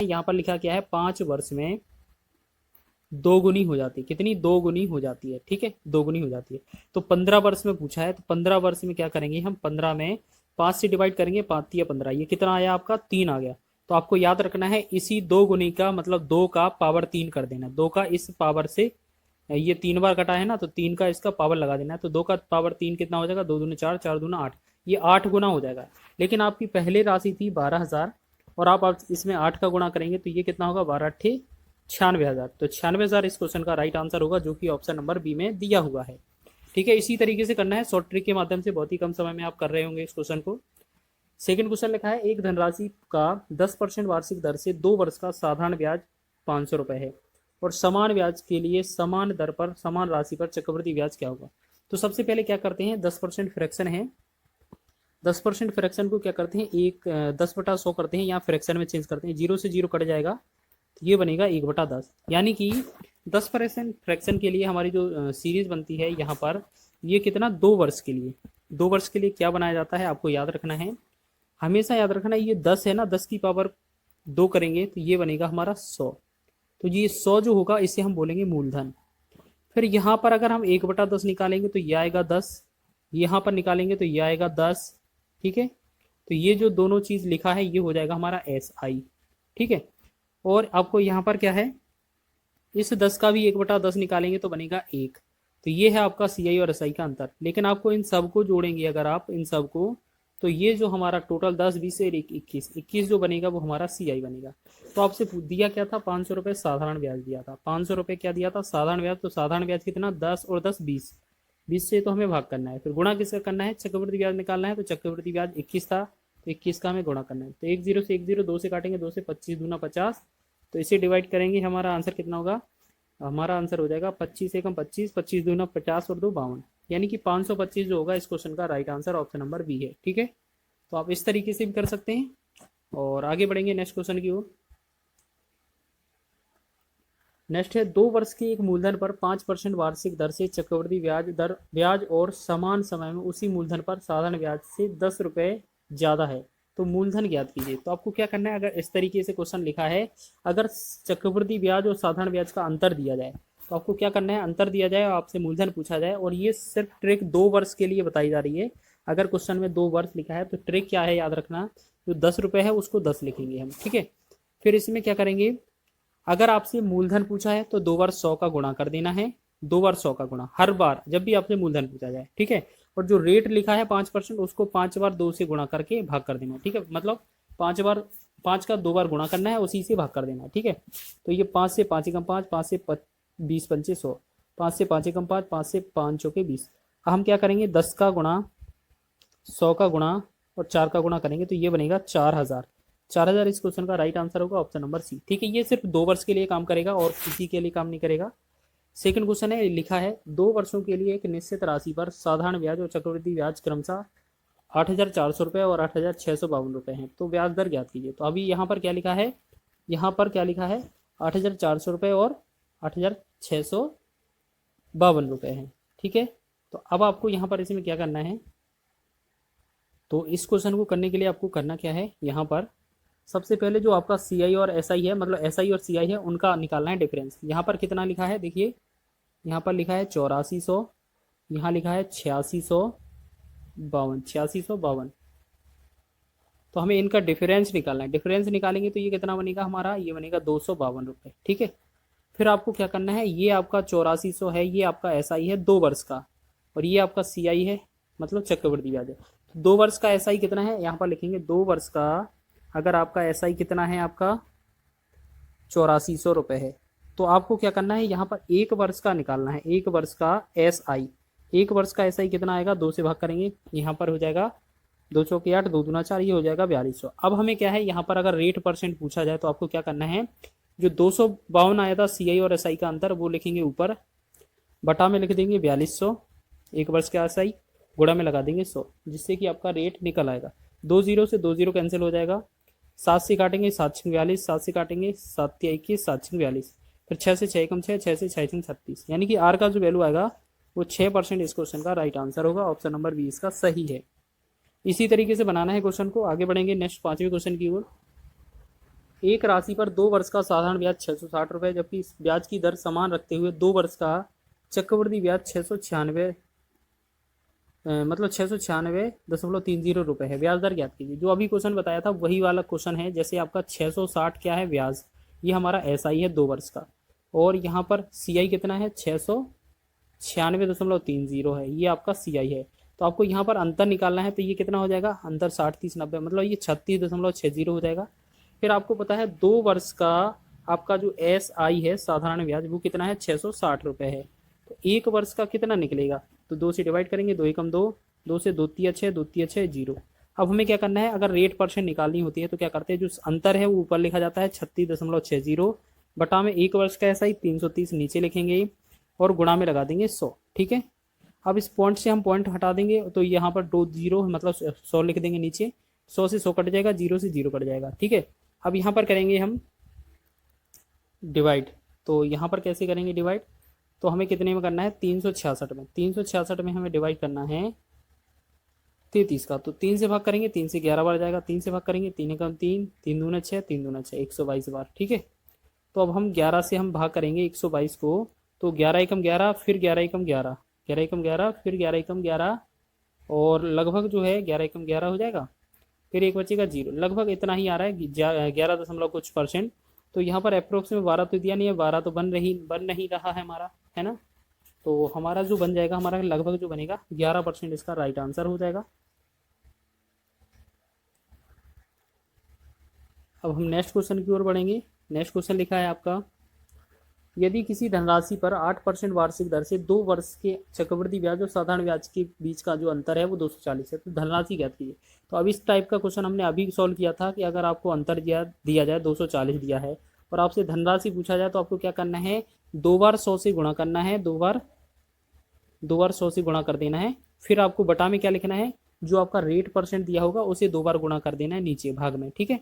यहाँ पर लिखा क्या है, 5 वर्ष में दोगुनी हो जाती है। कितनी? दोगुनी हो जाती है। ठीक है, दोगुनी हो जाती है। तो 15 वर्ष में पूछा है, तो 15 वर्ष में क्या करेंगे हम, 15 में 5 से डिवाइड करेंगे, 5 या 15, ये कितना आया आपका, 3 आ गया। तो आपको याद रखना है इसी दो गुनी का मतलब 2 का पावर 3 कर देना, 2 का इस पावर से, ये 3 बार कटा है ना, तो 3 का इसका पावर लगा देना है। तो 2 का पावर 3 कितना हो जाएगा, 2 दूनी 4, 4 दूना 8, ये 8 गुना हो जाएगा। लेकिन आपकी पहले राशि थी 12,000 और आप इसमें 8 का गुणा करेंगे तो ये कितना होगा, 12 अट्ठे 96,000। तो 96,000 इस क्वेश्चन का राइट आंसर होगा, जो कि ऑप्शन नंबर बी में दिया हुआ है। ठीक है, इसी तरीके से करना है, शॉर्ट ट्रिक के माध्यम से बहुत ही कम समय में आप कर रहे होंगे इस क्वेश्चन को। सेकंड क्वेश्चन लिखा है, एक धनराशि का 10% वार्षिक दर से 2 वर्ष का साधारण ब्याज 500 रुपये है और समान ब्याज के लिए समान दर पर समान राशि पर चक्रवृद्धि ब्याज क्या होगा। तो सबसे पहले क्या करते हैं, 10% फ्रैक्शन है, 10% फ्रैक्शन को क्या करते हैं, 10/100 करते हैं, यहाँ फ्रैक्शन में चेंज करते हैं, 0 से 0 कट जाएगा, तो ये बनेगा 1/10। यानी कि 10% फ्रैक्शन के लिए हमारी जो सीरीज बनती है यहाँ पर, ये कितना, 2 वर्ष के लिए, 2 वर्ष के लिए क्या बनाया जाता है, आपको याद रखना है, हमेशा याद रखना है, ये 10 है ना, 10 की पावर 2 करेंगे तो ये बनेगा हमारा 100। तो ये 100 जो होगा इसे हम बोलेंगे मूलधन। फिर यहाँ पर अगर हम 1/10 निकालेंगे तो ये आएगा 10, यहाँ पर निकालेंगे तो ये आएगा 10। ठीक है, तो ये जो दोनों चीज़ लिखा है ये हो जाएगा हमारा SI। ठीक है, और आपको यहाँ पर क्या है, इस 10 का भी 1/10 निकालेंगे तो बनेगा 1। तो ये है आपका CI और SI का अंतर। लेकिन आपको इन सबको जोड़ेंगे अगर आप इन सबको, तो ये जो हमारा टोटल 10, 20 से 21, 21 जो बनेगा वो हमारा CI बनेगा। तो आपसे दिया क्या था, 500 रुपये साधारण ब्याज दिया था, 500 रुपये क्या दिया था, साधारण ब्याज। तो साधारण ब्याज कितना, 10 और 10 20, 20 से तो हमें भाग करना है, फिर गुणा किसका करना है, चक्रवृद्धि ब्याज निकालना है। तो चक्रवृद्धि ब्याज 21 था, तो 21 का हमें गुणा करना है। तो 1 0 से 1 0, 2 से काटेंगे, 2 से 25 दूना 50, तो इसे डिवाइड करेंगे, हमारा आंसर कितना होगा, हमारा आंसर हो जाएगा 25 एकम 25, 25 दूना 50 और 2 52, यानी कि 525 जो होगा इस क्वेश्चन का right answer option number B है। ठीक है, तो आप इस तरीके से भी कर सकते हैं। और आगे बढ़ेंगे नेक्स्ट क्वेश्चन की ओर। नेक्स्ट है, 2 वर्ष के एक मूलधन पर 5% वार्षिक दर से चक्रवृद्धि ब्याज और समान समय में उसी मूलधन पर साधारण ब्याज से 10 रुपये ज़्यादा है, तो मूलधन ज्ञात कीजिए। तो आपको क्या करना है, अगर इस तरीके से क्वेश्चन लिखा है, अगर चक्रवृद्धि ब्याज और साधारण ब्याज का अंतर दिया जाए तो आपको क्या करना है, अंतर दिया जाए और आपसे मूलधन पूछा जाए, और ये सिर्फ ट्रिक 2 वर्ष के लिए बताई जा रही है। अगर क्वेश्चन में 2 वर्ष लिखा है तो ट्रिक क्या है, याद रखना, जो 10 रुपये है उसको 10 लिखेंगे हम। ठीक है, फिर इसमें क्या करेंगे, अगर आपसे मूलधन पूछा है तो 2 बार 100 का गुणा कर देना है, 2 बार 100 का गुणा हर बार जब भी आपसे मूलधन पूछा जाए। ठीक है, और जो रेट लिखा है 5% उसको 5 बार 2 से गुणा करके भाग कर देना। ठीक है, मतलब 5 का 2 बार गुणा करना है, उसी से भाग कर देना। ठीक है, तो ये 5 से 5 एकम 5, 5 से 20 पंचे 100, 5 से 5 एकम 5, 5 से 5 चौके 20। हम क्या करेंगे, 10 का गुणा, 100 का गुणा और 4 का गुणा करेंगे तो ये बनेगा 4000। 4000 इस क्वेश्चन का राइट आंसर होगा ऑप्शन नंबर सी। ठीक है, ये सिर्फ 2 वर्ष के लिए काम करेगा और किसी के लिए काम नहीं करेगा। सेकंड क्वेश्चन है, लिखा है 2 वर्षों के लिए एक निश्चित राशि पर साधारण ब्याज और चक्रवृद्धि ब्याज क्रमशः 8,400 रुपये और 8,652 रुपये हैं, तो ब्याज दर ज्ञात कीजिए। तो अभी यहाँ पर क्या लिखा है, यहाँ पर क्या लिखा है, 8,400 रुपये और 8,652 रुपये हैं। ठीक है, तो अब आपको यहाँ पर इसमें क्या करना है, तो इस क्वेश्चन को करने के लिए आपको करना क्या है, यहाँ पर सबसे पहले जो आपका CI और SI है, मतलब SI और CI है, उनका निकालना है डिफरेंस। यहाँ पर कितना लिखा है, देखिए यहाँ पर लिखा है 8400, यहाँ लिखा है 8652। तो हमें इनका डिफरेंस निकालना है, डिफरेंस निकालेंगे तो ये कितना बनेगा हमारा, ये बनेगा 252 रुपये। ठीक है, फिर आपको क्या करना है, ये आपका 8400 है, ये आपका SI है 2 वर्ष का, और ये आपका CI है मतलब चक्रवृद्धि ब्याज है। तो 2 वर्ष का SI कितना है, यहाँ पर लिखेंगे 2 वर्ष का, अगर आपका SI कितना है, आपका 8400 रुपये है, तो आपको क्या करना है, यहाँ पर 1 वर्ष का निकालना है, 1 वर्ष का SI। 1 वर्ष का SI कितना आएगा, 2 से भाग करेंगे, यहाँ पर हो जाएगा 2 चौके 8, 2 दूना 4, ये हो जाएगा 4200। अब हमें क्या है, यहाँ पर अगर रेट परसेंट पूछा जाए तो आपको क्या करना है, जो 252 आया था CI और SI का अंतर, वो लिखेंगे ऊपर, बटा में लिख देंगे 4200, 1 वर्ष का SI, गुणा में लगा देंगे 100, जिससे कि आपका रेट निकल आएगा। 2 0 से 2 0 कैंसिल हो जाएगा, 7 से काटेंगे 7 6 42, 7 से काटेंगे 7 21, 7 6 42, फिर 6 से 6 कम 6, 6 से 6 36, यानी कि R का जो वैल्यू आएगा वो 6% इस क्वेश्चन का राइट आंसर होगा, ऑप्शन नंबर बी इसका सही है। इसी तरीके से बनाना है क्वेश्चन को, आगे बढ़ेंगे नेक्स्ट 5वें क्वेश्चन की ओर। एक राशि पर 2 वर्ष का साधारण ब्याज 660 रुपये, जबकि इस ब्याज की दर समान रखते हुए 2 वर्ष का चक्रवृद्धि ब्याज 696 मतलब 696.30 रुपये है। ब्याज दर ज्ञात कीजिए। जो अभी क्वेश्चन बताया था वही वाला क्वेश्चन है। जैसे आपका 660 क्या है ब्याज, ये हमारा एसआई है 2 वर्ष का, और यहाँ पर सीआई कितना है 696.30 है, ये आपका सीआई है। तो आपको यहाँ पर अंतर निकालना है, तो ये कितना हो जाएगा, अंतर 60 30 90, मतलब ये 36.60 हो जाएगा। फिर आपको पता है 2 वर्ष का आपका जो एस आई है साधारण ब्याज वो कितना है 660 रुपये है। तो 1 वर्ष का कितना निकलेगा, तो 2 से डिवाइड करेंगे, 2 एकम 2, 2 से 2 तिया 6, 2 तिया 6 जीरो। अब हमें क्या करना है, अगर रेट परसेंट निकालनी होती है तो क्या करते हैं, जो अंतर है वो ऊपर लिखा जाता है 36.60 बटा में 1 वर्ष का एस आई 330 नीचे लिखेंगे और गुणा में लगा देंगे 100। ठीक है, अब इस पॉइंट से हम पॉइंट हटा देंगे तो यहाँ पर 2 जीरो मतलब 100 लिख देंगे नीचे, 100 से 100 कट जाएगा, 0 से 0 कट जाएगा। ठीक है, अब यहाँ पर करेंगे हम डिवाइड। तो यहाँ पर कैसे करेंगे डिवाइड, तो हमें कितने में करना है 366 में, 366 में हमें डिवाइड करना है 33 का। तो 3 से भाग करेंगे, 3 से 11 बार जाएगा, 3 से भाग करेंगे, 3 एकम 3, 3 दूना 6, 3 दूना 6, 122 बार। ठीक है, तो अब हम 11 से हम भाग करेंगे 122 को, तो 11 एकम 11, फिर 11 एकम 11, 11 एकम 11, फिर 11 एकम 11, और लगभग जो है 11 एकम 11 हो जाएगा, फिर एक बचेगा 0, लगभग इतना ही आ रहा है 11 दशमलव कुछ %। तो यहाँ पर अप्रोक्स में 12 तो दिया नहीं है, 12 तो बन नहीं रहा है हमारा, है ना। तो हमारा जो बन जाएगा, हमारा लगभग जो बनेगा 11% इसका राइट आंसर हो जाएगा। अब हम नेक्स्ट क्वेश्चन की ओर बढ़ेंगे। नेक्स्ट क्वेश्चन लिखा है आपका, यदि किसी धनराशि पर 8% वार्षिक दर से 2 वर्ष के चक्रवृद्धि ब्याज और साधारण ब्याज के बीच का जो अंतर है वो 240 है, तो धनराशि ज्ञात कीजिए। तो अब इस टाइप का क्वेश्चन हमने अभी सॉल्व किया था कि अगर आपको अंतर दिया जाए 240 दिया है और आपसे धनराशि पूछा जाए, तो आपको क्या करना है, 2 बार 100 से गुणा करना है, 2 बार 100 से गुणा कर देना है। फिर आपको बटा में क्या लिखना है, जो आपका रेट परसेंट दिया होगा उसे 2 बार गुणा कर देना है नीचे भाग में। ठीक है,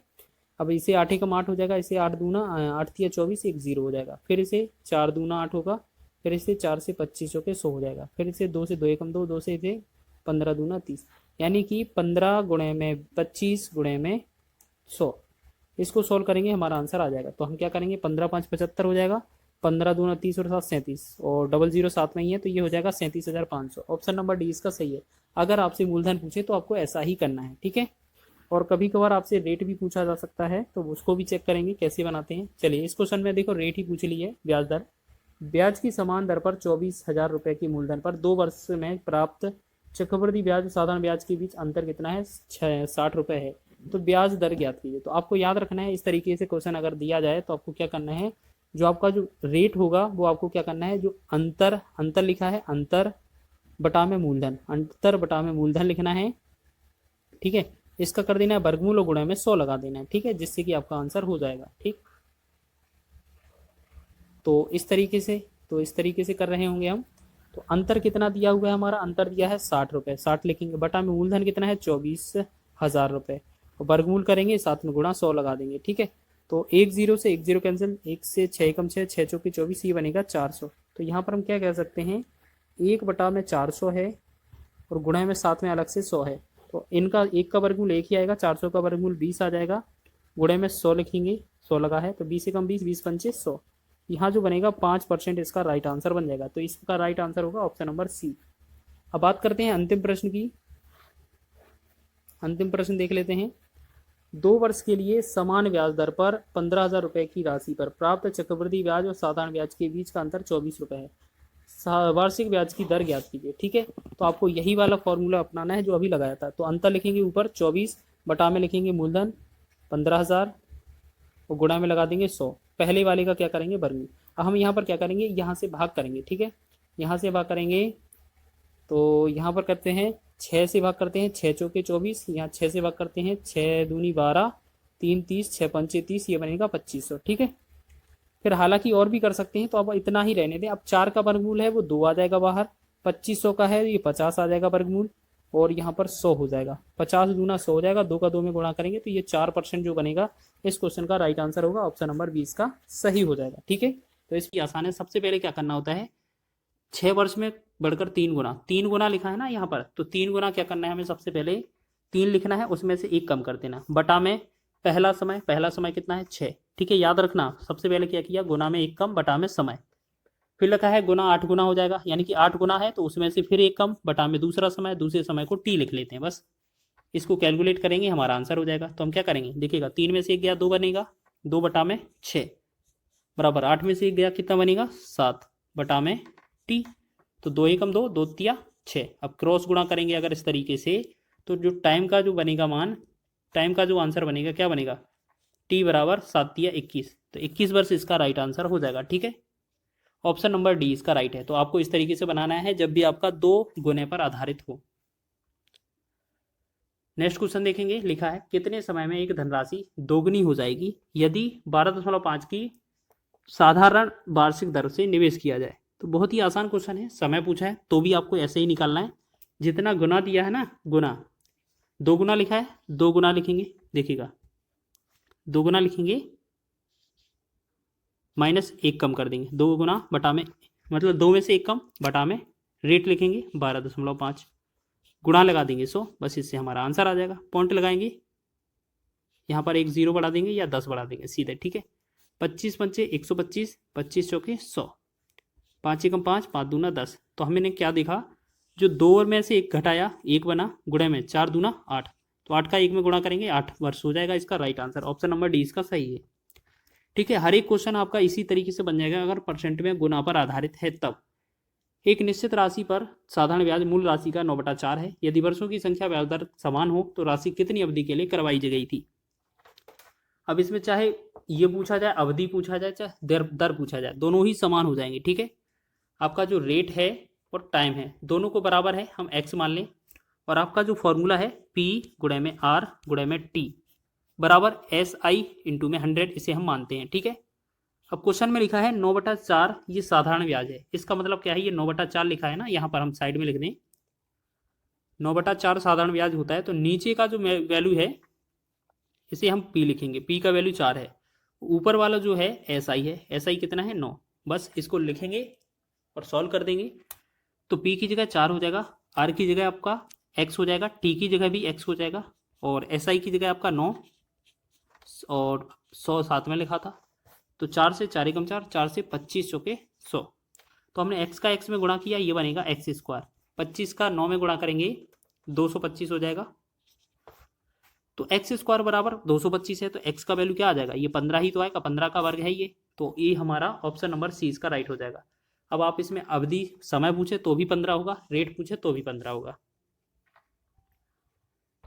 अब इसे 8 एकम 8 हो जाएगा, इसे 8 दूना 8 तिया 24, एक 0 हो जाएगा, फिर इसे 4 दूना 8 होगा, फिर इसे 4 से 25 होकर 100 हो जाएगा, फिर इसे 2 से 2 एकम 2, 2 से इसे 15 दूना 30, यानी कि 15 गुणे में 25 गुणे में 100। इसको सॉल्व करेंगे हमारा आंसर आ जाएगा। तो हम क्या करेंगे, 15 5 75 हो जाएगा, 15 दूना 30 और 7 37, और डबल 0 साथ में ही है, तो ये हो जाएगा 37,500। ऑप्शन नंबर डी इसका सही है। अगर आपसे मूलधन पूछे तो आपको ऐसा ही करना है। ठीक है, और कभी कभार आपसे रेट भी पूछा जा सकता है, तो उसको भी चेक करेंगे कैसे बनाते हैं। चलिए, इस क्वेश्चन में देखो रेट ही पूछ ली है, ब्याज दर। ब्याज की समान दर पर 24,000 रुपये की मूलधन पर 2 वर्ष में प्राप्त चक्रवृद्धि ब्याज और साधारण ब्याज के बीच अंतर कितना है, 60 रुपये है। तो ब्याज दर ज्ञात कीजिए। तो आपको याद रखना है, इस तरीके से क्वेश्चन अगर दिया जाए तो आपको क्या करना है, जो आपका जो रेट होगा वो आपको क्या करना है, जो अंतर लिखा है, अंतर बटा में मूलधन, अंतर बटा में मूलधन लिखना है। ठीक है, इसका कर देना है वर्गमूल और गुणा में 100 लगा देना है। ठीक है, जिससे कि आपका आंसर हो जाएगा। ठीक, तो इस तरीके से कर रहे होंगे हम। तो अंतर कितना दिया हुआ है, हमारा अंतर दिया है 60 रुपये, 60 लिखेंगे, बटा में मूलधन कितना है 24,000 रुपये, और वर्गमूल करेंगे, साथ में गुणा 100 लगा देंगे। ठीक है, तो 1 0 से 1 0 कैंसिल, 1 से 6 एकम 6, 6 चौकी 24, ये बनेगा 400। तो यहाँ पर हम क्या कह सकते हैं, 1 बटा में 400 है और गुणा में साथ में अलग से 100 है। तो इनका एक का वर्गमूल 1 ही आएगा, 400 का वर्गमूल 20 आ जाएगा, गुणे में 100 लिखेंगे, 100 लगा है, तो 20 एकम 20, 20 पंचे 100। यहाँ जो बनेगा 5% इसका राइट आंसर बन जाएगा। तो इसका राइट आंसर होगा ऑप्शन नंबर सी। अब बात करते हैं अंतिम प्रश्न की। अंतिम प्रश्न देख लेते हैं। 2 वर्ष के लिए समान ब्याज दर पर 15,000 रुपये की राशि पर प्राप्त चक्रवृद्धि ब्याज और साधारण ब्याज के बीच का अंतर 24 रुपये है। वार्षिक ब्याज की दर ज्ञात कीजिए। ठीक है, तो आपको यही वाला फॉर्मूला अपनाना है जो अभी लगाया था। तो अंतर लिखेंगे ऊपर 24, बटा में लिखेंगे मूलधन 15,000 और गुणा में लगा देंगे 100। पहले वाले का क्या करेंगे, वर्गमूल। अब हम यहाँ पर क्या करेंगे, यहाँ से भाग करेंगे। ठीक है, यहाँ से भाग करेंगे, तो यहाँ पर करते हैं 6 से भाग करते हैं, 6 चौके 24, यहाँ 6 से भाग करते हैं, 6 दूनी 12, 3 30, 6 पंचे 30, ये बनेगा 2500। ठीक है, फिर हालांकि और भी कर सकते हैं, तो अब इतना ही रहने दें। अब 4 का वर्गमूल है वो 2 आ जाएगा बाहर, 2500 का है ये 50 आ जाएगा वर्गमूल, और यहाँ पर 100 हो जाएगा, 50 दूना 100 हो जाएगा, 2 का 2 में गुणा करेंगे, तो ये 4% जो बनेगा इस क्वेश्चन का राइट आंसर होगा, ऑप्शन नंबर 20 का सही हो जाएगा। ठीक है, तो इसकी आसान है। सबसे पहले क्या करना होता है, 6 वर्ष में बढ़कर 3 गुना लिखा है ना यहाँ पर, तो 3 गुना क्या करना है हमें, सबसे पहले 3 लिखना है, उसमें से 1 कम कर देना, बटा में पहला समय कितना है 6, ठीक है। याद रखना सबसे पहले क्या किया, गुना में 1 कम बटा में समय, फिर लिखा है गुना 8 गुना हो जाएगा, यानी कि 8 गुना है तो उसमें से फिर 1 कम बटा में दूसरा समय, दूसरे समय को टी लिख लेते हैं बस। इसको कैलकुलेट करेंगे हमारा आंसर हो जाएगा। तो हम क्या करेंगे, देखिएगा 3 में से 1 गया 2 बनेगा, 2 बटा में 6 बराबर 8 में से 1 गया कितना बनेगा 7 बटा में टी। तो 2 एकम 2, 2 तिया 6। अब क्रॉस गुणा करेंगे अगर इस तरीके से, तो जो टाइम का जो बनेगा मान, टाइम का जो आंसर बनेगा क्या बनेगा, टी बराबर 7 तिया 21। तो 21 वर्ष इसका राइट आंसर हो जाएगा, ठीक है। ऑप्शन नंबर डी इसका राइट है। तो आपको इस तरीके से बनाना है जब भी आपका 2 गुने पर आधारित हो। नेक्स्ट क्वेश्चन देखेंगे, लिखा है कितने समय में एक धनराशि दोगुनी हो जाएगी यदि 12.5 की साधारण वार्षिक दर से निवेश किया जाए। तो बहुत ही आसान क्वेश्चन है, समय पूछा है तो भी आपको ऐसे ही निकालना है। जितना गुना दिया है ना, गुना 2 गुना लिखा है, 2 गुना लिखेंगे, देखिएगा 2 गुना लिखेंगे माइनस 1 कम कर देंगे, 2 गुना बटा में, मतलब 2 में से 1 कम बटा में रेट लिखेंगे 12.5, गुणा लगा देंगे 100, बस इससे हमारा आंसर आ जाएगा। पॉइंट लगाएंगे, यहाँ पर एक 0 बढ़ा देंगे या 10 बढ़ा देंगे सीधे, ठीक है। 25 पंचे 125, 25 चौके 100, 5 एकम 5, 5 दूना 10। तो हमने क्या देखा, जो 2 में से 1 घटाया 1 बना, गुणे में 4 दूना 8, तो 8 का 1 में गुणा करेंगे 8 वर्ष हो जाएगा इसका right answer. Option number D इसका सही है, ठीक है। हर एक क्वेश्चन आपका इसी तरीके से बन जाएगा अगर परसेंट में गुना पर आधारित है तब। एक निश्चित राशि पर साधारण ब्याज मूल राशि का 9/4 है। यदि वर्षों की संख्या ब्याज दर समान हो तो राशि कितनी अवधि के लिए करवाई गई थी। अब इसमें चाहे ये पूछा जाए, अवधि पूछा जाए, चाहे दर पूछा जाए, दोनों ही समान हो जाएंगे, ठीक है। आपका जो रेट है और टाइम है दोनों को बराबर है, हम एक्स मान लें, और आपका जो फॉर्मूला है पी गुणे में आर गुणे में टी बराबर एस आई इंटू में 100, इसे हम मानते हैं, ठीक है। अब क्वेश्चन में लिखा है 9/4 ये साधारण ब्याज है, इसका मतलब क्या है, ये 9/4 लिखा है ना, यहाँ पर हम साइड में लिख दें 9/4 साधारण ब्याज होता है। तो नीचे का जो वैल्यू है इसे हम पी लिखेंगे, पी का वैल्यू 4 है, ऊपर वाला जो है एस आई है, एस आई कितना है 9, बस इसको लिखेंगे और सॉल्व कर देंगे। तो पी की जगह 4 हो जाएगा, आर की जगह आपका एक्स हो जाएगा, टी की जगह भी एक्स हो जाएगा, और एस आई की जगह आपका 9 और 100 साथ में लिखा था। तो 4 से 4 एकम 4, 4 से 25 चौके 100। तो हमने x का x में गुणा किया, ये बनेगा एक्स स्क्वायर। 25 का 9 में गुणा करेंगे 225 हो जाएगा। तो एक्स स्क्वायर बराबर 225 है, तो x का वैल्यू क्या आ जाएगा, ये 15 ही तो आएगा, 15 का वर्ग है ये। तो ये हमारा ऑप्शन नंबर सी इसका राइट हो जाएगा। अब आप इसमें अवधि समय पूछे तो भी 15 होगा, रेट पूछे तो भी 15 होगा।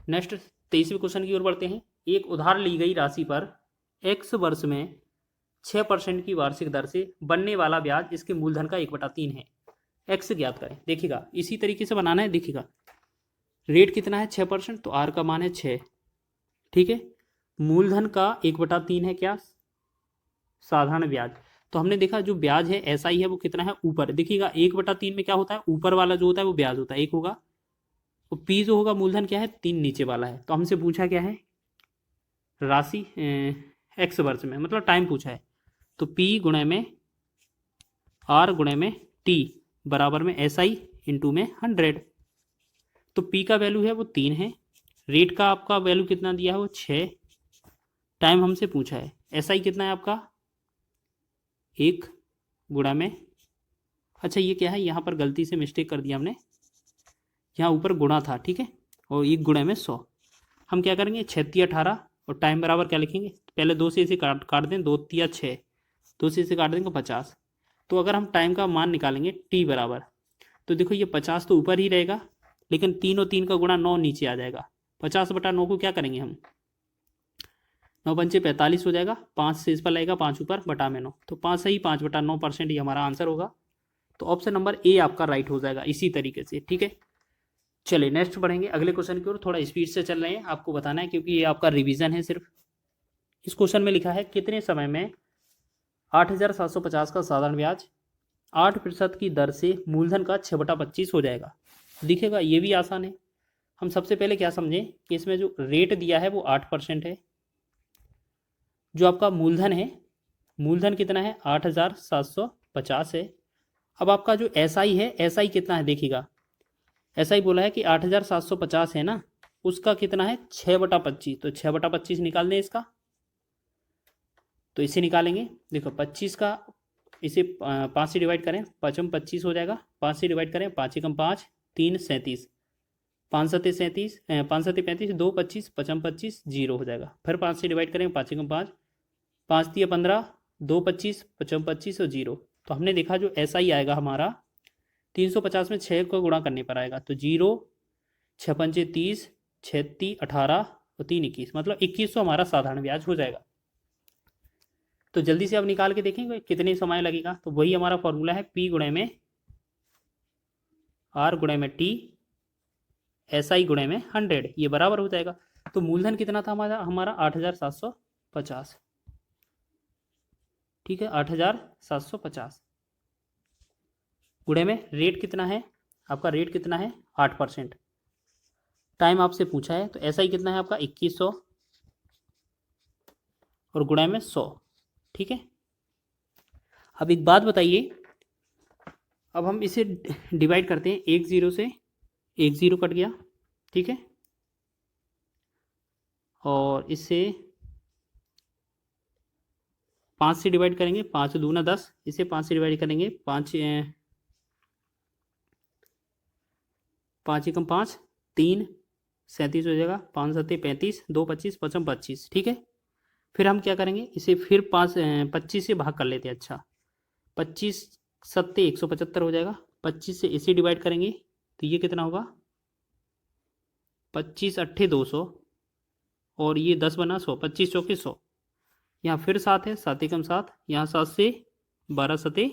नेक्स्ट 23वें क्वेश्चन की ओर बढ़ते हैं। एक उधार ली गई राशि पर x वर्ष में 6% की वार्षिक दर से बनने वाला ब्याज इसके मूलधन का 1/3 है। x ज्ञात करें। देखिएगा इसी तरीके से बनाना है, देखिएगा रेट कितना है 6%, तो r का मान है 6, ठीक है। मूलधन का 1/3 है क्या, साधारण ब्याज। तो हमने देखा जो ब्याज है ऐसा ही है, वो कितना है ऊपर, देखिएगा 1/3 में क्या होता है, ऊपर वाला जो होता है वो ब्याज होता है, 1 होगा, तो पी जो होगा मूलधन क्या है 3 नीचे वाला है। तो हमसे पूछा क्या है, राशि x वर्ष में, मतलब टाइम पूछा है। तो P गुणे में R गुणे में T बराबर में एस आई इंटू में 100। तो P का वैल्यू है वो 3 है, रेट का आपका वैल्यू कितना दिया है वो 6, टाइम हमसे पूछा है, एस आई कितना है आपका 1 गुणा में, अच्छा ये क्या है, यहाँ पर गलती से मिस्टेक कर दिया हमने, यहाँ ऊपर गुणा था, ठीक है, और 1 गुणे में 100। हम क्या करेंगे 6 18 और टाइम बराबर क्या लिखेंगे, पहले 2 से इसे काट दें, 2 3 6, 2 से इसे काट देंगे 50। तो अगर हम टाइम का मान निकालेंगे टी बराबर, तो देखो ये 50 तो ऊपर ही रहेगा, लेकिन 3 और 3 का गुणा 9 नीचे आ जाएगा। 50/9 को क्या करेंगे हम, 9 पंचे 45 हो जाएगा, 5 से इस पर लगेगा 5 ऊपर बटा में 9, तो 5 सही 5/9% ही हमारा आंसर होगा। तो ऑप्शन नंबर ए आपका राइट हो जाएगा इसी तरीके से, ठीक है। चलिए नेक्स्ट बढ़ेंगे अगले क्वेश्चन की ओर, थोड़ा स्पीड से चल रहे हैं, आपको बताना है क्योंकि ये आपका रिवीजन है सिर्फ। इस क्वेश्चन में लिखा है कितने समय में 8,750 का साधारण ब्याज 8% की दर से मूलधन का 6/25 हो जाएगा। दिखेगा ये भी आसान है। हम सबसे पहले क्या समझें कि इसमें जो रेट दिया है वो 8% है, जो आपका मूलधन है, मूलधन कितना है 8,750 है। अब आपका जो एस आई है, एस आई कितना है देखिएगा, एस आई बोला है कि 8,750 है ना, उसका कितना है 6/25, तो 6/25 निकाल दें इसका। तो इसे निकालेंगे, देखो 25 का, इसे 5 से डिवाइड करें, 5×25 हो जाएगा, 5 से डिवाइड करें, 5×1 = 5, 3 37, 5×7 37, 5×7 35, 2 25, 5×25 0 हो जाएगा। फिर 5 से डिवाइड करें, 5×5, 5×3 15, 2 25, 5×25 और 0। तो हमने देखा जो ऐसा ही आएगा हमारा 350 में 6 को गुणा करने पर आएगा, तो 0, 6×5 = 30, 6×3 = 18 और 3 21, मतलब 2100 हमारा साधारण ब्याज हो जाएगा। तो जल्दी से अब निकाल के देखेंगे कितने समय लगेगा। तो वही हमारा फॉर्मूला है P गुणे में R गुणे में T SI गुणे में 100, ये बराबर हो जाएगा। तो मूलधन कितना था हमारा 8750, ठीक है, 8750 गुणे में रेट कितना है आपका, रेट कितना है 8%। टाइम आपसे पूछा है, तो SI कितना है आपका 2100 और गुणे में 100, ठीक है। अब एक बात बताइए, अब हम इसे डिवाइड करते हैं, 1 0 से 1 0 कट गया, ठीक है, और इससे 5 से डिवाइड करेंगे, 5 दूना 10, इसे 5 से डिवाइड करेंगे, 5 एकम 5, 3 37 हो जाएगा, 5×7 35, 2 25, 5×25, ठीक है। फिर हम क्या करेंगे, इसे फिर 25 से भाग कर लेते हैं। अच्छा, 25×7 175 हो जाएगा, 25 से इसे डिवाइड करेंगे तो ये कितना होगा 25×8 200 और ये 10 बना 100, 25×4 100, यहाँ फिर 7 है, 7 एकम 7, यहाँ 7 से 12×7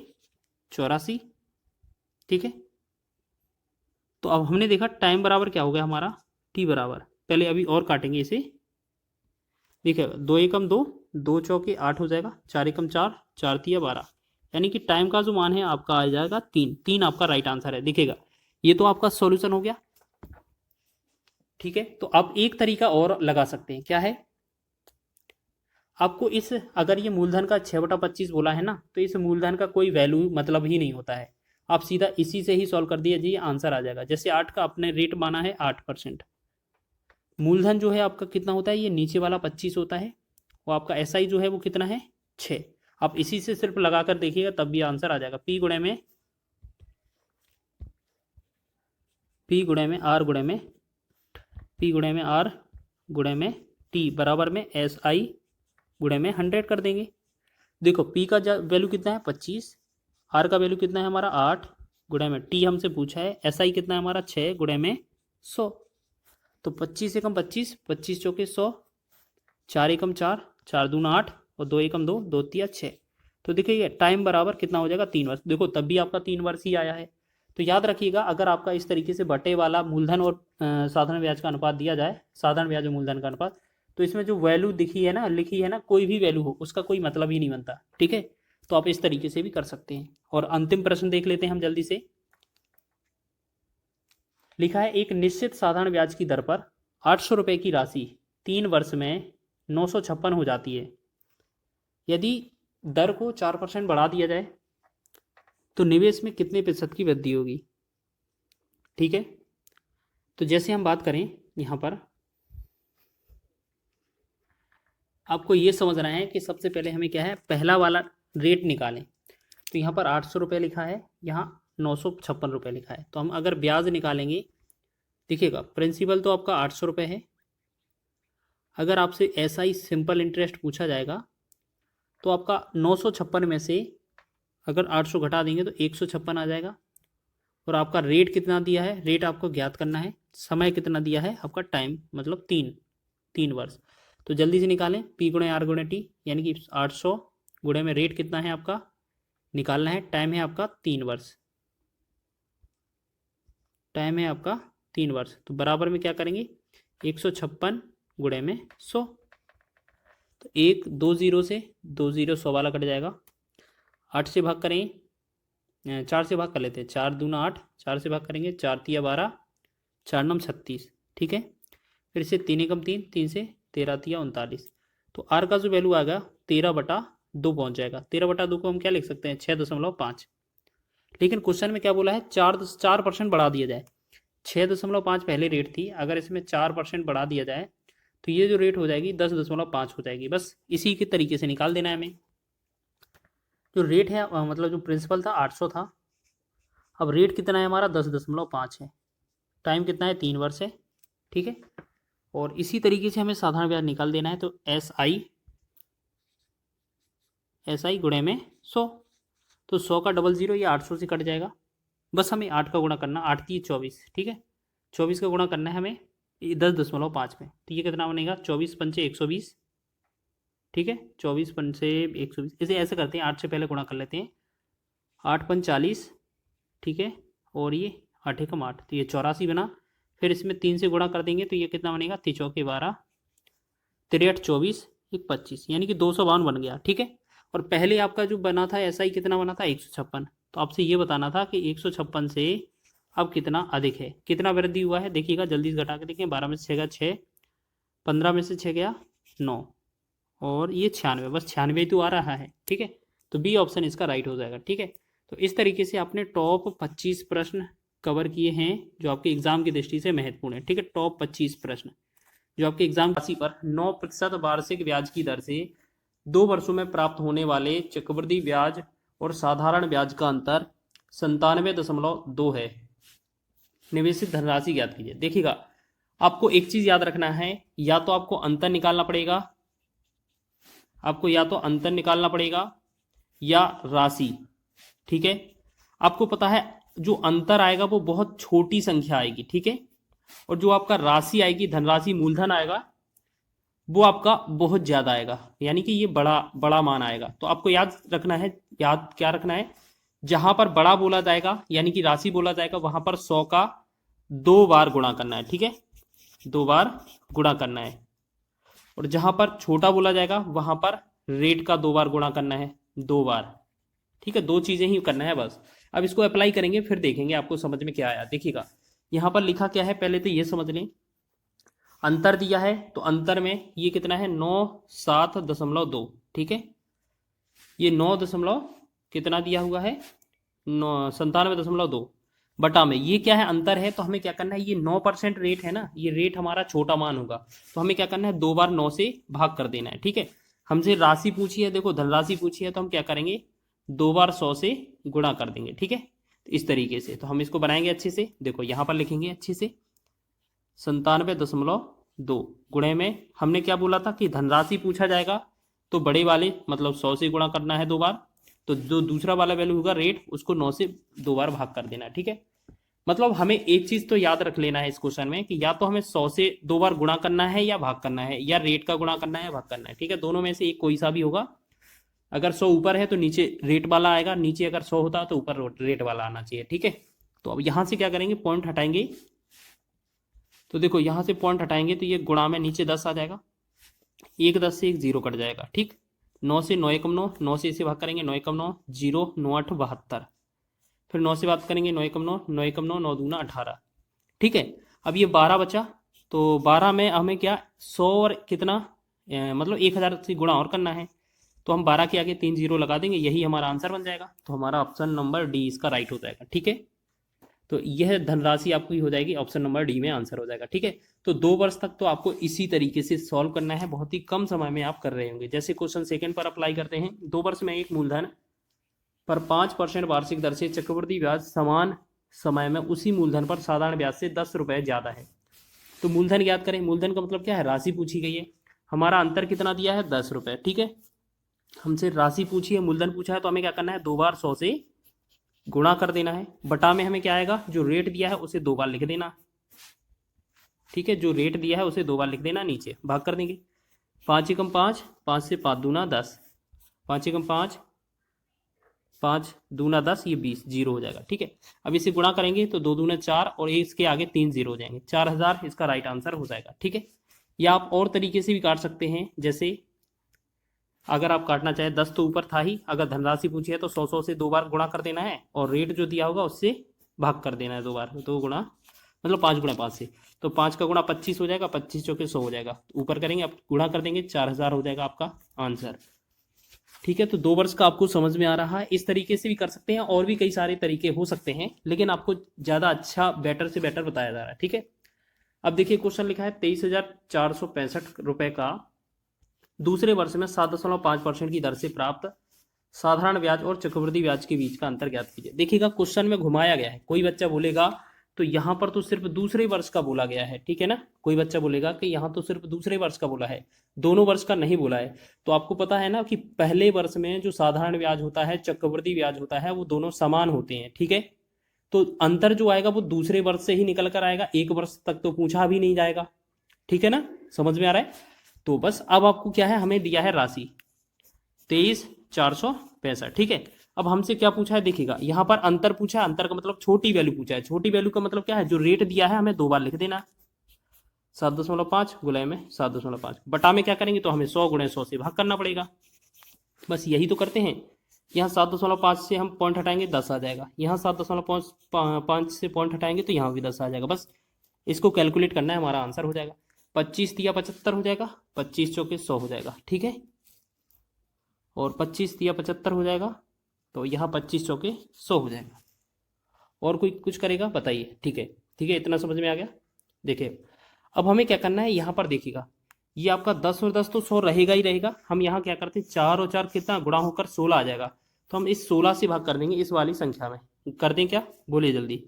84, ठीक है। तो अब हमने देखा टाइम बराबर क्या हो गया हमारा, टी बराबर, पहले अभी और काटेंगे इसे, देखिए 2 एकम 2, 2 चौके 8 हो जाएगा, 4 एकम 4, 4 तिया 12, यानी कि टाइम का जो मान है आपका आ जाएगा 3, 3 आपका राइट आंसर है, दिखेगा। ये तो आपका सॉल्यूशन हो गया, ठीक है। तो आप एक तरीका और लगा सकते हैं, क्या है, आपको इस, अगर ये मूलधन का 6/25 बोला है ना, तो इस मूलधन का कोई वैल्यू मतलब ही नहीं होता है, आप सीधा इसी से ही सॉल्व कर दिया जी, आंसर आ जाएगा। जैसे 8 का अपने रेट माना है 8%, मूलधन जो है आपका कितना होता है, ये नीचे वाला 25 होता है, वो आपका SI जो है वो कितना है 6, आप इसी से सिर्फ लगा कर देखिएगा तब भी आंसर आ जाएगा। P गुणे में R गुणे में P गुणे में R गुणे में T बराबर में SI गुणे में 100 कर देंगे। देखो P का वैल्यू कितना है 25, R का वैल्यू कितना है हमारा 8 गुणे में T हमसे पूछा है, SI कितना है हमारा 6 गुणे में 100, तो 25 एकम 25, 25 चौके 100, 4 एकम 4, 4 दूना 8 और 2 एकम 2, 2 तिया 6, तो देखिए टाइम बराबर कितना हो जाएगा 3 वर्ष। देखो तब भी आपका 3 वर्ष ही आया है। तो याद रखिएगा, अगर आपका इस तरीके से बटे वाला मूलधन और साधारण ब्याज का अनुपात दिया जाए, साधारण ब्याज और मूलधन का अनुपात, तो इसमें जो वैल्यू दिखी है ना, लिखी है ना, कोई भी वैल्यू हो उसका कोई मतलब ही नहीं बनता, ठीक है। तो आप इस तरीके से भी कर सकते हैं। और अंतिम प्रश्न देख लेते हैं हम जल्दी से। लिखा है एक निश्चित साधारण ब्याज की दर पर 800 रुपये की राशि 3 वर्ष में 956 हो जाती है। यदि दर को 4% बढ़ा दिया जाए तो निवेश में कितने प्रतिशत की वृद्धि होगी, ठीक है। तो जैसे हम बात करें यहाँ पर, आपको ये समझना है कि सबसे पहले हमें क्या है, पहला वाला रेट निकालें। तो यहाँ पर 800 रुपये लिखा है, यहाँ 956 रुपये लिखा है, तो हम अगर ब्याज निकालेंगे, देखिएगा प्रिंसिपल तो आपका 800 रुपये है, अगर आपसे SI सिंपल इंटरेस्ट पूछा जाएगा तो आपका 956 में से अगर 800 घटा देंगे तो 156 आ जाएगा, और आपका रेट कितना दिया है, रेट आपको ज्ञात करना है, समय कितना दिया है आपका, टाइम मतलब 3 वर्ष। तो जल्दी से निकालें, P गुणे R गुणे T, यानी कि 800 गुणे में रेट कितना है आपका निकालना है, टाइम है आपका 3 वर्ष, टाइम है आपका 3 वर्ष। तो बराबर में क्या करेंगे, 156 गुणे में 100, तो 1 2 0 से 2 0 100 वाला कट जाएगा, 8 से भाग करें, 4 से भाग कर लेते हैं, 4 दूना 8, 4 से भाग करेंगे, 4 तिया 12, 4 9 36, ठीक है। फिर से 3 एकम 3, 3 से 13 तिया 39, तो R का जो वैल्यू आएगा 13/2 पहुंच जाएगा। 13/2 को हम क्या लिख सकते हैं, 6.5। लेकिन क्वेश्चन में क्या बोला है, 4% बढ़ा दिया जाए, 6.5 पहले रेट थी, अगर इसमें 4% बढ़ा दिया जाए तो ये जो रेट हो जाएगी 10.5 हो जाएगी। बस इसी के तरीके से निकाल देना है हमें। जो रेट है मतलब जो प्रिंसिपल था 800 था, अब रेट कितना है हमारा 10.5 है, टाइम कितना है 3 वर्ष है, ठीक है। और इसी तरीके से हमें साधारण ब्याज निकाल देना है, तो एस आई गुणे में 100, तो 100 का डबल ज़ीरो ये 800 से कट जाएगा। बस हमें 8 का गुणा करना, 8 3 24, ठीक है, 24 का गुणा करना है हमें 10.5 में, तो ये कितना बनेगा 24 पंचे 120, ठीक है, 24 पंचे 120। इसे ऐसे करते हैं, 8 से पहले गुणा कर लेते हैं, 8 पंच 40, ठीक है, और ये 8 एकम 8, तो ये 84 बना। फिर इसमें 3 से गुणा कर देंगे तो ये कितना बनेगा 3 चौके 12, 3 8 24, 1 25, यानी कि 252 बन गया, ठीक है। और पहले आपका जो बना था ऐसा ही कितना बना था 156, तो आपसे ये बताना था कि 156 से अब कितना अधिक है, कितना वृद्धि हुआ है, देखिएगा जल्दी से घटा के देखें, 12 में से 6 गया 6, 15 में से 6 गया 9, और ये 96, बस 96 तो आ रहा है, ठीक है। तो बी ऑप्शन इसका राइट हो जाएगा, ठीक है। तो इस तरीके से आपने टॉप 25 प्रश्न कवर किए हैं जो आपके एग्जाम की दृष्टि से महत्वपूर्ण है, ठीक है। टॉप 25 प्रश्न जो आपके एग्जाम राशि पर 9% वार्षिक ब्याज की दर से 2 वर्षों में प्राप्त होने वाले चक्रवृद्धि ब्याज और साधारण ब्याज का अंतर 97.2 है। निवेशित धनराशि ज्ञात कीजिए। देखिएगा आपको एक चीज याद रखना है, या तो आपको अंतर निकालना पड़ेगा, आपको या तो अंतर निकालना पड़ेगा या राशि, ठीक है। आपको पता है जो अंतर आएगा वो बहुत छोटी संख्या आएगी, ठीक है, और जो आपका राशि आएगी धनराशि मूलधन आएगा वो आपका बहुत ज्यादा आएगा, यानी कि ये बड़ा बड़ा मान आएगा। तो आपको याद रखना है, याद क्या रखना है, जहां पर बड़ा बोला जाएगा यानी कि राशि बोला जाएगा वहां पर 100 का 2 बार गुणा करना है, ठीक है, 2 बार गुणा करना है। और जहां पर छोटा बोला जाएगा वहां पर रेट का 2 बार गुणा करना है, 2 बार, ठीक है, 2 चीजें ही करना है बस। अब इसको अप्लाई करेंगे फिर देखेंगे आपको समझ में क्या आया। देखिएगा यहां पर लिखा क्या है, पहले तो ये समझ लें, अंतर दिया है तो अंतर में ये कितना है 97.2, ठीक है, ये 9 दशमलव कितना दिया हुआ है 97.2 बटा में ये क्या है अंतर है, तो हमें क्या करना है, ये 9% रेट है ना, ये रेट हमारा छोटा मान होगा, तो हमें क्या करना है 2 बार 9 से भाग कर देना है, ठीक है। हमसे राशि पूछी है, देखो धनराशि पूछी है, तो हम क्या करेंगे 2 बार 100 से गुणा कर देंगे, ठीक है। तो इस तरीके से तो हम इसको बनाएंगे अच्छे से, देखो यहां पर लिखेंगे अच्छे से 97.2 गुणे में हमने क्या बोला था कि धनराशि पूछा जाएगा तो बड़े वाले मतलब 100 से गुणा करना है 2 बार, तो जो दूसरा वाला वैल्यू होगा रेट उसको 9 से 2 बार भाग कर देना है, ठीक है। मतलब हमें एक चीज तो याद रख लेना है इस क्वेश्चन में कि या तो हमें 100 से 2 बार गुणा करना है या भाग करना है, या रेट का गुणा करना है भाग करना है, ठीक है, दोनों में से एक कोई सा भी होगा। अगर 100 ऊपर है तो नीचे रेट वाला आएगा, नीचे अगर 100 होता तो ऊपर रेट वाला आना चाहिए, ठीक है। तो अब यहां से क्या करेंगे पॉइंट हटाएंगे, तो देखो यहां से पॉइंट हटाएंगे तो ये गुणा में नीचे 10 आ जाएगा, 1 10 से 1 0 कट जाएगा, ठीक। 9 से 9 एकम 9, 9 से इसे भाग करेंगे 9 एकम 9 0, 9 8 72, फिर 9 से बात करेंगे 9 एकम 9, 9 एकम 9, 9 दूना 18, ठीक है। अब ये 12 बचा, तो 12 में हमें क्या 100 और कितना मतलब 1000 से गुणा और करना है, तो हम 12 के आगे 3 0 लगा देंगे, यही हमारा आंसर बन जाएगा। तो हमारा ऑप्शन नंबर डी इसका राइट हो जाएगा, ठीक है। तो यह धनराशि आपकी हो जाएगी, ऑप्शन नंबर डी में आंसर हो जाएगा, ठीक है। तो 2 वर्ष तक तो आपको इसी तरीके से सॉल्व करना है, बहुत ही कम समय में आप कर रहे होंगे। जैसे क्वेश्चन सेकंड पर अप्लाई करते हैं, 2 वर्ष में एक मूलधन पर 5% वार्षिक दर से चक्रवृद्धि ब्याज समान समय में उसी मूलधन पर साधारण ब्याज से 10 रुपए ज्यादा है, तो मूलधन ज्ञात करें। मूलधन का मतलब क्या है, राशि पूछी गई है, हमारा अंतर कितना दिया है 10 रुपए, ठीक है। हमसे राशि पूछी है, मूलधन पूछा है, तो हमें क्या करना है 2 बार 100 से गुणा कर देना है, बटा में हमें क्या आएगा जो रेट दिया है उसे 2 बार लिख देना, ठीक है, जो रेट दिया है उसे 2 बार लिख देना, नीचे भाग कर देंगे 5 एकम 5, 5 से 5 दूना 10, 5 एकम 5, 5 दूना 10, ये 20 0 हो जाएगा, ठीक है। अब इसे गुणा करेंगे तो 2 दूना 4 और इसके आगे 3 0 हो जाएंगे, 4000 इसका राइट आंसर हो जाएगा, ठीक है। या आप और तरीके से भी काट सकते हैं, जैसे अगर आप काटना चाहे 10 तो ऊपर था ही, अगर धनराशि पूछी है तो 100 से 2 बार गुणा कर देना है और रेट जो दिया होगा उससे भाग कर देना है 2 बार, 2 गुणा मतलब 5 गुणा 5 से, तो 5 का गुणा 25 हो जाएगा, 25 चौके 100 हो जाएगा, ऊपर करेंगे अब गुणा कर देंगे 4000 हो जाएगा आपका आंसर। ठीक है, तो 2 वर्ष का आपको समझ में आ रहा है। इस तरीके से भी कर सकते हैं, और भी कई सारे तरीके हो सकते हैं, लेकिन आपको ज़्यादा अच्छा बेटर से बेटर बताया जा रहा है। ठीक है, अब देखिए क्वेश्चन लिखा है 23,465 रुपए का दूसरे वर्ष में 7.5% की दर से प्राप्त साधारण ब्याज और चक्रवृद्धि ब्याज के बीच का अंतर ज्ञात कीजिए। देखिएगा क्वेश्चन में घुमाया गया है, कोई बच्चा बोलेगा तो यहाँ पर तो सिर्फ दूसरे वर्ष का बोला गया है, ठीक है ना। कोई बच्चा बोलेगा कि यहाँ तो सिर्फ दूसरे वर्ष का बोला है, दोनों वर्ष का नहीं बोला है। तो आपको पता है ना कि पहले वर्ष में जो साधारण ब्याज होता है, चक्रवृद्धि ब्याज होता है, वो दोनों समान होते हैं। ठीक है, तो अंतर जो आएगा वो दूसरे वर्ष से ही निकल कर आएगा, एक वर्ष तक तो पूछा भी नहीं जाएगा। ठीक है ना, समझ में आ रहा है। तो बस अब आपको क्या है, हमें दिया है राशि 23,465। ठीक है, अब हमसे क्या पूछा है, देखिएगा यहाँ पर अंतर पूछा है, अंतर का मतलब छोटी वैल्यू पूछा है। छोटी वैल्यू का मतलब क्या है, जो रेट दिया है हमें 2 बार लिख देना, 7.5 गुणे में 7.5 बटा में क्या करेंगे, तो हमें 100 गुणे 100 से भाग करना पड़ेगा। बस यही तो करते हैं। यहाँ 7.5 से हम पॉइंट हटाएंगे 10 आ जाएगा, यहाँ 7.5 से पॉइंट हटाएंगे तो यहाँ भी 10 आ जाएगा। बस इसको कैलकुलेट करना है, हमारा आंसर हो जाएगा 25 तिया 75 हो जाएगा, 25 चौके 100 हो जाएगा। ठीक है, और 25 तिया 75 हो जाएगा, तो यहाँ 25 चौके 100 हो जाएगा। और कोई कुछ करेगा बताइए। ठीक है, ठीक है, इतना समझ में आ गया। देखिए अब हमें क्या करना है, यहाँ पर देखिएगा ये आपका 10 और 10 तो 100 रहेगा ही रहेगा। हम यहाँ क्या करते हैं, 4 और 4 कितना गुणा होकर 16 आ जाएगा, तो हम इस 16 से भाग कर देंगे इस वाली संख्या में। कर दें क्या, बोलिए जल्दी,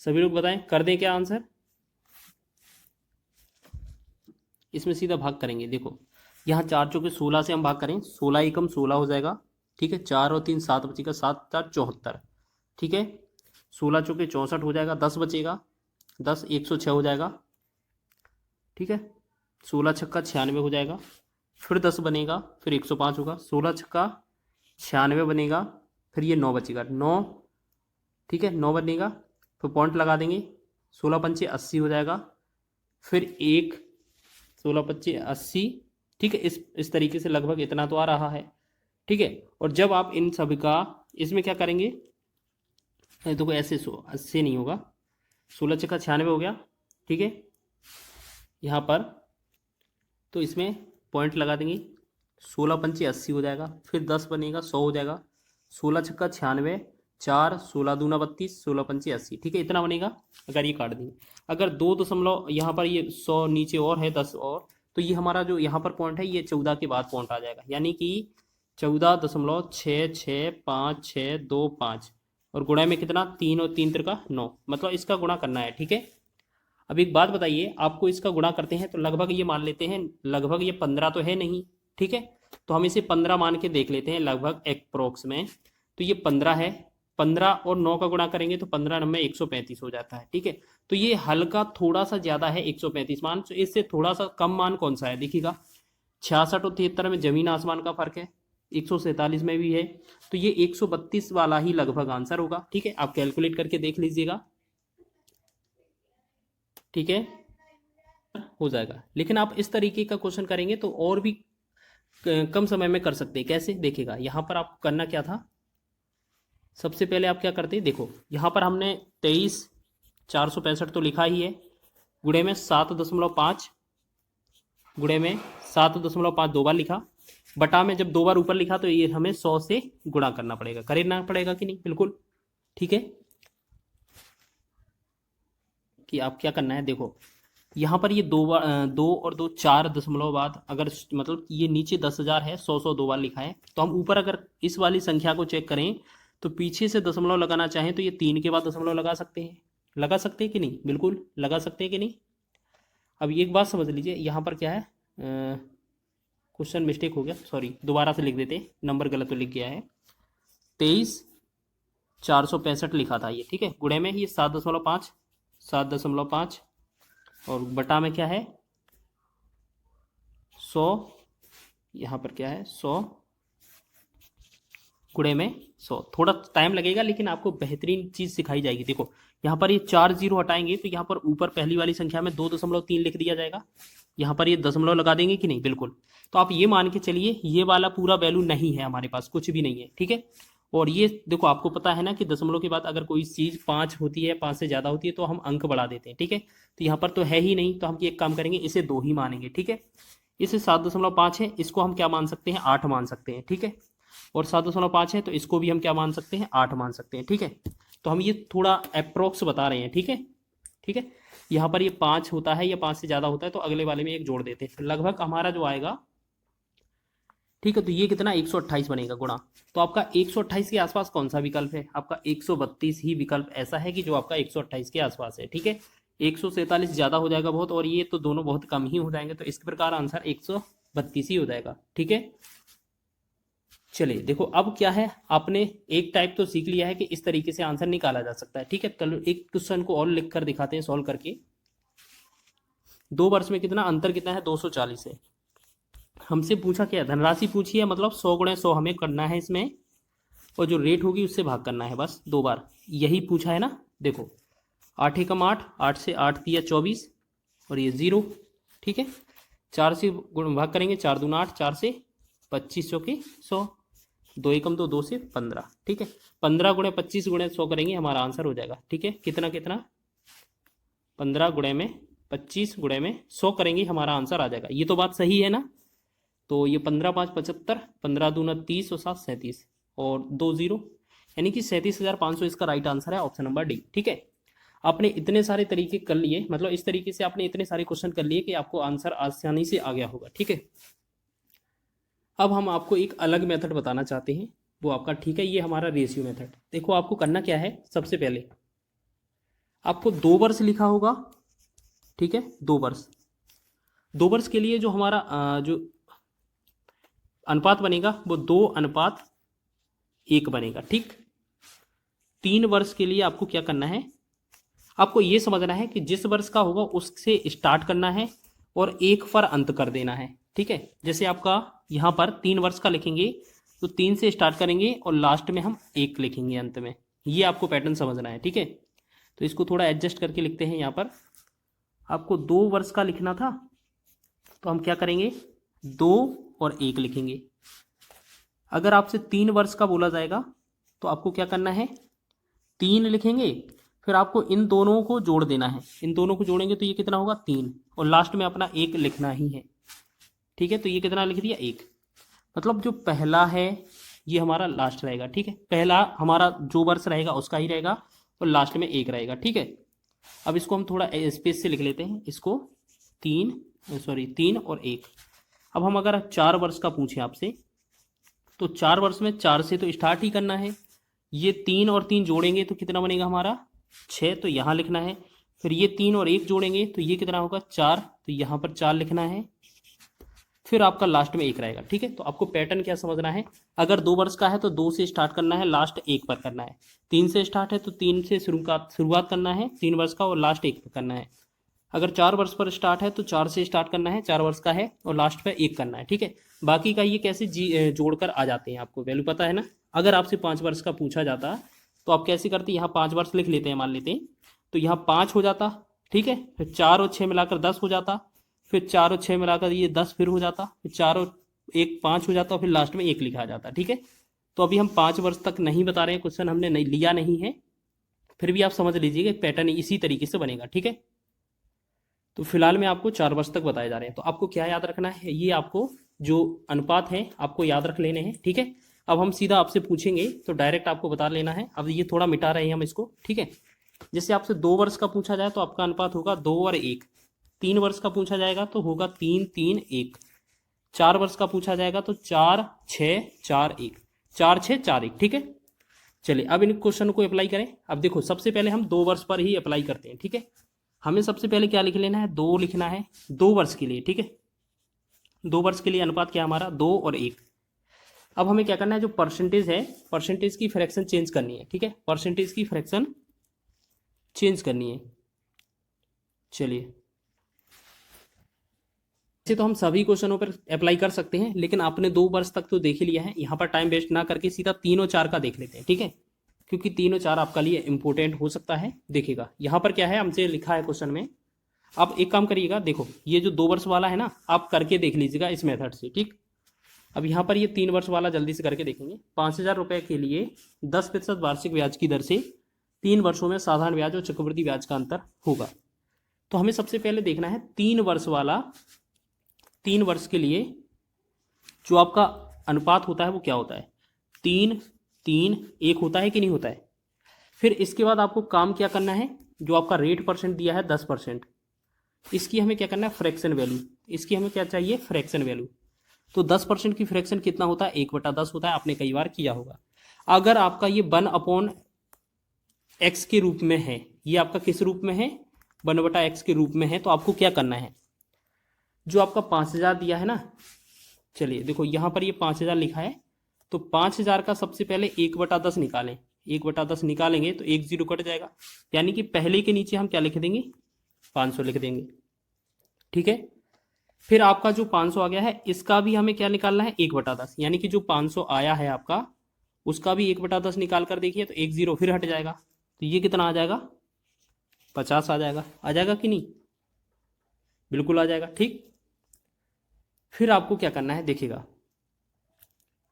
सभी लोग बताएं, कर दें क्या आंसर। इसमें सीधा भाग करेंगे। देखो यहाँ 4 चौके 16 से हम भाग करें, 16 एकम 16 हो जाएगा। ठीक है, 4 और 3 7 बचेगा, 7 4 74। ठीक है, 16 चौके 64 हो जाएगा, 10 बचेगा, 10 106 हो जाएगा। ठीक है, 16 छक्का 96 हो जाएगा, फिर 10 बनेगा, फिर 105 होगा, 16 छक्का 96 बनेगा, फिर ये 9 बचेगा, 9। ठीक है, 9 बनेगा, फिर पॉइंट लगा देंगे, 16 पंचे 80 हो जाएगा, फिर एक 16 पंचे 80। ठीक है, इस तरीके से लगभग इतना तो आ रहा है। ठीक है, और जब आप इन सभी का इसमें क्या करेंगे, देखो ऐसे 80 नहीं होगा, 16 छक्का 96 हो गया। ठीक है, यहाँ पर तो इसमें पॉइंट लगा देंगे, 16 पंचे 80 हो जाएगा, फिर 10 बनेगा 100 हो जाएगा, 16 छक्का 96, 4 16 दूना 32, 16 पंचे 80। ठीक है, इतना बनेगा। अगर ये काट देंगे, अगर 2 दशमलव यहाँ पर ये 100 नीचे और है 10 और, तो ये हमारा जो यहाँ पर पॉइंट है ये 14 के बाद पॉइंट आ जाएगा, यानी कि 14.665625, और गुणा में कितना, 3 और 3 तिरका 9, मतलब इसका गुणा करना है। ठीक है, अब एक बात बताइए, आपको इसका गुणा करते हैं तो लगभग ये मान लेते हैं, लगभग ये 15 तो है नहीं। ठीक है, तो हम इसे 15 मान के देख लेते हैं, लगभग अप्रोक्स में। तो ये 15 है, 15 और 9 का गुणा करेंगे तो 15 9 135 हो जाता है। ठीक है, तो ये हल्का थोड़ा सा ज्यादा है 135 मान, तो इससे थोड़ा सा कम मान कौन सा है, देखिएगा 66 और 73 में जमीन आसमान का फर्क है, 147 में भी है, तो ये 132 वाला ही लगभग आंसर होगा। ठीक है, आप कैलकुलेट करके देख लीजिएगा। ठीक है, हो जाएगा। लेकिन आप इस तरीके का क्वेश्चन करेंगे तो और भी कम समय में कर सकते हैं। कैसे, देखिएगा यहाँ पर आपको करना क्या था, सबसे पहले आप क्या करते हैं, देखो यहाँ पर हमने 23,465 तो लिखा ही है, गुणे में 7.5, गुणे में 7.5 2 बार लिखा, बटा में जब 2 बार ऊपर लिखा तो ये हमें 100 से गुणा करना पड़ेगा, करना पड़ेगा कि नहीं, बिल्कुल। ठीक है, कि आप क्या करना है, देखो यहाँ पर ये 2 और 2 4 दशमलव बाद, अगर मतलब ये नीचे 10,000 है, 100 2 बार लिखा है, तो हम ऊपर अगर इस वाली संख्या को चेक करें तो पीछे से दशमलव लगाना चाहें तो ये 3 के बाद दशमलव लगा सकते हैं, लगा सकते हैं कि नहीं, बिल्कुल लगा सकते हैं कि नहीं। अब एक बात समझ लीजिए, यहाँ पर क्या है, क्वेश्चन मिस्टेक हो गया, सॉरी, दोबारा से लिख देते, नंबर गलत तो लिख गया है, 23,465 लिखा था ये। ठीक है, गुणे में ये 7.5, 7.5, और बटा में क्या है 100, यहाँ पर क्या है 100, गुणे में 100। थोड़ा टाइम लगेगा लेकिन आपको बेहतरीन चीज़ सिखाई जाएगी। देखो यहाँ पर ये 4 जीरो हटाएंगे तो यहाँ पर ऊपर पहली वाली संख्या में 2.3 लिख दिया जाएगा, यहाँ पर ये दशमलव लगा देंगे कि नहीं, बिल्कुल। तो आप ये मान के चलिए ये वाला पूरा वैल्यू नहीं है हमारे पास, कुछ भी नहीं है। ठीक है, और ये देखो आपको पता है ना कि दशमलव के बाद अगर कोई चीज़ 5 होती है, 5 से ज़्यादा होती है तो हम अंक बढ़ा देते हैं। ठीक है, तो यहाँ पर तो है ही नहीं, तो हम एक काम करेंगे, इसे 2 ही मानेंगे। ठीक है, इसे 7.5 है, इसको हम क्या मान सकते हैं, 8 मान सकते हैं, ठीक है। और 7.5 है तो इसको भी हम क्या मान सकते हैं, 8 मान सकते हैं, ठीक है। तो हम ये थोड़ा अप्रोक्स बता रहे हैं, ठीक है, ठीक है। यहाँ पर ये 5 होता है या 5 से ज़्यादा होता है तो अगले वाले में एक जोड़ देते हैं, फिर लगभग हमारा जो आएगा, ठीक है। तो ये कितना 128 बनेगा गुणा, तो आपका 128 के आसपास कौन सा विकल्प है, आपका 132 ही विकल्प ऐसा है कि जो आपका 128 के आसपास है, ठीक है। 147 ज़्यादा हो जाएगा बहुत, और ये तो दोनों बहुत कम ही हो जाएंगे, तो इस प्रकार आंसर 132 ही हो जाएगा, ठीक है। चलिए देखो अब क्या है, आपने एक टाइप तो सीख लिया है कि इस तरीके से आंसर निकाला जा सकता है, ठीक है। कल एक क्वेश्चन को और लिख कर दिखाते हैं सॉल्व करके। 2 वर्ष में कितना अंतर, कितना है, 240 है। हमसे पूछा क्या है, धनराशि पूछी है, मतलब 100 गुणे 100 हमें करना है इसमें, और जो रेट होगी उससे भाग करना है, बस 2 बार यही पूछा है ना। देखो 8 एकम 8, 8 से 8 दिया 24, और ये 0, ठीक है। 4 से गुण भाग करेंगे, 4 दूना 8, 4 से 25 चौके 100, 2 एकम 2, 2 से 15, ठीक है। 15 गुणे 25 गुणे 100 करेंगे, हमारा आंसर हो जाएगा, ठीक है। कितना कितना, 15 गुणे में 25 गुणे में 100 करेंगे, हमारा आंसर आ जाएगा। ये तो बात सही है ना। तो ये 15 5 75, 15 दूना 30 और 7 37, और 2 0, यानी कि 37,500 इसका राइट आंसर है, ऑप्शन नंबर डी, ठीक है। आपने इतने सारे तरीके कर लिए, मतलब इस तरीके से आपने इतने सारे क्वेश्चन कर लिए कि आपको आंसर आसानी से आ गया होगा, ठीक है। अब हम आपको एक अलग मेथड बताना चाहते हैं, वो आपका, ठीक है, ये हमारा रेशियो मेथड। देखो आपको करना क्या है, सबसे पहले आपको 2 वर्ष लिखा होगा, ठीक है, 2 वर्ष। 2 वर्ष के लिए जो हमारा जो अनुपात बनेगा वो 2:1 बनेगा, ठीक। 3 वर्ष के लिए आपको क्या करना है, आपको ये समझना है कि जिस वर्ष का होगा उससे स्टार्ट करना है और 1 पर अंत कर देना है, ठीक है। जैसे आपका यहाँ पर 3 वर्ष का लिखेंगे तो 3 से स्टार्ट करेंगे और लास्ट में हम 1 लिखेंगे अंत में, ये आपको पैटर्न समझना है, ठीक है। तो इसको थोड़ा एडजस्ट करके लिखते हैं। यहाँ पर आपको 2 वर्ष का लिखना था, तो हम क्या करेंगे, 2 और 1 लिखेंगे। अगर आपसे 3 वर्ष का बोला जाएगा तो आपको क्या करना है, 3 लिखेंगे, फिर आपको इन दोनों को जोड़ देना है, इन दोनों को जोड़ेंगे तो ये कितना होगा, 3, और लास्ट में अपना 1 लिखना ही है, ठीक है। तो ये कितना लिख दिया, 1, मतलब जो पहला है ये हमारा लास्ट रहेगा, ठीक है। पहला हमारा जो वर्ष रहेगा उसका ही रहेगा, और लास्ट में 1 रहेगा, ठीक है। अब इसको हम थोड़ा स्पेस से लिख लेते हैं, इसको 3 और 1। अब हम अगर 4 वर्ष का पूछें आपसे, तो 4 वर्ष में 4 से तो स्टार्ट ही करना है, ये 3 और 3 जोड़ेंगे तो कितना बनेगा हमारा, 6, तो यहाँ लिखना है। फिर ये 3 और 1 जोड़ेंगे तो ये कितना होगा, 4, तो यहाँ पर 4 लिखना है। फिर आपका लास्ट में 1 रहेगा, ठीक है। तो आपको पैटर्न क्या समझना है, अगर 2 वर्ष का है तो 2 से स्टार्ट करना है, लास्ट 1 पर करना है। 3 से स्टार्ट है तो 3 से शुरुआत करना है 3 वर्ष का, और लास्ट 1 पर करना है। अगर 4 वर्ष पर स्टार्ट है तो 4 से स्टार्ट करना है, 4 वर्ष का है, और लास्ट पे 1 करना है, ठीक है। बाकी का ये कैसे जोड़कर आ जाते हैं, आपको वैल्यू पता है ना। अगर आपसे 5 वर्ष का पूछा जाता तो आप कैसे करते, यहाँ 5 वर्ष लिख लेते हैं, मान लेते हैं, तो यहाँ 5 हो जाता, ठीक है। फिर 4 और 6 मिलाकर 10 हो जाता, फिर 4 और 6 मिलाकर ये 10 फिर हो जाता, फिर 4 और 1 5 हो जाता, फिर लास्ट में 1 लिखा जाता, ठीक है। तो अभी हम 5 वर्ष तक नहीं बता रहे हैं, क्वेश्चन हमने नहीं लिया नहीं है, फिर भी आप समझ लीजिए कि पैटर्न इसी तरीके से बनेगा, ठीक है। तो फिलहाल में आपको 4 वर्ष तक बताए जा रहे हैं। तो आपको क्या याद रखना है, ये आपको जो अनुपात है आपको याद रख लेने हैं, ठीक है। अब हम सीधा आपसे पूछेंगे तो डायरेक्ट आपको बता लेना है। अब ये थोड़ा मिटा रहे हैं हम इसको, ठीक है। जैसे आपसे 2 वर्ष का पूछा जाए तो आपका अनुपात होगा 2 और 1। 3 वर्ष का पूछा जाएगा तो होगा 3 3 1। 4 वर्ष का पूछा जाएगा तो 4 6 4 1, 4 6 4 1, ठीक है। चलिए अब इन क्वेश्चन को अप्लाई करें। अब देखो सबसे पहले हम 2 वर्ष पर ही अप्लाई करते हैं, ठीक है। हमें सबसे पहले क्या लिख लेना है, 2 लिखना है 2 वर्ष के लिए, ठीक है। 2 वर्ष के लिए अनुपात क्या हमारा, 2 और 1। अब हमें क्या करना है, जो परसेंटेज है, परसेंटेज की फ्रैक्शन चेंज करनी है, ठीक है। परसेंटेज की फ्रैक्शन चेंज करनी है। चलिए ऐसे तो हम सभी क्वेश्चनों पर अप्लाई कर सकते हैं, लेकिन आपने 2 वर्ष तक तो देख ही लिया है, यहाँ पर टाइम वेस्ट ना करके सीधा 3 और 4 का देख लेते हैं, ठीक है। क्योंकि 3 और 4 आपका लिए इंपॉर्टेंट हो सकता है। देखिएगा यहाँ पर क्या है, हमसे लिखा है क्वेश्चन में। आप एक काम करिएगा, देखो ये जो 2 वर्ष वाला है ना, आप करके देख लीजिएगा इस मेथड से, ठीक। अब यहाँ पर ये 3 वर्ष वाला जल्दी से करके देखेंगे। 5,000 रुपये के लिए 10% वार्षिक ब्याज की दर से 3 वर्षों में साधारण ब्याज और चक्रवृद्धि ब्याज का अंतर होगा। तो हमें सबसे पहले देखना है 3 वर्ष वाला 3 वर्ष के लिए जो आपका अनुपात होता है वो क्या होता है, 3 3 1 होता है कि नहीं होता है। फिर इसके बाद आपको काम क्या करना है, जो आपका रेट परसेंट दिया है 10%, इसकी हमें क्या करना है, फ्रैक्शन वैल्यू। इसकी हमें क्या चाहिए, फ्रैक्शन वैल्यू। तो 10% की फ्रैक्शन कितना होता है, 1/10 होता है, आपने कई बार किया होगा। अगर आपका ये 1/x के रूप में है, ये आपका किस रूप में है, 1/x के रूप में है, तो आपको क्या करना है, जो आपका 5000 दिया है ना, चलिए देखो यहाँ पर ये 5000 लिखा है, तो 5000 का सबसे पहले 1/10 निकालें। 1/10 निकालेंगे तो 1 0 कट जाएगा, यानी कि पहले के नीचे हम क्या लिख देंगे, 500 लिख देंगे। ठीक है, फिर आपका जो 500 आ गया है, इसका भी हमें क्या निकालना है, 1/10, यानी कि जो 500 आया है आपका, उसका भी 1/10 निकाल कर देखिए, तो 1 0 फिर हट जाएगा, तो ये कितना आ जाएगा, 50 आ जाएगा। आ जाएगा कि नहीं, बिल्कुल आ जाएगा। ठीक, फिर आपको क्या करना है, देखिएगा,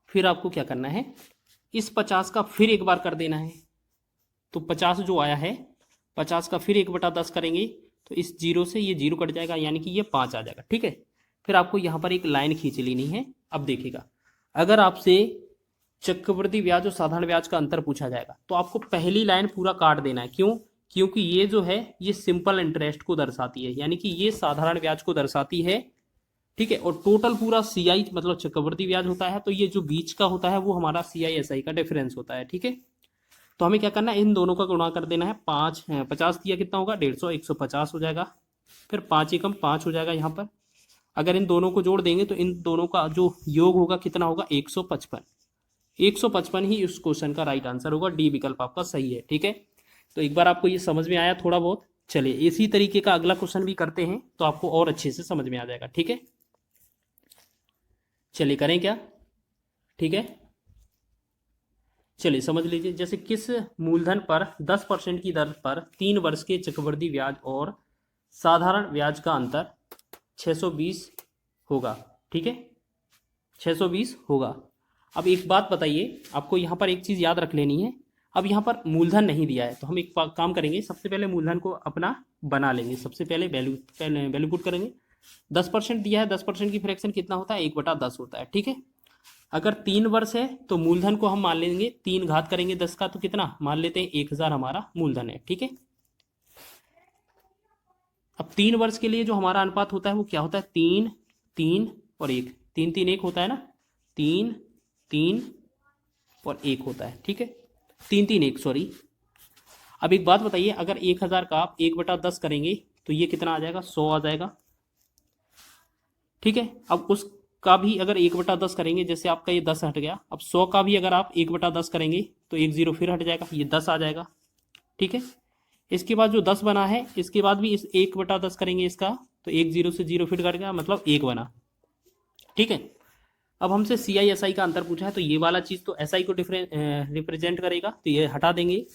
फिर आपको क्या करना है, इस 50 का फिर एक बार कर देना है। तो 50 जो आया है, 50 का फिर 1/10 करेंगे, तो इस 0 से ये 0 कट जाएगा, यानी कि ये 5 आ जाएगा। ठीक है, फिर आपको यहाँ पर एक लाइन खींच लेनी है। अब देखिएगा, अगर आपसे चक्रवृद्धि ब्याज और साधारण ब्याज का अंतर पूछा जाएगा, तो आपको पहली लाइन पूरा काट देना है। क्यों, क्योंकि ये जो है ये सिंपल इंटरेस्ट को दर्शाती है, यानी कि ये साधारण ब्याज को दर्शाती है। ठीक है, और टोटल पूरा CI मतलब चक्रवृद्धि ब्याज होता है, तो ये जो बीच का होता है वो हमारा CI/SI का डिफरेंस होता है। ठीक है, तो हमें क्या करना है, इन दोनों का गुणा कर देना है। 50 दिया कितना होगा, 150, 150 हो जाएगा। फिर 5 एकम 5 हो जाएगा यहाँ पर। अगर इन दोनों को जोड़ देंगे तो इन दोनों का जो योग होगा कितना होगा, 155। 155 ही इस क्वेश्चन का राइट आंसर होगा, डी विकल्प आपका सही है। ठीक है, तो एक बार आपको ये समझ में आया थोड़ा बहुत। चलिए इसी तरीके का अगला क्वेश्चन भी करते हैं, तो आपको और अच्छे से समझ में आ जाएगा। ठीक है, चलिए करें क्या, ठीक है, चलिए समझ लीजिए। जैसे किस मूलधन पर 10% की दर पर 3 वर्ष के चक्रवृद्धि ब्याज और साधारण ब्याज का अंतर 620 होगा। ठीक है, 620 होगा। अब एक बात बताइए, आपको यहाँ पर एक चीज़ याद रख लेनी है। अब यहाँ पर मूलधन नहीं दिया है, तो हम एक काम करेंगे, सबसे पहले मूलधन को अपना बना लेंगे। सबसे पहले वैल्यू पुट करेंगे। 10% दिया है, 10% की फ्रैक्शन कितना होता है, 1/10 होता है। ठीक है, अगर 3 वर्ष है तो मूलधन को हम मान लेंगे, 3 घात करेंगे 10 का, तो कितना मान लेते हैं, 1000 हमारा मूलधन है। ठीक है, अब 3 वर्ष के लिए जो हमारा अनुपात होता है वो क्या होता है, 3 3 और 1, 3 3 1 होता है ना, 3 3 और 1 होता है। ठीक है, 3 3 1 सॉरी। अब एक बात बताइए, अगर 1000 का आप 1/10 करेंगे तो ये कितना आ जाएगा, 100 आ जाएगा। ठीक है, अब उसका भी अगर 1/10 करेंगे, जैसे आपका ये 10 हट गया, अब 100 का भी अगर आप 1/10 करेंगे तो 1 0 फिर हट जाएगा, ये 10 आ जाएगा। ठीक है, इसके बाद जो 10 बना है, इसके बाद भी इस 1/10 करेंगे इसका, तो 1 0 से 0 फिर कट गया, मतलब 1 बना। ठीक है, अब हमसे CI/SI का अंतर पूछा है, तो ये वाला चीज़ तो SI को रिप्रेजेंट करेगा, तो ये हटा देंगे।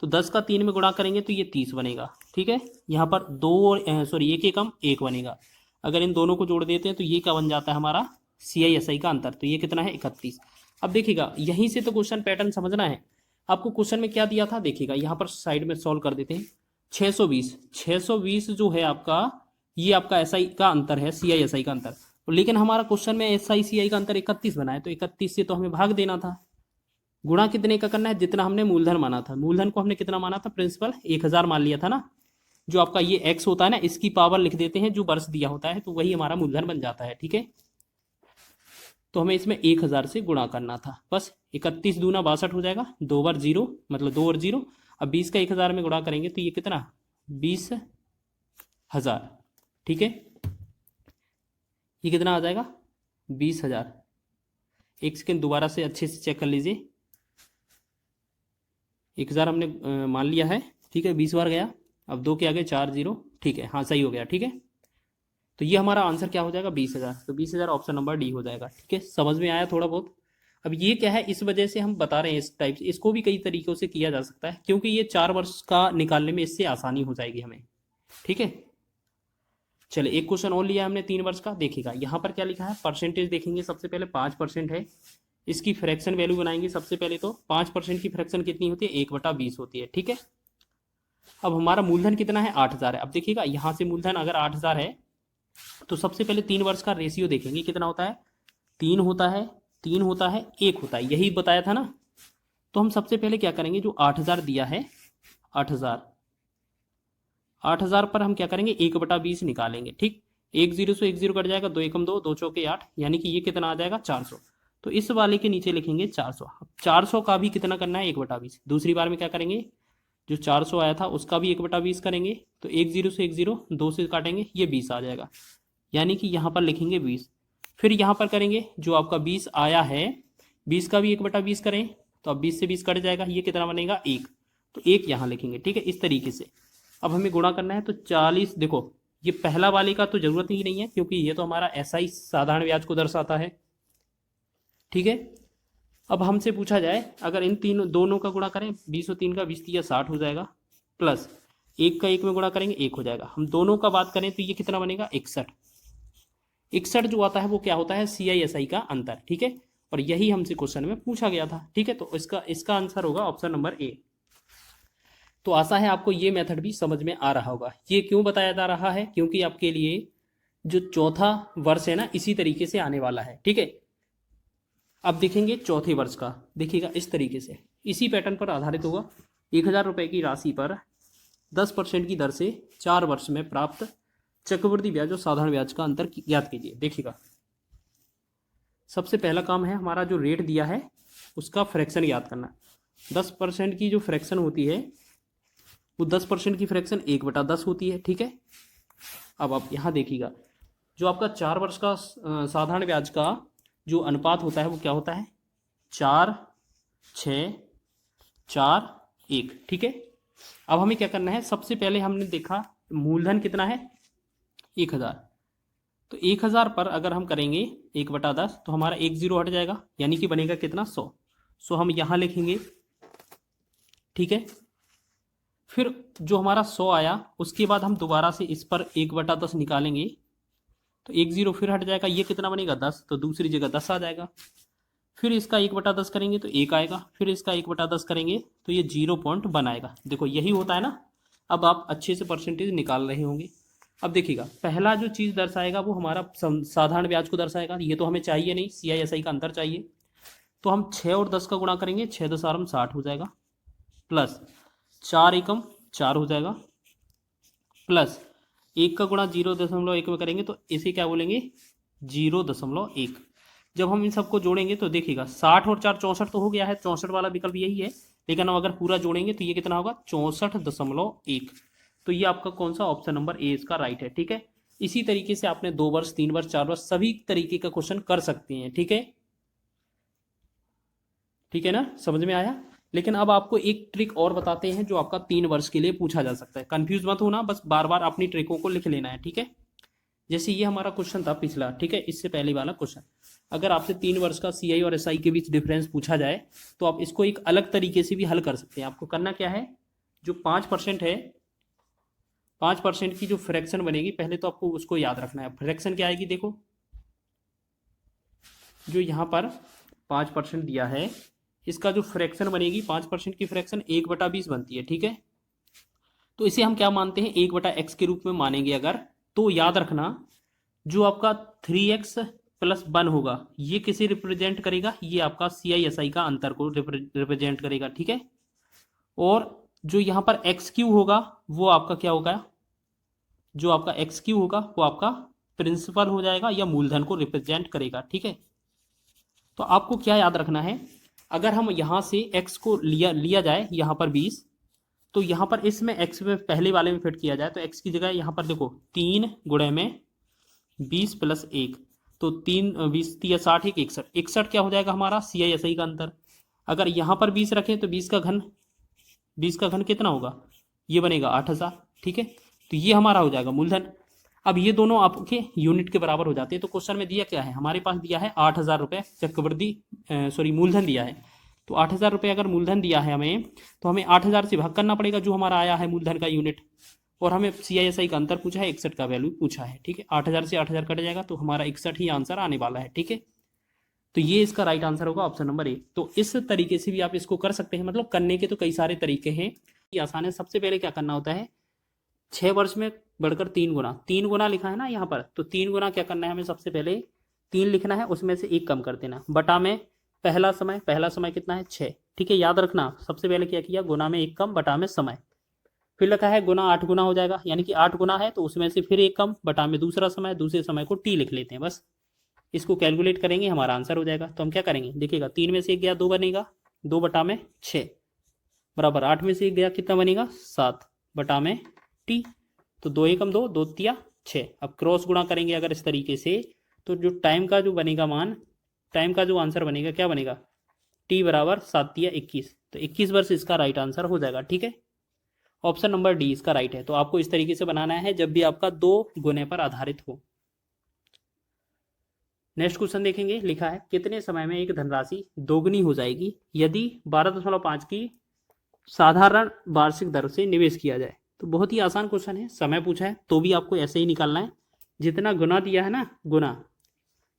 तो 10 का 3 में गुणा करेंगे तो ये 30 बनेगा। ठीक है, यहाँ पर 2 और सॉरी 1 एकम 1 बनेगा। अगर इन दोनों को जोड़ देते हैं तो ये क्या बन जाता है हमारा, CI/SI का अंतर, तो ये कितना है, 31। अब देखिएगा, यहीं से तो क्वेश्चन पैटर्न समझना है आपको। क्वेश्चन में क्या दिया था, देखिएगा यहाँ पर साइड में सॉल्व कर देते हैं। 620 जो है आपका, ये आपका SI का अंतर है, CI/SI का अंतर। लेकिन हमारा क्वेश्चन में SI/CI का अंतर 31 बना है, तो 31 से तो हमें भाग देना था। गुणा कितने का करना है, जितना हमने मूलधन माना था। मूलधन को हमने कितना माना था, प्रिंसिपल 1000 मान लिया था ना। जो आपका ये x होता है ना, इसकी पावर लिख देते हैं, जो वर्ष दिया होता है, तो वही हमारा मूलधन बन जाता है। ठीक है, तो हमें इसमें 1000 से गुणा करना था बस। 31 दूना 62 हो जाएगा, 2 बार 0 मतलब 2 और 0। अब 20 का 1000 में गुणा करेंगे तो ये कितना, 20,000। ठीक है, ये कितना आ जाएगा, 20,000। एक सेकेंड दोबारा से अच्छे से चेक कर लीजिए। 1000 हमने मान लिया है। ठीक है, 20 बार गया, अब 2 के आगे 4 0। ठीक है, हाँ सही हो गया। ठीक है, तो ये हमारा आंसर क्या हो जाएगा, 20,000। तो 20,000 ऑप्शन नंबर डी हो जाएगा। ठीक है, समझ में आया थोड़ा बहुत। अब ये क्या है, इस वजह से हम बता रहे हैं इस टाइप से। इसको भी कई तरीकों से किया जा सकता है, क्योंकि ये 4 वर्ष का निकालने में इससे आसानी हो जाएगी हमें। ठीक है, चलिए एक क्वेश्चन और लिया हमने 3 वर्ष का। देखिएगा यहाँ पर क्या लिखा है, परसेंटेज देखेंगे। सबसे पहले 5% है, इसकी फ्रैक्शन वैल्यू बनाएंगे। सबसे पहले तो 5% की फ्रैक्शन कितनी होती है, 1/20 होती है। ठीक है, अब हमारा मूलधन कितना है, 8000 है। अब देखिएगा यहाँ से मूलधन अगर 8000 है, तो सबसे पहले 3 वर्ष का रेशियो देखेंगे कितना होता है, 3 होता है, 3 होता है, 1 होता है, यही बताया था ना। तो हम सबसे पहले क्या करेंगे, जो 8000 दिया है, 8000 पर हम क्या करेंगे, 1/20 निकालेंगे। ठीक, 1 0 से 1 0 कट जाएगा, 2 एकम 2, 2 चौके 8, यानी कि ये कितना आ जाएगा 400। तो इस वाले के नीचे लिखेंगे 400। अब 400 का भी कितना करना है, 1/20। दूसरी बार में क्या करेंगे, जो 400 आया था उसका भी 1/20 करेंगे। तो 1 0 से 1 0, 2 से काटेंगे, ये 20 आ जाएगा, यानी कि यहाँ पर लिखेंगे 20। फिर यहाँ पर करेंगे, जो आपका 20 आया है, 20 का भी 1/20 करें, तो अब 20 से 20 कट जाएगा, ये कितना बनेगा 1। तो 1 यहाँ लिखेंगे। ठीक है, इस तरीके से अब हमें गुणा करना है। तो 40, देखो ये पहला वाले का तो जरूरत ही नहीं है, क्योंकि ये तो हमारा ऐसा ही साधारण ब्याज को दर्शाता है। ठीक है, अब हमसे पूछा जाए, अगर इन तीनों दोनों का गुणा करें, 20 और 3 का 20 या 60 हो जाएगा, प्लस 1 का 1 में गुणा करेंगे 1 हो जाएगा। हम दोनों का बात करें तो ये कितना बनेगा 61। 61 जो आता है वो क्या होता है, CISI का अंतर। ठीक है, और यही हमसे क्वेश्चन में पूछा गया था। ठीक है, तो इसका आंसर होगा ऑप्शन नंबर ए। तो आशा है आपको ये मेथड भी समझ में आ रहा होगा। ये क्यों बताया जा रहा है, क्योंकि आपके लिए जो चौथा वर्ष है ना, इसी तरीके से आने वाला है। ठीक है, अब देखेंगे चौथे वर्ष का, देखिएगा इस तरीके से, इसी पैटर्न पर आधारित होगा। 1000 रुपये की राशि पर 10% की दर से 4 वर्ष में प्राप्त चक्रवृद्धि ब्याज और साधारण ब्याज का अंतर ज्ञात कीजिए। देखिएगा, सबसे पहला काम है हमारा, जो रेट दिया है उसका फ्रैक्शन ज्ञात करना। 10% की जो फ्रैक्शन होती है वो 10% की फ्रैक्शन 1/10 होती है। ठीक है, अब आप यहाँ देखिएगा, जो आपका 4 वर्ष का साधारण ब्याज का जो अनुपात होता है वो क्या होता है, 4 6 4 1। ठीक है, अब हमें क्या करना है, सबसे पहले हमने देखा मूलधन कितना है 1000। तो 1000 पर अगर हम करेंगे 1/10, तो हमारा 1 0 हट जाएगा, यानी कि बनेगा कितना 100। सो हम यहाँ लिखेंगे। ठीक है, फिर जो हमारा 100 आया, उसके बाद हम दोबारा से इस पर 1/10 निकालेंगे, तो 1 0 फिर हट जाएगा, ये कितना बनेगा 10, तो दूसरी जगह 10 आ जाएगा। फिर इसका 1/10 करेंगे तो 1 आएगा, फिर इसका 1/10 करेंगे तो ये 0.1 आएगा। देखो यही होता है ना। अब आप अच्छे से परसेंटेज निकाल रहे होंगे। अब देखिएगा, पहला जो चीज़ दर्शाएगा वो हमारा साधारण ब्याज को दर्शाएगा, ये तो हमें चाहिए नहीं, CISI का अंतर चाहिए। तो हम 6 और 10 का गुणा करेंगे, 6 10 60 हो जाएगा, प्लस 4 एकम 4 हो जाएगा, प्लस 1 का गुणा 0.1 में करेंगे तो इसे क्या बोलेंगे 0.1। जब हम इन सबको जोड़ेंगे तो देखिएगा 60 और 4 64 तो हो गया है, 64 वाला विकल्प यही है। लेकिन हम अगर पूरा जोड़ेंगे तो ये कितना होगा 64.1। तो ये आपका कौन सा, ऑप्शन नंबर ए इसका राइट है। ठीक है, इसी तरीके से आपने 2 वर्ष 3 वर्ष 4 वर्ष सभी तरीके का क्वेश्चन कर सकते हैं। ठीक है, ठीक है ना, समझ में आया। लेकिन अब आपको एक ट्रिक और बताते हैं जो आपका 3 वर्ष के लिए पूछा जा सकता है। कंफ्यूज मत होना, बस बार बार अपनी ट्रिकों को लिख लेना है। ठीक है, जैसे ये हमारा क्वेश्चन था पिछला, ठीक है, इससे पहले वाला क्वेश्चन, अगर आपसे 3 वर्ष का CI और SI के बीच डिफरेंस पूछा जाए तो आप इसको एक अलग तरीके से भी हल कर सकते हैं। आपको करना क्या है, जो 5% है, 5% की जो फ्रैक्शन बनेगी, पहले तो आपको उसको याद रखना है। फ्रैक्शन क्या आएगी, देखो जो यहाँ पर 5% दिया है, इसका जो फ्रैक्शन बनेगी 5% की फ्रैक्शन 1/20 बनती है। ठीक है, तो इसे हम क्या मानते हैं, 1/x के रूप में मानेंगे अगर, तो याद रखना जो आपका 3x + 1 होगा ये किसे रिप्रेजेंट करेगा, ये आपका CISI का अंतर को रिप्रेजेंट करेगा। ठीक है, और जो यहाँ पर x³ होगा वो आपका क्या होगा, जो आपका x³ होगा वो आपका प्रिंसिपल हो जाएगा या मूलधन को रिप्रेजेंट करेगा। ठीक है, तो आपको क्या याद रखना है, अगर हम यहाँ से x को लिया जाए यहाँ पर 20, तो यहाँ पर इसमें x में पहले वाले में फिट किया जाए तो x की जगह यहाँ पर देखो 3 गुणे में 20 + 1, तो 3 20 3 60 1 61, 61 क्या हो जाएगा हमारा CISI का अंतर। अगर यहाँ पर 20 रखें तो 20 का घन कितना होगा, ये बनेगा 8000। ठीक है, तो ये हमारा हो जाएगा मूलधन। अब ये दोनों आपके यूनिट के बराबर हो जाते हैं। तो क्वेश्चन में दिया क्या है, हमारे पास दिया है 8000 रुपये चक्रवृद्धि मूलधन दिया है। तो 8000 रुपये अगर मूलधन दिया है हमें, तो हमें 8000 से भाग करना पड़ेगा जो हमारा आया है मूलधन का यूनिट, और हमें CISI का अंतर पूछा है, 61 का वैल्यू पूछा है। ठीक है, 8000 से 8000 कट जाएगा तो हमारा 61 ही आंसर आने वाला है। ठीक है, तो ये इसका राइट आंसर होगा ऑप्शन नंबर ए। तो इस तरीके से भी आप इसको कर सकते हैं, मतलब करने के तो कई सारे तरीके हैं। ये आसान है। सबसे पहले क्या करना होता है, 6 वर्ष में बढ़कर 3 गुना, 3 गुना लिखा है ना यहाँ पर, तो 3 गुना क्या करना है हमें, सबसे पहले 3 लिखना है, उसमें से 1 कम कर देना, बटा में पहला समय कितना है 6, ठीक है। याद रखना सबसे पहले क्या किया, गुना में 1 कम, बटा में समय। फिर लिखा है गुना 8 गुना हो जाएगा, यानी कि 8 गुना है तो उसमें से फिर 1 कम, बटा में दूसरा समय, दूसरे समय को टी लिख लेते हैं बस। इसको कैलकुलेट करेंगे हमारा आंसर हो जाएगा। तो हम क्या करेंगे, देखिएगा 3 में से 1 गया 2 बनेगा, 2 बटा में 6 बराबर 8 में से 1 गया कितना बनेगा 7 बटा में टी। तो 2 एकम 2, 2 तिया 6। अब क्रॉस गुणा करेंगे अगर इस तरीके से, तो जो टाइम का जो बनेगा मान, टाइम का जो आंसर बनेगा क्या बनेगा, टी बराबर 7 तिया 21। तो 21 वर्ष इसका राइट आंसर हो जाएगा, ठीक है। ऑप्शन नंबर डी इसका राइट है। तो आपको इस तरीके से बनाना है जब भी आपका 2 गुने पर आधारित हो। नेक्स्ट क्वेश्चन देखेंगे, लिखा है कितने समय में एक धनराशि दोगुनी हो जाएगी यदि 12.5 की साधारण वार्षिक दर से निवेश किया जाए। तो बहुत ही आसान क्वेश्चन है, समय पूछा है तो भी आपको ऐसे ही निकालना है, जितना गुना दिया है ना, गुना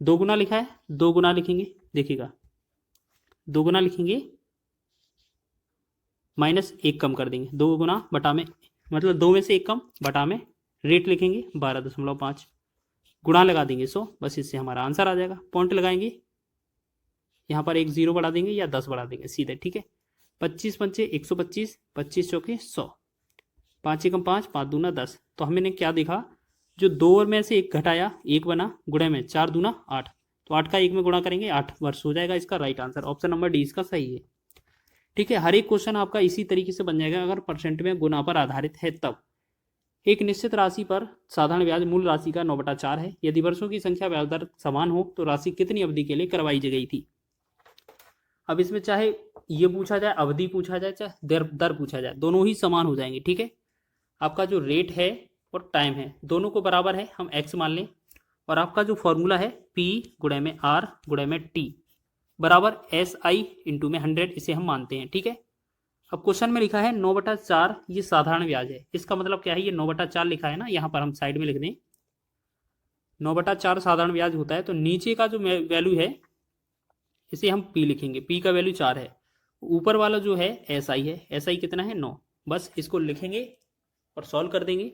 2 गुना लिखा है, 2 गुना लिखेंगे, देखिएगा 2 गुना लिखेंगे, माइनस 1 कम कर देंगे, 2 गुना बटा में, मतलब 2 में से 1 कम, बटा में रेट लिखेंगे 12.5, गुणा लगा देंगे 100, बस इससे हमारा आंसर आ जाएगा। पॉइंट लगाएंगे, यहाँ पर एक 0 बढ़ा देंगे या 10 बढ़ा देंगे सीधे, ठीक है। 25 पंचे 125, 25 चौके 100, 5 एकम 5, 5 दूना 10। तो हमने क्या देखा, जो 2 में से 1 घटाया 1 बना, गुणे में 4 दूना 8, तो 8 का 1 में गुणा करेंगे 8 वर्ष हो जाएगा इसका right answer. Option number D इसका सही है, ठीक है। हर एक क्वेश्चन आपका इसी तरीके से बन जाएगा अगर परसेंट में गुना पर आधारित है तब। एक निश्चित राशि पर साधारण ब्याज मूल राशि का 9/4 है, यदि वर्षों की संख्या ब्याज दर समान हो तो राशि कितनी अवधि के लिए करवाई गई थी। अब इसमें चाहे ये पूछा जाए, अवधि पूछा जाए, चाहे दर पूछा जाए, दोनों ही समान हो जाएंगे, ठीक है। आपका जो रेट है और टाइम है दोनों को बराबर है, हम एक्स मान लें, और आपका जो फॉर्मूला है पी गुणे में आर गुणे में टी बराबर एस आई इंटू में 100, इसे हम मानते हैं, ठीक है। अब क्वेश्चन में लिखा है 9/4 ये साधारण ब्याज है, इसका मतलब क्या है, ये 9/4 लिखा है ना, यहाँ पर हम साइड में लिख दें 9/4 साधारण ब्याज होता है, तो नीचे का जो वैल्यू है इसे हम पी लिखेंगे, पी का वैल्यू 4 है, ऊपर वाला जो है एस आई है, एस आई कितना है 9, बस इसको लिखेंगे और सॉल्व कर देंगे।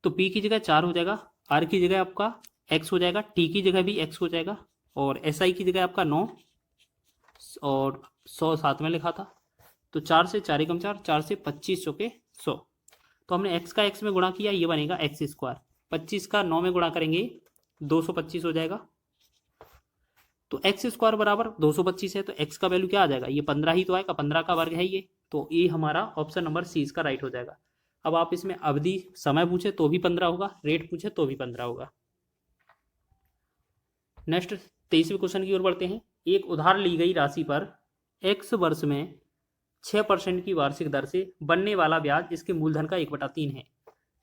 तो पी की जगह 4 हो जाएगा, आर की जगह आपका एक्स हो जाएगा, टी की जगह भी एक्स हो जाएगा, और एस आई की जगह आपका 9 और 100 साथ में लिखा था, तो 4 से 4 एकम 4, 4 से 25 चौके 100। तो हमने x का x में गुणा किया, ये बनेगा एक्स स्क्वायर, 25 का 9 में गुणा करेंगे 225 हो जाएगा। तो एक्स स्क्वायर बराबर 225 है, तो x का वैल्यू क्या आ जाएगा, ये 15 ही तो आएगा, 15 का वर्ग है ये, तो ये हमारा ऑप्शन नंबर सी इसका राइट हो जाएगा। अब आप इसमें अवधि समय पूछे तो भी 15 होगा, रेट पूछे तो भी 15 होगा। नेक्स्ट 23वें क्वेश्चन की ओर बढ़ते हैं। एक उधार ली गई राशि पर x वर्ष में 6% की वार्षिक दर से बनने वाला ब्याज इसके मूलधन का 1/3 है,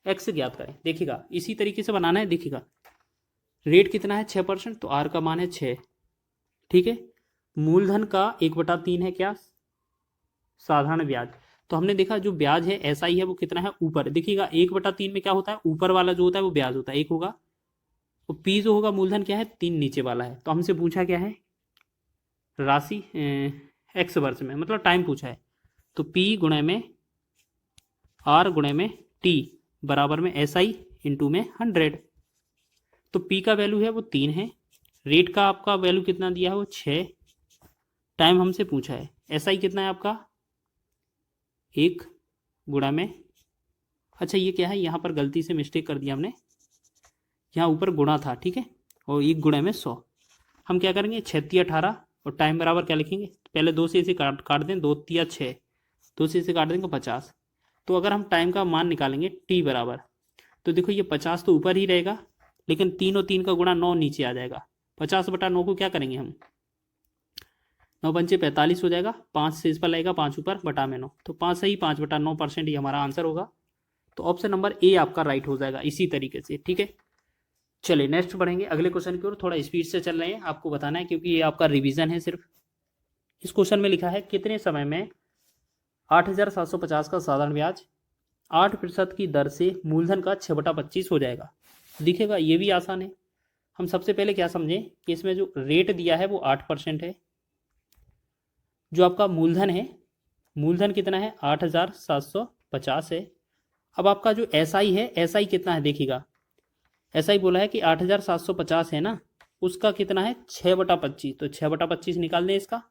x ज्ञात करें। देखिएगा इसी तरीके से बनाना है, देखिएगा रेट कितना है 6%, तो r का मान है 6, ठीक है। मूलधन का 1/3 है क्या, साधारण ब्याज। तो हमने देखा जो ब्याज है ऐसा ही है, वो कितना है ऊपर, देखिएगा 1/3 में क्या होता है, ऊपर वाला जो होता है वो ब्याज होता है 1 होगा, तो पी जो होगा मूलधन क्या है 3 नीचे वाला है। तो हमसे पूछा क्या है, राशि एक्स वर्ष में, मतलब टाइम पूछा है, तो P गुणे में R गुणे में T बराबर में एस आई इंटू में 100। तो P का वैल्यू है वो 3 है, रेट का आपका वैल्यू कितना दिया है वो 6, टाइम हमसे पूछा है, एस आई कितना है आपका 1 गुणा में, अच्छा ये क्या है, यहाँ पर गलती से मिस्टेक कर दिया हमने, यहाँ ऊपर गुणा था, ठीक है, और 1 गुणे में 100। हम क्या करेंगे 6 18, और टाइम बराबर क्या लिखेंगे, पहले 2 से इसे काट दें, 2 तिया 6, 2 से इसे काट देंगे 50। तो अगर हम टाइम का मान निकालेंगे टी बराबर, तो देखो ये 50 तो ऊपर ही रहेगा, लेकिन 3 और 3 का गुणा 9 नीचे आ जाएगा, 50/9 को क्या करेंगे हम, 9 पंचे 45 हो जाएगा, 5 से इस पर लगेगा 5 ऊपर, बटा में 9, तो 5 सही 5/9% ही हमारा आंसर होगा। तो ऑप्शन नंबर ए आपका राइट हो जाएगा इसी तरीके से, ठीक है। चलिए नेक्स्ट बढ़ेंगे अगले क्वेश्चन की ओर, थोड़ा स्पीड से चल रहे हैं, आपको बताना है क्योंकि ये आपका रिवीजन है सिर्फ। इस क्वेश्चन में लिखा है कितने समय में 8,750 का साधारण ब्याज 8% की दर से मूलधन का 6/25 हो जाएगा। दिखेगा ये भी आसान है। हम सबसे पहले क्या समझें कि इसमें जो रेट दिया है वो 8% है, जो आपका मूलधन है, मूलधन कितना है 8,750 है, अब आपका जो SI है, SI कितना है देखिएगा, SI बोला है कि 8750 है ना, उसका कितना है 6/25, तो 6/25 निकाल दें इसका।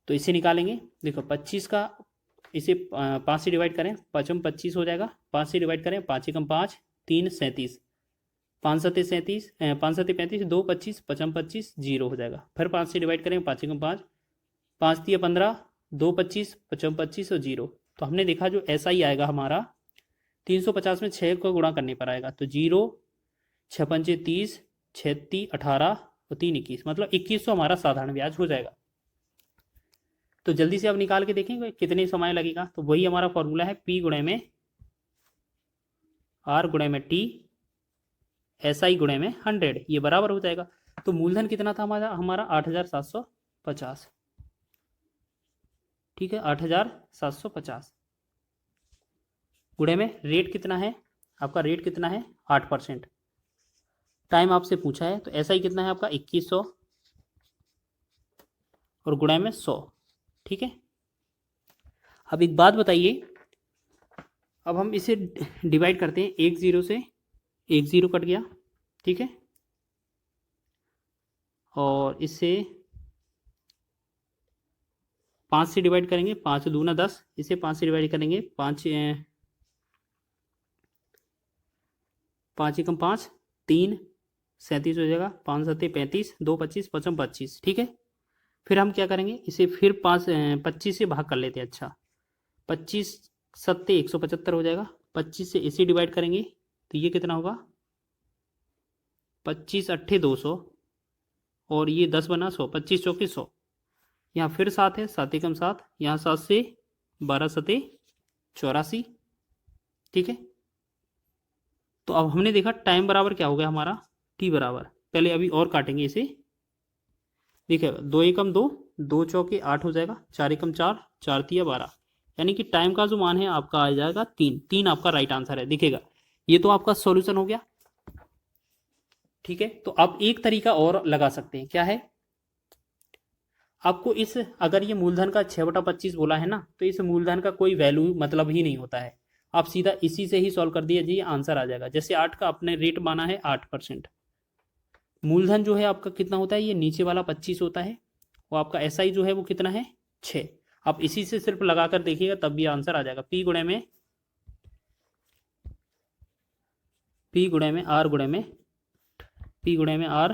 तो इसे निकालेंगे, देखो 25 का, इसे 5 से डिवाइड करें, 5×25 हो जाएगा, 5 से डिवाइड करें, 5×1 = 5, 3 37, 5×7 37, 5×7 35, 2 25, 5×25 0 हो जाएगा। फिर 5 से डिवाइड करें, 5×5, 5×3 15, 2 25, 5×25 और 0। तो हमने देखा जो SI आएगा हमारा 350 में 6 को गुणा करने पर आएगा, तो 0, 6×5 = 30, 6×3 = 18 और 3 21, मतलब 2100 हमारा साधारण ब्याज हो जाएगा। तो जल्दी से अब निकाल के देखेंगे कितने समय लगेगा। तो वही हमारा फॉर्मूला है P गुणे में R गुणे में T, SI गुणे में 100, ये बराबर हो जाएगा। तो मूलधन कितना था हमारा 8750, ठीक है, 8750 गुणे में रेट कितना है आपका, रेट कितना है 8%। टाइम आपसे पूछा है, तो SI कितना है आपका 2100 और गुणे में 100, ठीक है। अब एक बात बताइए, अब हम इसे डिवाइड करते हैं, 1 0 से 1 0 कट गया, ठीक है, और इससे 5 से डिवाइड करेंगे, 5 दूना 10, इसे 5 से डिवाइड करेंगे, 5 एकम 5, 3 37 हो जाएगा, 5×7 35, 2 25, 5×25, ठीक है। फिर हम क्या करेंगे, इसे फिर 25 से भाग कर लेते हैं। अच्छा, 25×7 175 हो जाएगा, 25 से इसे डिवाइड करेंगे तो ये कितना होगा 25×8 200, और ये 10 बना 100, 25×4 100, यहाँ फिर 7 है, 7 एकम 7, यहाँ 7 से 12×7 84, ठीक है। तो अब हमने देखा टाइम बराबर क्या हो गया हमारा, T बराबर, पहले अभी और काटेंगे इसे, देखिए 2 एकम 2, 2 चौके 8 हो जाएगा, 4 एकम 4, 4 तिया 12, यानी कि टाइम का जो मान है आपका आ जाएगा 3, 3 आपका राइट आंसर है। देखिएगा ये तो आपका सॉल्यूशन हो गया, ठीक है। तो आप एक तरीका और लगा सकते हैं, क्या है, आपको इस, अगर ये मूलधन का 6/25 बोला है ना, तो इस मूलधन का कोई वैल्यू मतलब ही नहीं होता है, आप सीधा इसी से ही सॉल्व कर दीजिए, आंसर आ जाएगा। जैसे 8 का अपने रेट माना है 8%, मूलधन जो है आपका कितना होता है, ये नीचे वाला 25 होता है, वो आपका SI जो है वो कितना है 6, आप इसी से सिर्फ लगाकर देखिएगा तब भी आंसर आ जाएगा। P गुणे में R गुणे में P गुणे में R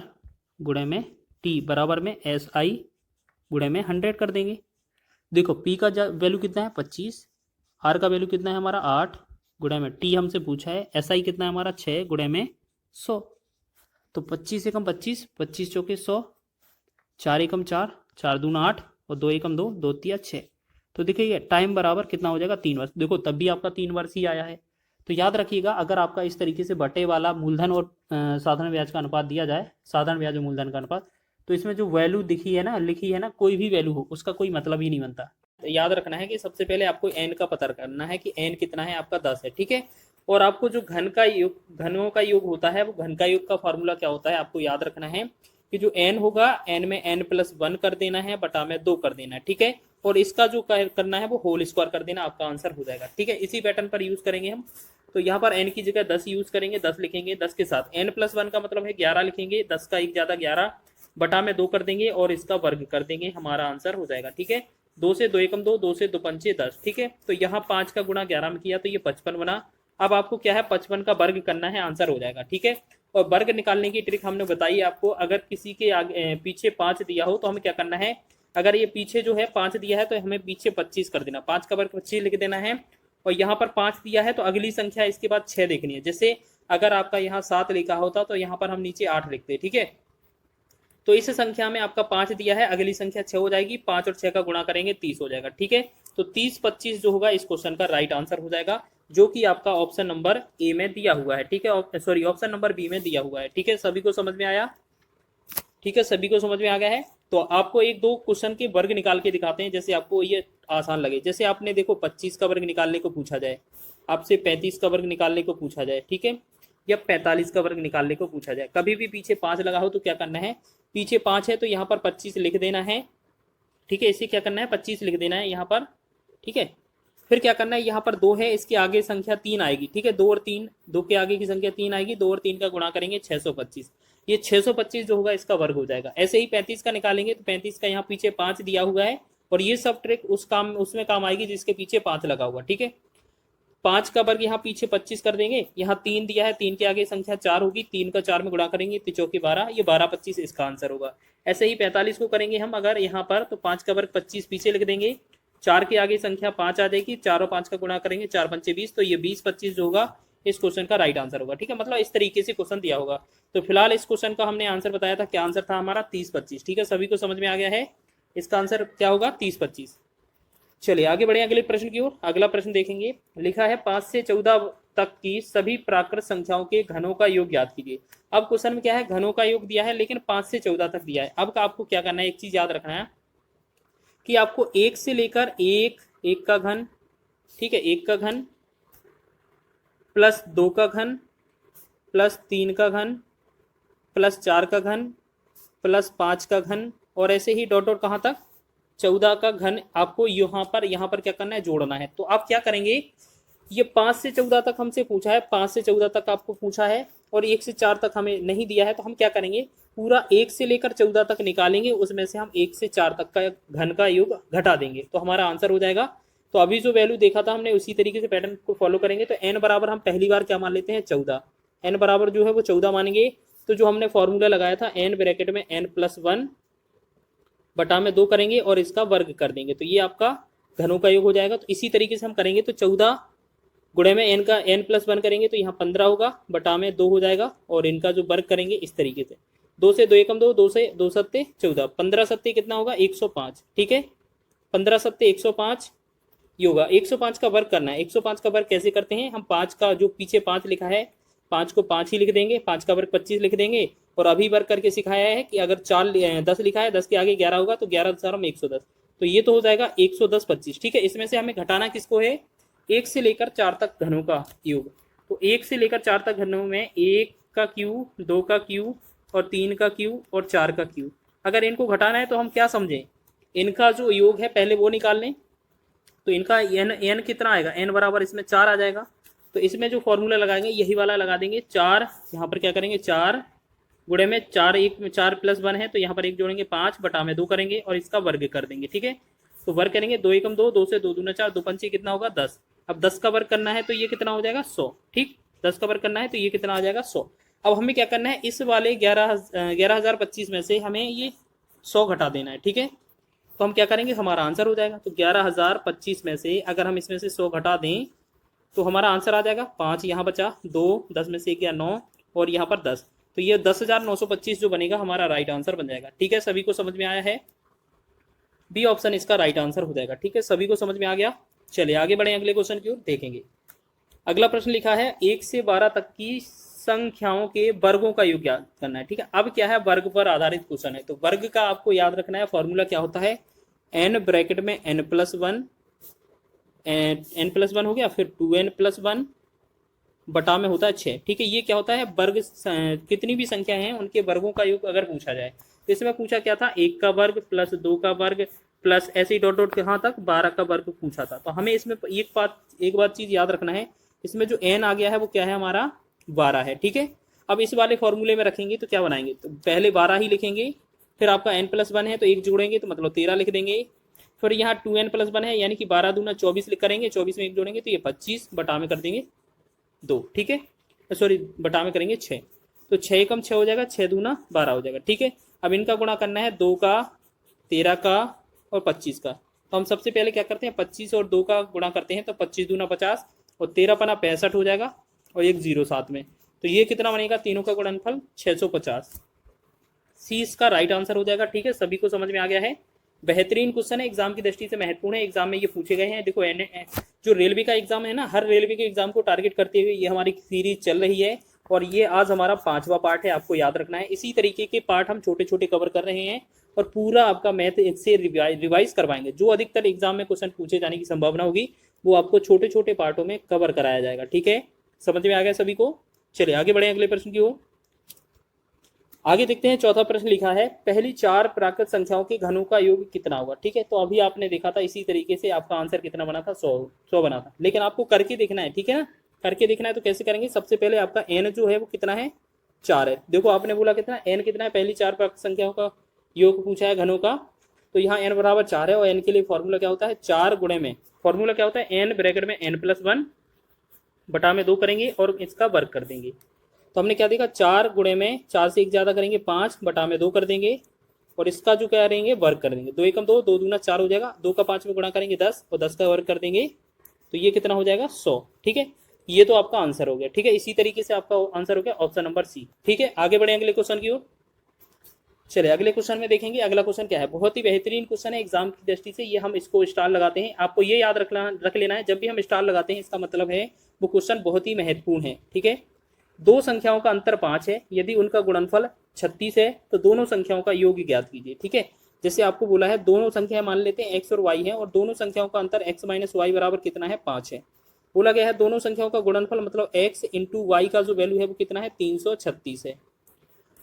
गुणे में T बराबर में SI गुणे में 100 कर देंगे। देखो P का वैल्यू कितना है 25, R का वैल्यू कितना है हमारा 8, गुणे में T हमसे पूछा है, SI कितना है हमारा 6, गुणे में 100, तो 25 एकम 25, 25 चौके 100, 4 एकम 4, 4 दूना 8 और 2 एकम 2, 2 तिया 6, तो देखिए टाइम बराबर कितना हो जाएगा 3 वर्ष। देखो तब भी आपका 3 वर्ष ही आया है। तो याद रखिएगा, अगर आपका इस तरीके से बटे वाला मूलधन और साधारण ब्याज का अनुपात दिया जाए, साधारण ब्याज और मूलधन का अनुपात, तो इसमें जो वैल्यू दिखी है ना, लिखी है ना, कोई भी वैल्यू हो उसका कोई मतलब ही नहीं बनता। तो याद रखना है कि सबसे पहले आपको n का पता करना है कि n कितना है आपका 10 है, ठीक है। और आपको जो घन का योग, घनों का योग होता है, वो घन का योग का फॉर्मूला क्या होता है आपको याद रखना है कि जो n होगा, n में n+1 कर देना है, बटा में 2 कर देना है, ठीक है। और इसका जो करना है वो होल स्क्वायर कर देना, आपका आंसर हो जाएगा, ठीक है। इसी पैटर्न पर यूज करेंगे हम। तो यहाँ पर n की जगह 10 यूज करेंगे, 10 लिखेंगे, 10 के साथ n+1 का मतलब है 11 लिखेंगे, 10 का 1 ज़्यादा 11, बटा में 2 कर देंगे और इसका वर्ग कर देंगे, हमारा आंसर हो जाएगा, ठीक है। 2 से 2 एकम 2, 2 से 2 पंचे 10, ठीक है। तो यहाँ 5 का गुणा 11 में किया तो ये 55 बना। अब आपको क्या है 55 का वर्ग करना है, आंसर हो जाएगा, ठीक है। और वर्ग निकालने की ट्रिक हमने बताई आपको, अगर किसी के आगे पीछे 5 दिया हो तो हमें क्या करना है, अगर ये पीछे जो है 5 दिया है तो हमें पीछे 25 कर देना, 5 का वर्ग 25 लिख देना है। और यहाँ पर 5 दिया है तो अगली संख्या इसके बाद 6 देखनी है। जैसे अगर आपका यहाँ 7 लिखा होता तो यहाँ पर हम नीचे 8 लिखते, ठीक है। तो इस संख्या में आपका 5 दिया है, अगली संख्या 6 हो जाएगी, 5 और 6 का गुणा करेंगे 30 हो जाएगा, ठीक है। तो 30 25 जो होगा इस क्वेश्चन का राइट आंसर हो जाएगा, जो कि आपका ऑप्शन नंबर ए में दिया हुआ है, ठीक है, सॉरी ऑप्शन नंबर बी में दिया हुआ है, ठीक है। सभी को समझ में आया, ठीक है, सभी को समझ में आ गया है। तो आपको एक दो क्वेश्चन के वर्ग निकाल के दिखाते हैं, जैसे आपको ये आसान लगे। जैसे आपने देखो 25 का वर्ग निकालने को पूछा जाए, आपसे 35 का वर्ग निकालने को पूछा जाए, ठीक है, या 45 का वर्ग निकालने को पूछा जाए, कभी भी पीछे 5 लगा हो तो क्या करना है, पीछे 5 है तो यहाँ पर 25 लिख देना है, ठीक है। इसे क्या करना है 25 लिख देना है यहाँ पर, ठीक है। फिर क्या करना है, यहाँ पर 2 है, इसके आगे संख्या 3 आएगी, ठीक है, 2 और 3, 2 के आगे की संख्या 3 आएगी, 2 और 3 का गुणा करेंगे 625, ये 625 जो होगा इसका वर्ग हो जाएगा। ऐसे ही 35 का निकालेंगे तो 35 का यहाँ पीछे 5 दिया हुआ है, और ये सब ट्रिक उसमें काम आएगी जिसके पीछे 5 लगा हुआ, ठीक है। 5 का वर्ग यहाँ पीछे 25 कर देंगे, यहाँ 3 दिया है, 3 के आगे संख्या 4 होगी, 3 का 4 में गुणा करेंगे, 3 चौके 12, ये 12 25 इसका आंसर होगा। ऐसे ही 45 को करेंगे हम अगर यहाँ पर, तो 5 का वर्ग 25 पीछे लिख देंगे, 4 के आगे संख्या 5 आ जाएगी, 4 और 5 का गुणा करेंगे, 4 पंचे 20, तो ये 20 25 जो होगा इस क्वेश्चन का राइट आंसर होगा, ठीक है। मतलब इस तरीके से क्वेश्चन दिया होगा। तो फिलहाल इस क्वेश्चन का हमने आंसर बताया था, क्या आंसर था हमारा 30 25, ठीक है, सभी को समझ में आ गया है, इसका आंसर क्या होगा 30 25। चलिए आगे बढ़े अगले प्रश्न की ओर। अगला प्रश्न देखेंगे, लिखा है 5 से 14 तक की सभी प्राकृत संख्याओं के घनों का योग ज्ञात कीजिए। अब क्वेश्चन में क्या है, घनों का योग दिया है, लेकिन 5 से 14 तक दिया है। अब आपको क्या करना है, एक चीज याद रखना है कि आपको 1 से लेकर 1 का घन, ठीक है, 1 का घन प्लस 2 का घन प्लस 3 का घन प्लस 4 का घन प्लस 5 का घन, और ऐसे ही डॉट डॉट कहाँ तक, 14 का घन आपको यहाँ पर क्या करना है, जोड़ना है। तो आप क्या करेंगे, ये 5 से 14 तक हमसे पूछा है, 5 से 14 तक आपको पूछा है, और 1 से 4 तक हमें नहीं दिया है, तो हम क्या करेंगे, पूरा 1 से लेकर 14 तक निकालेंगे, उसमें से हम 1 से 4 तक का घन का योग घटा देंगे, तो हमारा आंसर हो जाएगा। तो अभी जो वैल्यू देखा था हमने उसी तरीके से पैटर्न को फॉलो करेंगे। तो n बराबर हम पहली बार क्या मान लेते हैं, 14, n बराबर जो है वो 14 मानेंगे। तो जो हमने फॉर्मूला लगाया था n ब्रैकेट में n+1 बटा में 2 करेंगे और इसका वर्ग कर देंगे, तो ये आपका घनों का योग हो जाएगा। तो इसी तरीके से हम करेंगे, तो 14 गुणे में n+1 करेंगे तो यहाँ 15 होगा, बटा में 2 हो जाएगा, और इनका जो वर्ग करेंगे इस तरीके से, 2 से 2 एकम 2, 2 से 2 सत्ते 14, 15 सत्ते कितना होगा 105, ठीक है, 15 सत्ते 105 ये होगा। 105 का वर्ग करना है, 105 का वर्ग कैसे करते हैं, हम 5 का जो पीछे 5 लिखा है 5 को 5 ही लिख देंगे, 5 का वर्ग 25 लिख देंगे, और अभी वर्ग करके सिखाया है कि अगर 10 लिखा है 10 के आगे 11 होगा तो 11 में 110, तो ये तो हो जाएगा 110 25, ठीक है। इसमें से हमें घटाना किसको है, 1 से लेकर 4 तक घनों का योग। तो 1 से लेकर 4 तक घनों में 1 का क्यू, 2 का क्यू और 3 का क्यू और 4 का क्यू, अगर इनको घटाना है तो हम क्या समझें, इनका जो योग है पहले वो निकाल लें। तो इनका n कितना आएगा, n बराबर इसमें 4 आ जाएगा। तो इसमें जो फॉर्मूला लगाएंगे यही वाला लगा देंगे, 4 यहाँ पर क्या करेंगे, 4 गुणे में 4, 1 में 4+1 है तो यहाँ पर 1 जोड़ेंगे, 5 बटा में 2 करेंगे और इसका वर्ग कर देंगे, ठीक है। तो वर्ग करेंगे, 2 एकम 2, 2 से 2 दूना 4, 2 पंचे कितना होगा 10। अब 10 का वर्ग करना है तो ये कितना हो जाएगा 100, ठीक, 10 का वर्ग करना है तो ये कितना आ जाएगा 100। अब हमें क्या करना है, इस वाले 11,025 में से हमें ये 100 घटा देना है, ठीक है। तो हम क्या करेंगे, हमारा आंसर हो जाएगा। तो 11,025 में से अगर हम इसमें से 100 घटा दें तो हमारा आंसर आ जाएगा 5, यहाँ बचा 2, 10 में से 1 गया 9, और यहाँ पर 10, तो ये 10,925 जो बनेगा हमारा राइट आंसर बन जाएगा, ठीक है। सभी को समझ में आया है, बी ऑप्शन इसका राइट आंसर हो जाएगा, ठीक है, सभी को समझ में आ गया। चलिए आगे बढ़े अगले क्वेश्चन की ओर देखेंगे। अगला प्रश्न लिखा है 1 से 12 तक की संख्याओं के वर्गों का योग ज्ञात करना है, ठीक है। अब क्या है, वर्ग पर आधारित क्वेश्चन है, तो वर्ग का आपको याद रखना है, फॉर्मूला क्या होता है, n ब्रैकेट में n+1, n+1 हो गया, फिर 2n+1 बटा में होता है 6, ठीक है। ये क्या होता है, वर्ग कितनी भी संख्या हैं उनके वर्गों का योग अगर पूछा जाए, तो इसमें पूछा क्या था, 1 का वर्ग प्लस 2 का वर्ग प्लस ऐसे ही डॉट डॉट कहाँ तक 12 का वर्ग पूछा था। तो हमें इसमें एक बात चीज याद रखना है, इसमें जो n आ गया है वो क्या है, हमारा 12 है, ठीक है। अब इस वाले फॉर्मूले में रखेंगे तो क्या बनाएंगे, तो पहले 12 ही लिखेंगे, फिर आपका n+1 है तो 1 जोड़ेंगे तो मतलब 13 लिख देंगे, फिर यहाँ 2n+1 है यानी कि 12 दूना 24 करेंगे, 24 में 1 जोड़ेंगे तो ये 25 बटा में कर देंगे 2, ठीक है, सॉरी बटा में करेंगे 6, तो 6 एकम 6 हो जाएगा, 6 दूना 12 हो जाएगा, ठीक है। अब इनका गुणा करना है 2 का, 13 का और 25 का। तो हम सबसे पहले क्या करते हैं, 25 और 2 का गुणा करते हैं, तो 25 दूना 50 और 13 पना 65 हो जाएगा और एक 0 साथ में, तो ये कितना बनेगा, तीनों का गुणनफल 650, सी इसका राइट आंसर हो जाएगा, ठीक है। सभी को समझ में आ गया है, बेहतरीन क्वेश्चन है, एग्जाम की दृष्टि से महत्वपूर्ण है, एग्जाम में ये पूछे गए हैं। देखो जो रेलवे का एग्जाम है ना, हर रेलवे के एग्जाम को टारगेट करते हुए ये हमारी सीरीज चल रही है, और ये आज हमारा 5वां पार्ट है, आपको याद रखना है। इसी तरीके के पार्ट हम छोटे छोटे कवर कर रहे हैं और पूरा आपका मैथ इससे रिवाइज करवाएंगे। जो अधिकतर एग्जाम में क्वेश्चन पूछे जाने की संभावना होगी वो आपको छोटे छोटे पार्टों में कवर कराया जाएगा, ठीक है। समझ में आ गया सभी को। चलिए आगे बढ़े अगले प्रश्न की ओर। आगे देखते हैं, चौथा प्रश्न लिखा है पहली चार प्राकृत संख्याओं के घनों का योग कितना होगा। ठीक है, तो अभी आपने देखा था इसी तरीके से आपका आंसर कितना बना था, 100 बना था, लेकिन आपको करके देखना है। ठीक है ना, करके देखना है तो कैसे करेंगे, सबसे पहले आपका एन जो है वो कितना है, 4 है। देखो आपने बोला कितना एन कितना है, पहली चार प्राकृत संख्याओं का योग पूछा है घनों का, तो यहाँ एन बराबर 4 है और एन के लिए फॉर्मूला क्या होता है, 4 गुणे में फॉर्मूला क्या होता है, एन ब्रैकेट में n+1 बटा में 2 करेंगे और इसका वर्ग कर देंगे। तो हमने क्या देखा, 4 गुणे में 4 से 1 ज़्यादा करेंगे 5 बटा में 2 कर देंगे और इसका जो क्या करेंगे, वर्ग कर देंगे। 2 एकम 2, 2 दूना 4 हो जाएगा, 2 का 5 में गुणा करेंगे 10 और 10 का वर्ग कर देंगे, तो ये कितना हो जाएगा, 100। ठीक है, ये तो आपका आंसर हो गया। ठीक है, इसी तरीके से आपका आंसर हो गया ऑप्शन नंबर सी। ठीक है, आगे बढ़े अगले क्वेश्चन की ओर। चलिए अगले क्वेश्चन में देखेंगे, अगला क्वेश्चन क्या है, बहुत ही बेहतरीन क्वेश्चन है एग्जाम की दृष्टि से, ये हम इसको स्टार लगाते हैं। आपको ये याद रख लेना है, जब भी हम स्टार लगाते हैं इसका मतलब है वो क्वेश्चन बहुत ही महत्वपूर्ण है। ठीक है, दो संख्याओं का अंतर 5 है, यदि उनका गुणनफल 36 है तो दोनों संख्याओं का योग ज्ञात कीजिए। ठीक है, जैसे आपको बोला है दोनों संख्या मान लेते हैं x और y है और दोनों संख्याओं का अंतर x माइनस वाई बराबर कितना है, 5 है। बोला गया है दोनों संख्याओं का गुणनफल मतलब x इंटू वाई का जो वैल्यू है वो कितना है, 336 है।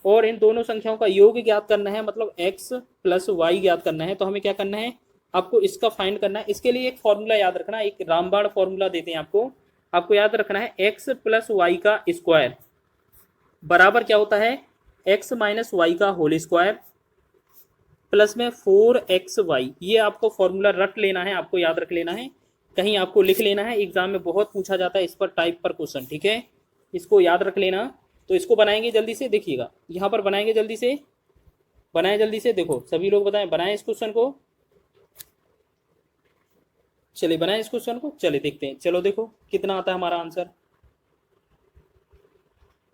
और इन दोनों संख्याओं का योग ज्ञात करना है, मतलब x प्लस वाई ज्ञात करना है। तो हमें क्या करना है, आपको इसका फाइंड करना है। इसके लिए एक फॉर्मूला याद रखना, एक रामबाण फॉर्मूला देते हैं आपको याद रखना है, x प्लस वाई का स्क्वायर बराबर क्या होता है, x माइनस वाई का होल स्क्वायर प्लस में 4xy। ये आपको फॉर्मूला रट लेना है, आपको याद रख लेना है, कहीं आपको लिख लेना है, एग्जाम में बहुत पूछा जाता है इस पर टाइप पर क्वेश्चन। ठीक है, इसको याद रख लेना। तो इसको बनाएंगे जल्दी से, देखिएगा यहाँ पर बनाएंगे, जल्दी से बनाएं, जल्दी से देखो सभी लोग बताएं, बनाएं इस क्वेश्चन को, चलिए बनाएं इस क्वेश्चन को, चलिए देखते हैं। चलो देखो कितना आता है हमारा आंसर।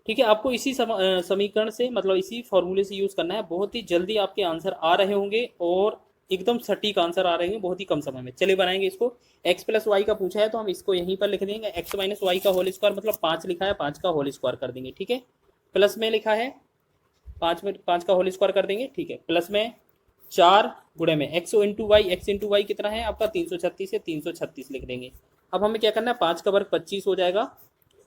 ठीक है, आपको इसी समीकरण से मतलब इसी फॉर्मूले से यूज करना है, बहुत ही जल्दी आपके आंसर आ रहे होंगे और एकदम सटीक आंसर आ रहे हैं बहुत ही कम समय में। चलिए बनाएंगे इसको, x प्लस वाई का पूछा है तो हम इसको यहीं पर लिख देंगे, x माइनस वाई का होल स्क्वायर मतलब 5 लिखा है, 5 का होल स्क्वायर कर देंगे। ठीक है, प्लस में लिखा है 5 में 5 का होल स्क्वायर कर देंगे। ठीक है, प्लस में 4 गुणे में x इंटू वाई कितना है आपका, 336 है, 336 लिख देंगे। अब हमें क्या करना है, 5 का वर्ग 25 हो जाएगा,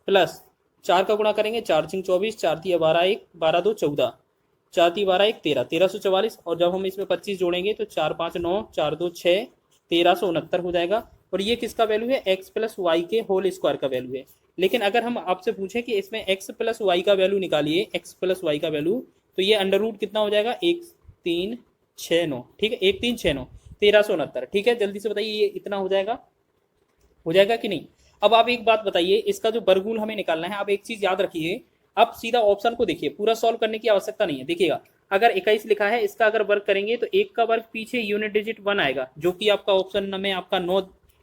प्लस 4 का गुणा करेंगे, 4 6 24, 4 3 12 1, 12 2 14, 4 3 12 1 13, 1344। और जब हम इसमें 25 जोड़ेंगे तो 4 5 9, 4 2 6, 1369 हो जाएगा। और ये किसका वैल्यू है, x प्लस वाई के होल स्क्वायर का वैल्यू है। लेकिन अगर हम आपसे पूछें कि इसमें x प्लस वाई का वैल्यू निकालिए, x प्लस वाई का वैल्यू, तो ये अंडर रूट कितना हो जाएगा, 1 3 6 9। ठीक है, 1 3 6 9, 1369। ठीक है, जल्दी से बताइए ये इतना हो जाएगा कि नहीं। अब आप एक बात बताइए, इसका जो वर्गमूल हमें निकालना है, आप एक चीज याद रखिए, आप सीधा ऑप्शन को देखिए, पूरा सॉल्व करने की आवश्यकता नहीं है। देखिएगा अगर 21 लिखा है, इसका अगर वर्ग करेंगे तो 1 का वर्ग पीछे यूनिट डिजिट 1 आएगा, जो कि आपका ऑप्शन में आपका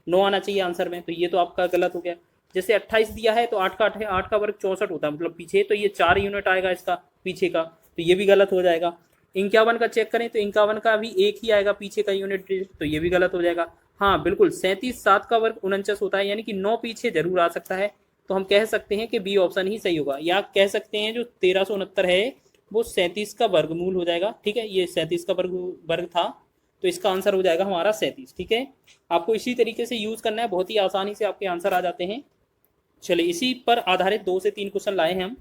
9 आना चाहिए आंसर में, तो ये तो आपका गलत हो गया। जैसे 28 दिया है तो 8 का वर्ग 64 होता है मतलब पीछे, तो ये 4 यूनिट आएगा इसका पीछे का, तो ये भी गलत हो जाएगा। 51 का चेक करें तो 51 का भी 1 ही आएगा पीछे का यूनिट डिजिट, तो ये भी गलत हो जाएगा। हाँ बिल्कुल, 37 7 का वर्ग 49 होता है, यानी कि 9 पीछे जरूर आ सकता है, तो हम कह सकते हैं कि बी ऑप्शन ही सही होगा, या कह सकते हैं जो 1369 है वो 37 का वर्गमूल हो जाएगा। ठीक है, ये 37 का वर्ग था, तो इसका आंसर हो जाएगा हमारा 37। ठीक है, आपको इसी तरीके से यूज करना है, बहुत ही आसानी से आपके आंसर आ जाते हैं। चलिए इसी पर आधारित 2 से 3 क्वेश्चन लाए हैं हम।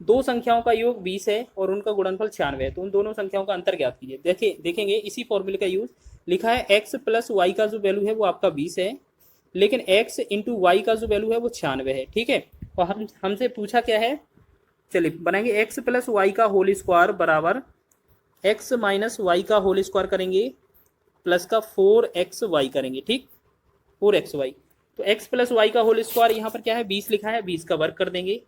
दो संख्याओं का योग 20 है और उनका गुणनफल 96 है, तो उन दोनों संख्याओं का अंतर ज्ञात कीजिए। देखेंगे इसी फॉर्मूले का यूज, लिखा है x प्लस वाई का जो वैल्यू है वो आपका 20 है, लेकिन x इंटू वाई का जो वैल्यू है वो 96 है। ठीक है, और हमसे पूछा क्या है, चलिए बनाएंगे, x प्लस वाई का होल स्क्वायर बराबर x माइनस वाई का होल स्क्वायर करेंगे प्लस का 4xy करेंगे। ठीक, 4xy, तो x प्लस वाई का होल स्क्वायर यहाँ पर क्या है, 20 लिखा है, 20 का वर्ग कर देंगे,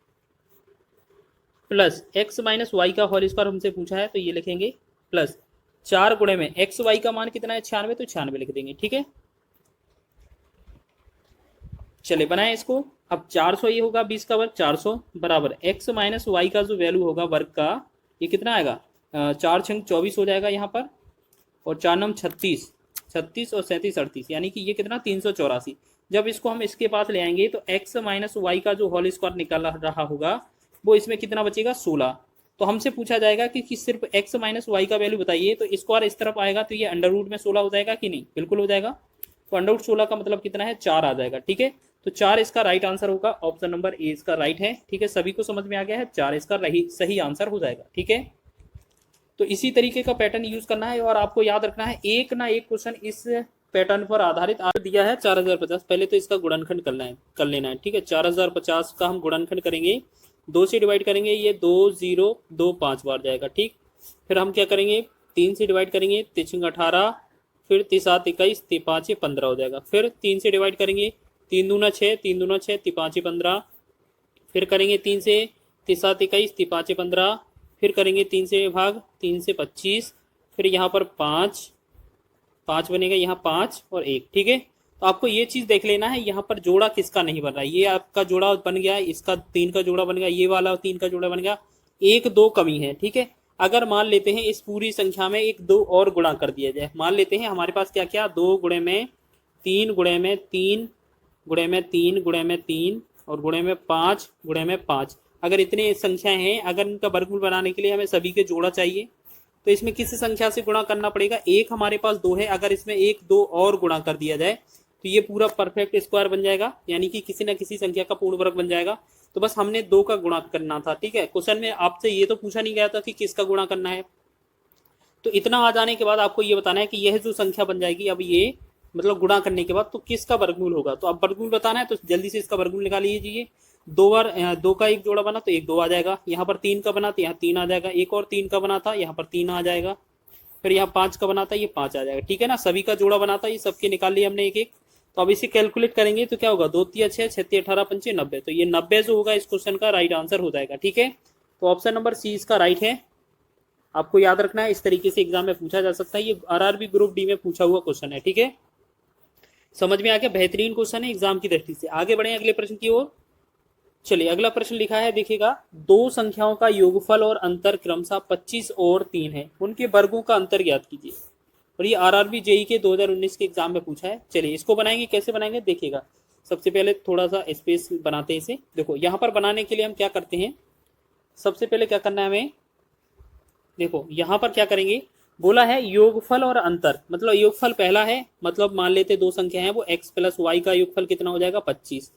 प्लस x माइनस वाई का होल स्क्वायर हमसे पूछा है तो ये लिखेंगे, प्लस 4 गुणे में एक्स वाई का मान कितना है, 96, तो 96 लिख देंगे। ठीक है, चलिए बनाएं इसको। अब 400 ये होगा, 20 का वर्ग 400 बराबर x माइनस वाई का जो वैल्यू होगा वर्ग का, ये कितना आएगा, 4 6 24 हो जाएगा यहाँ पर, और 4 9 36, 36 और 37 38, यानी कि ये कितना 384। जब इसको हम इसके पास ले आएंगे तो x माइनस वाई का जो होल स्क्वायर निकल रहा होगा वो इसमें कितना बचेगा, 16। तो हमसे पूछा जाएगा कि सिर्फ x माइनस वाई का वैल्यू बताइए, तो स्क्वायर इस तरफ आएगा तो ये अंडर रूट में 16 हो जाएगा कि नहीं, बिल्कुल हो जाएगा। तो अंडर रूट 16 का मतलब कितना है, 4 आ जाएगा। ठीक है, तो 4 इसका राइट आंसर होगा, ऑप्शन नंबर ए इसका राइट है। ठीक है, सभी को समझ में आ गया है, 4 इसका सही आंसर हो जाएगा। ठीक है, तो इसी तरीके का पैटर्न यूज करना है और आपको याद रखना है एक ना एक क्वेश्चन इस पैटर्न पर आधारित दिया है 4050। पहले तो इसका गुणनखंड कर लेना है, ठीक है। 4050 का हम गुणनखंड करेंगे, 2 से डिवाइड करेंगे, ये 2 0 2 5 बार जाएगा, ठीक। फिर हम क्या करेंगे, 3 से डिवाइड करेंगे, 3 18, फिर 3 7 21, 3 5 15 हो जाएगा। फिर 3 से डिवाइड करेंगे, 3 दूना 6, 3 दूना 6, 3 5 15। फिर करेंगे 3 से, 3 7 21, 3 5 15। फिर करेंगे 3 से भाग, 3 से 25। फिर यहाँ पर 5 बनेगा, यहाँ 5 और 1, ठीक है। तो आपको ये चीज़ देख लेना है यहाँ पर जोड़ा किसका नहीं बन रहा है। ये आपका जोड़ा बन गया, इसका 3 का जोड़ा बन गया, ये वाला 3 का जोड़ा बन गया, 1 2 कमी है, ठीक है। अगर मान लेते हैं इस पूरी संख्या में 1 2 और गुणा कर दिया जाए, मान लेते हैं हमारे पास क्या क्या, 2 गुणे में 3 गुणे में 3 गुणे में 3 गुणे में 3 और गुणे में 5 गुणे में 5। अगर इतने संख्याएं हैं, अगर इनका वर्गमूल बनाने के लिए हमें सभी के जोड़ा चाहिए, तो इसमें किस संख्या से गुणा करना पड़ेगा। एक हमारे पास 2 है, अगर इसमें 1 2 और गुणा कर दिया जाए तो ये पूरा परफेक्ट स्क्वायर बन जाएगा, यानी कि किसी न किसी संख्या का पूर्ण वर्ग बन जाएगा। तो बस हमने 2 का गुणा करना था, ठीक है। क्वेश्चन में आपसे ये तो पूछा नहीं गया था कि किसका गुणा करना है। तो इतना आ जाने के बाद आपको ये बताना है कि यह जो संख्या बन जाएगी, अब ये मतलब गुणा करने के बाद तो किसका वर्गमूल होगा। तो अब वर्गमूल बताना है तो जल्दी से इसका वर्गमूल निकाल लीजिए। 2 बार 2 का एक जोड़ा बना तो 1 2 आ जाएगा, यहाँ पर 3 का बना तो यहाँ 3 आ जाएगा, एक और 3 का बना था यहाँ पर 3 आ जाएगा, फिर यहाँ 5 का बना था ये 5 आ जाएगा, ठीक है ना। सभी का जोड़ा बना था, ये सबके निकाल लिए हमने एक एक। तो अब इसे कैलकुलेट करेंगे तो क्या होगा, 2 3 6 6 3 18 5 90। तो ये 90 जो होगा इस क्वेश्चन का राइट आंसर हो जाएगा, ठीक है। तो ऑप्शन नंबर सी इसका राइट है। आपको याद रखना है, इस तरीके से एग्जाम में पूछा जा सकता है। ये आरआरबी ग्रुप डी में पूछा हुआ क्वेश्चन है, ठीक है। समझ में आ गया, बेहतरीन क्वेश्चन है एग्जाम की दृष्टि से। आगे बढ़े अगले प्रश्न की ओर। चलिए अगला प्रश्न लिखा है, देखिएगा, 2 संख्याओं का योगफल और अंतर क्रमशः 25 और 3 है, उनके वर्गों का अंतर ज्ञात कीजिए। और ये आरआरबी जेई के 2019 के एग्जाम में पूछा है। चलिए इसको बनाएंगे, कैसे बनाएंगे देखिएगा। सबसे पहले थोड़ा सा स्पेस बनाते हैं इसे। देखो यहाँ पर बनाने के लिए हम क्या करते हैं, सबसे पहले क्या करना है हमें, देखो यहाँ पर क्या करेंगे, बोला है योगफल और अंतर, मतलब योगफल पहला है, मतलब मान लेते 2 संख्या है वो x प्लस वाई का योगफल कितना हो जाएगा 25।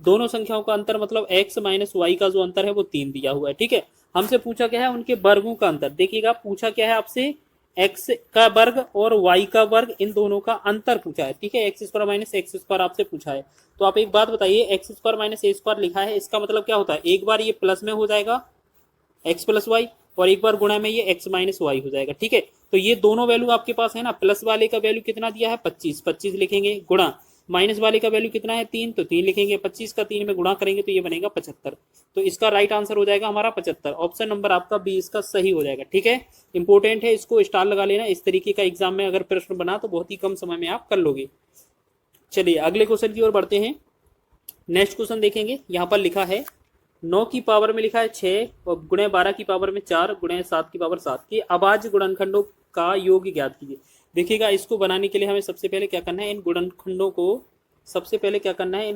दोनों संख्याओं का अंतर मतलब x माइनस वाई का जो अंतर है वो 3 दिया हुआ है, ठीक है। हमसे पूछा क्या है, उनके वर्गों का अंतर। देखिएगा पूछा क्या है आपसे, x का वर्ग और y का वर्ग, इन दोनों का अंतर पूछा है, ठीक है। X square minus x square आपसे पूछा है। तो आप एक बात बताइए, एक्स स्क्वायर माइनस ए स्क्वायर लिखा है, इसका मतलब क्या होता है, एक बार ये प्लस में हो जाएगा x प्लस वाई और एक बार गुणा में ये x माइनस वाई हो जाएगा, ठीक है। तो ये दोनों वैल्यू आपके पास है ना, प्लस वाले का वैल्यू कितना दिया है 25, 25 लिखेंगे, गुणा माइनस वाले का वैल्यू कितना है 3, तो 3 लिखेंगे, 25 का 3 में गुणा करेंगे तो ये बनेगा 75। तो इसका राइट आंसर हो जाएगा हमारा 75। ऑप्शन नंबर आपका बी इसका सही हो जाएगा, ठीक है। इंपॉर्टेंट है, इसको स्टार लगा लेना। इस तरीके का एग्जाम में अगर प्रश्न बना तो बहुत ही कम समय में आप कर लोगे। चलिए अगले क्वेश्चन की ओर बढ़ते हैं। नेक्स्ट क्वेश्चन देखेंगे, यहाँ पर लिखा है 9 की पावर में लिखा है 6 और गुणे 12 की पावर में 4 गुणे 7 की पावर 7 के अभाज्य गुणनखंडों का योग ज्ञात कीजिए। देखिएगा इसको बनाने के लिए हमें सबसे पहले क्या करना है, इन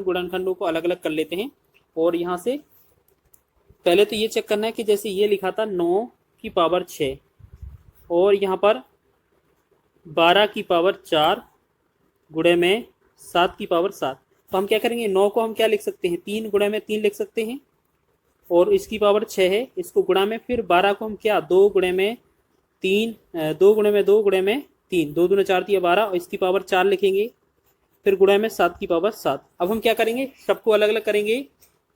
गुणनखंडों को अलग अलग कर लेते हैं। और यहाँ से पहले तो ये चेक करना है कि जैसे ये लिखा था 9 की पावर 6 और यहाँ पर 12 की पावर 4 गुणे में 7 की पावर 7। तो हम क्या करेंगे, 9 को हम क्या लिख सकते हैं, 3 गुणे में 3 लिख सकते हैं और इसकी पावर 6 है, इसको गुणा में, फिर 12 को हम क्या 2 गुणे में 3 2 गुणे में 2 गुणे में 3, 2 दूने 4 दिया 12 और इसकी पावर 4 लिखेंगे, फिर गुणा में 7 की पावर 7। अब हम क्या करेंगे, सबको अलग अलग करेंगे।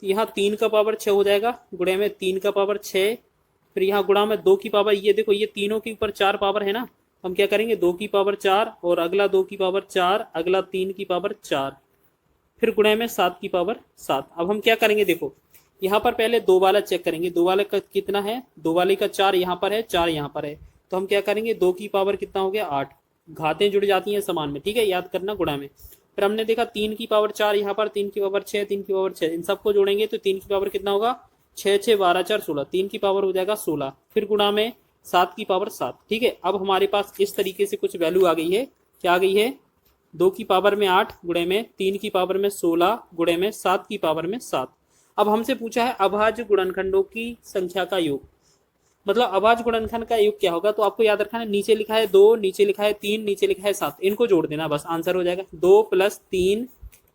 तो यहाँ 3 का पावर 6 हो जाएगा, गुणा में 3 का पावर 6, फिर यहाँ गुणा में 2 की पावर, ये देखो ये तीनों के ऊपर 4 पावर है ना, हम क्या करेंगे 2 की पावर 4 और अगला 2 की पावर 4, अगला 3 की पावर 4, फिर गुणा में 7 की पावर 7। अब हम क्या करेंगे, देखो यहाँ पर पहले 2 वाला चेक करेंगे, 2 वाले का कितना है, 2 वाले का 4 यहाँ पर है, 4 यहाँ पर है। तो हम क्या करेंगे, 2 की पावर कितना हो गया 8, घातें जुड़ जाती हैं समान में, ठीक है, याद करना गुणा में। फिर हमने देखा 3 की पावर 4 यहाँ पर, 3 की पावर 6, 3 की पावर 6, इन सबको जोड़ेंगे तो 3 की पावर कितना होगा 6 6 12 4 16, 3 की पावर हो जाएगा 16, फिर गुणा में 7 की पावर 7, ठीक है। अब हमारे पास इस तरीके से कुछ वैल्यू आ गई है, क्या आ गई है, 2 की पावर में 8 गुणे में 3 की पावर में 16 गुणे में 7 की पावर में 7। अब हमसे पूछा है अभाज्य गुणनखंडों की संख्या का योग, मतलब अभाज्य गुणनखंड का योग क्या होगा। तो आपको याद रखना है, नीचे लिखा है 2, नीचे लिखा है 3, नीचे लिखा है 7, इनको जोड़ देना बस, आंसर हो जाएगा 2 + 3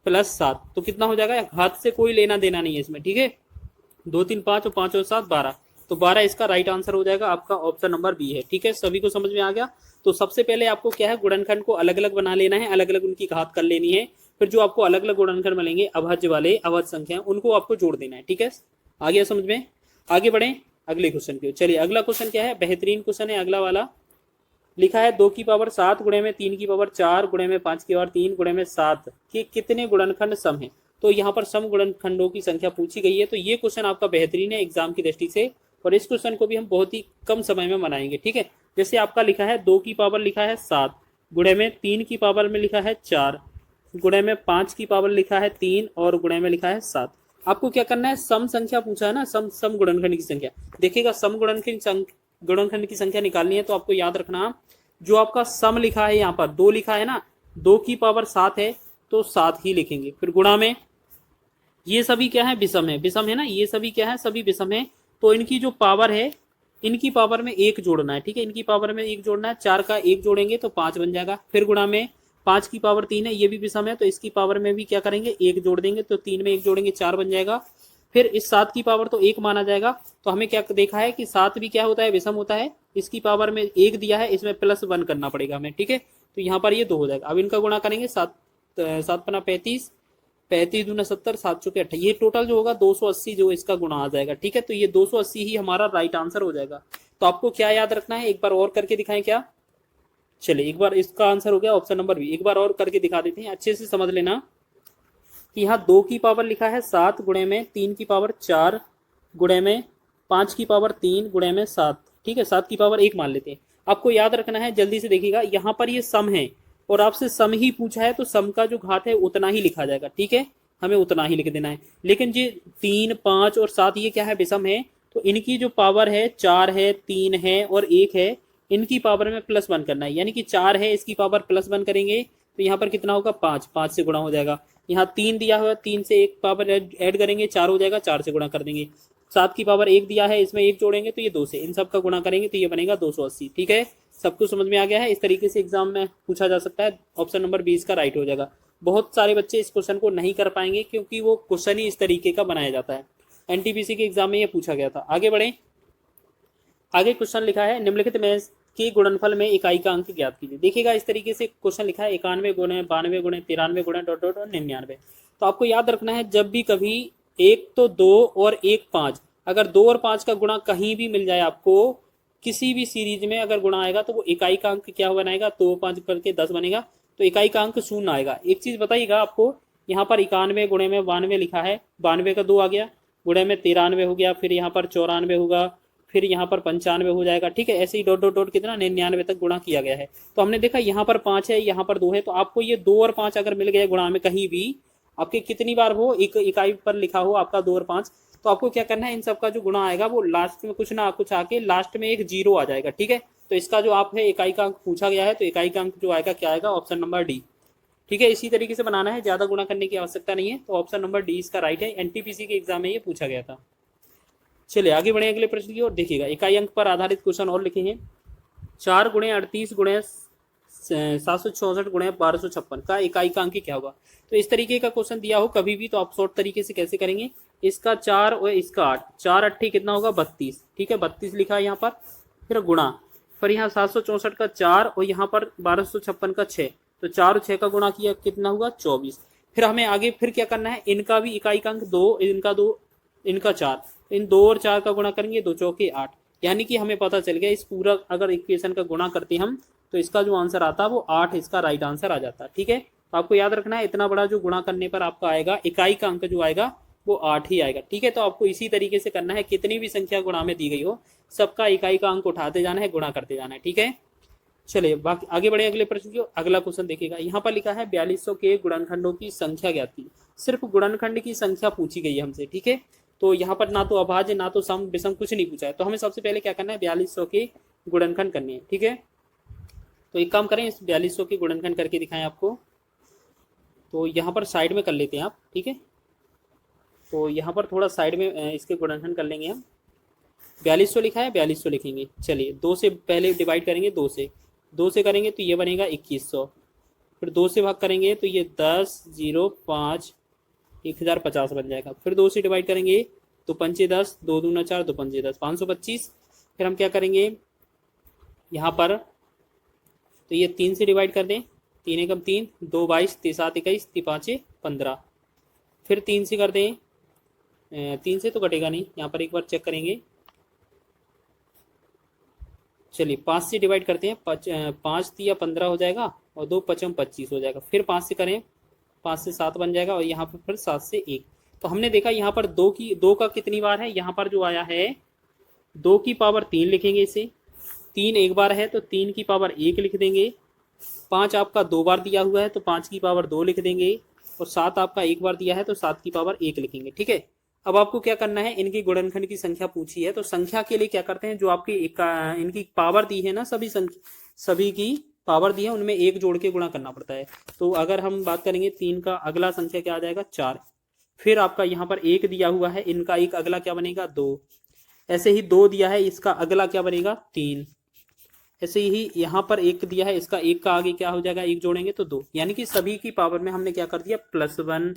+ 7। तो कितना हो जाएगा, घात से कोई लेना देना नहीं है इसमें, ठीक है। 2 3 5 और 5 और 7 12, तो 12 इसका राइट आंसर हो जाएगा आपका ऑप्शन नंबर बी है। ठीक है, सभी को समझ में आ गया। तो सबसे पहले आपको क्या है, गुणनखंड को अलग अलग बना लेना है, अलग अलग उनकी घात कर लेनी है, फिर जो आपको अलग अलग गुणनखंड मिलेंगे अभाज्य वाले अभाज्य संख्या उनको आपको जोड़ देना है। ठीक है, आ गया समझ में। आगे बढ़े अगले क्वेश्चन की। चलिए अगला क्वेश्चन क्या है, बेहतरीन क्वेश्चन है अगला वाला। लिखा है 2 की पावर 7 गुणे में 3 की पावर 4 गुणे में 5 की पावर 3 गुणे में 7 के कितने गुणनखंड सम है। तो यहाँ पर सम गुणनखंडों की संख्या पूछी गई है। तो ये क्वेश्चन आपका बेहतरीन है एग्जाम की दृष्टि से, और इस क्वेश्चन को भी हम बहुत ही कम समय में बनाएंगे। ठीक है, जैसे आपका लिखा है 2 की पावर लिखा है 7 गुणे में 3 की पावर में लिखा है 4 गुणे में 5 की पावर लिखा है 3 और गुणे में लिखा है 7। आपको क्या करना है, सम संख्या पूछा है ना, सम गुणनखंड की संख्या। देखिएगा सम गुणनखंड की संख्या निकालनी है तो आपको याद रखना, जो आपका सम लिखा है यहाँ पर 2 लिखा है ना, 2 की पावर 7 है तो 7 ही लिखेंगे। फिर गुणा में ये सभी क्या है, विषम है, विषम है ना, ये सभी क्या है, सभी विषम है। तो इनकी जो पावर है, इनकी पावर में 1 जोड़ना है। ठीक है, इनकी पावर में 1 जोड़ना है, 4 का 1 जोड़ेंगे तो 5 बन जाएगा। फिर गुणा में 5 की पावर 3 है, ये भी विषम है, तो इसकी पावर में भी क्या करेंगे, 1 जोड़ देंगे, तो 3 में 1 जोड़ेंगे 4 बन जाएगा। फिर इस 7 की पावर तो 1 माना जाएगा, तो हमें क्या देखा है कि 7 भी क्या होता है, विषम होता है। इसकी पावर में 1 दिया है, इसमें +1 करना पड़ेगा हमें। ठीक है, तो यहाँ पर ये 2 हो जाएगा। अब इनका गुणा करेंगे, 7 पना 35, 35 दूना 70, 7 चौके 28, ये टोटल जो होगा 280 जो इसका गुणा आ जाएगा। ठीक है, तो ये 280 ही हमारा राइट आंसर हो जाएगा। तो आपको क्या याद रखना है, एक बार और करके दिखाएं क्या। चलिए एक बार, इसका आंसर हो गया ऑप्शन नंबर बी। एक बार और करके दिखा देते हैं, अच्छे से समझ लेना कि यहाँ 2 की पावर लिखा है 7 गुणे में 3 की पावर 4 गुणे में 5 की पावर 3 गुणे में 7। ठीक है, 7 की पावर 1 मान लेते हैं। आपको याद रखना है, जल्दी से देखिएगा, यहाँ पर ये सम है और आपसे सम ही पूछा है, तो सम का जो घात है उतना ही लिखा जाएगा। ठीक है, हमें उतना ही लिख देना है। लेकिन जी 3, 5 और 7 ये क्या है, विषम है, तो इनकी जो पावर है 4 है, 3 है और 1 है, इनकी पावर में +1 करना है। यानी कि 4 है, इसकी पावर +1 करेंगे तो यहाँ पर कितना होगा, 5, 5 से गुणा हो जाएगा। यहाँ 3 दिया हुआ है, 3 से 1 पावर ऐड करेंगे, 4 हो जाएगा, 4 से गुणा कर देंगे। 7 की पावर 1 दिया है, इसमें 1 जोड़ेंगे तो ये 2 से, इन सब का गुणा करेंगे तो ये बनेगा 280। ठीक है, सबको समझ में आ गया है। इस तरीके से एग्जाम में पूछा जा सकता है, ऑप्शन नंबर 20 का राइट हो जाएगा। बहुत सारे बच्चे इस क्वेश्चन को नहीं कर पाएंगे क्योंकि वो क्वेश्चन ही इस तरीके का बनाया जाता है। एनटीपीसी के एग्जाम में ये पूछा गया था। आगे बढ़े, आगे क्वेश्चन लिखा है निम्नलिखित में के गुणनफल में इकाई का अंक ज्ञात कीजिए। देखिएगा इस तरीके से क्वेश्चन लिखा है 91 गुणे 92 गुणे 93 गुणे ... और 99। तो आपको याद रखना है, जब भी कभी 1 तो 2 और 1 5, अगर 2 और 5 का गुणा कहीं भी मिल जाए आपको, किसी भी सीरीज में अगर गुणा आएगा तो वो इकाई का अंक क्या बनाएगा, 2 5 करके 10 बनेगा, तो इकाई का अंक 0 आएगा। एक चीज बताइएगा आपको, यहाँ पर 91 गुणे में 92 लिखा है, 92 का 2 आ गया, गुणे में 93 हो गया, फिर यहाँ पर 94 होगा, फिर यहाँ पर 95 हो जाएगा। ठीक है, ऐसे ही डॉट डॉट डॉट कितना 99 तक गुणा किया गया है। तो हमने देखा यहाँ पर 5 है, यहाँ पर 2 है, तो आपको ये 2 और 5 अगर मिल गए गुणा में कहीं भी, आपके कितनी बार हो, एक इकाई पर लिखा हो आपका 2 और 5, तो आपको क्या करना है, इन सब का जो गुणा आएगा वो लास्ट में कुछ ना कुछ आके लास्ट में एक 0 आ जाएगा। ठीक है, तो इसका जो आप है इकाई का अंक पूछा गया है, तो इकाई का अंक जो आएगा क्या आएगा, ऑप्शन नंबर डी। ठीक है, इसी तरीके से बनाना है, ज्यादा गुणा करने की आवश्यकता नहीं है। तो ऑप्शन नंबर डी इसका राइट है, एनटीपीसी के एग्जाम में ये पूछा गया था। चलिए आगे बढ़े अगले प्रश्न की ओर। देखिएगा इकाई अंक पर आधारित क्वेश्चन और लिखे हैं। 4 गुणे 38 गुणे 764 गुणे 1256 का इकाई का अंक क्या होगा। तो इस तरीके का क्वेश्चन दिया हो कभी भी, तो आप शॉर्ट तरीके से कैसे करेंगे, इसका 4 और इसका 8, 4 8 कितना होगा 32। ठीक है, 32 लिखा है यहाँ पर, फिर गुणा, फिर यहाँ 764 का 4 और यहाँ पर 1256 का 6, तो 4 और 6 का गुणा किया कितना होगा 24। फिर हमें आगे फिर क्या करना है, इनका भी इकाई का अंक 2, इनका 2, इनका 4, इन 2 और 4 का गुणा करेंगे, 2 चौके 8। यानी कि हमें पता चल गया, इस पूरा अगर इक्वेशन का गुणा करते हम तो इसका जो आंसर आता है वो 8 इसका राइट आंसर आ जाता है। ठीक है, तो आपको याद रखना है, इतना बड़ा जो गुणा करने पर आपका आएगा इकाई का अंक जो आएगा वो 8 ही आएगा। ठीक है, तो आपको इसी तरीके से करना है, कितनी भी संख्या गुणा में दी गई हो सबका इकाई का अंक उठाते जाना है, गुणा करते जाना है। ठीक है, चलिए बाकी आगे बढ़े अगले प्रश्न की। अगला क्वेश्चन देखिएगा, यहाँ पर लिखा है 4200 के गुणनखंडों की संख्या ज्ञात की। सिर्फ गुणनखंड की संख्या पूछी गई है हमसे। ठीक है, तो यहाँ पर ना तो अभाज्य ना तो सम विषम कुछ नहीं पूछा है, तो हमें सबसे पहले क्या करना है, 4200 के गुणनखंड करने हैं। ठीक है, तो एक काम करें, इस 4200 के गुणनखंड करके दिखाएं आपको। तो यहाँ पर साइड में कर लेते हैं आप। ठीक है, तो यहाँ पर थोड़ा साइड में इसके गुणनखंड कर लेंगे हम। 4200 लिखा है, 4200 लिखेंगे। चलिए 2 से पहले डिवाइड करेंगे, 2 से करेंगे तो ये बनेगा 2100, फिर 2 से भाग करेंगे तो ये 10 0 5 1050 बन जाएगा। फिर 2 से डिवाइड करेंगे दो पंचे 10, दो दूना 4, दो पंचे 10, 525। फिर हम क्या करेंगे यहाँ पर, तो ये 3 से डिवाइड कर दें, 3 एकम 3, 2 22, 3 7 21, 3 5 15। फिर 3 से कर दें, 3 से तो कटेगा नहीं, यहाँ पर एक बार चेक करेंगे। चलिए 5 से डिवाइड करते हैं, 5 दिया 15 हो जाएगा और 2 पचम 25 हो जाएगा। फिर 5 से करें, 5 से 7 बन जाएगा और यहाँ पर फिर 7 से 1। तो हमने देखा यहाँ पर 2 का कितनी बार है, यहाँ पर जो आया है 2 की पावर 3 लिखेंगे इसे, 3 एक बार है तो 3 की पावर 1 लिख देंगे। 5 आपका 2 बार दिया हुआ है तो 5 की पावर 2 लिख देंगे, और 7 आपका एक बार दिया है तो 7 की पावर 1 लिखेंगे। ठीक है, अब आपको क्या करना है, इनकी गुणनखंड की संख्या पूछी है तो संख्या के लिए क्या करते हैं, जो आपकी इनकी पावर दी है ना, सभी की पावर दी है उनमें एक जोड़ के गुणा करना पड़ता है। तो अगर हम बात करेंगे 3 का अगला संख्या क्या आ जाएगा 4। फिर आपका यहाँ पर 1 दिया हुआ है, इनका एक अगला क्या बनेगा 2। ऐसे ही 2 दिया है, इसका अगला क्या बनेगा 3। ऐसे ही यहाँ पर 1 दिया है, इसका 1 का आगे क्या हो जाएगा, 1 जोड़ेंगे तो 2। यानी कि सभी की पावर में हमने क्या कर दिया +1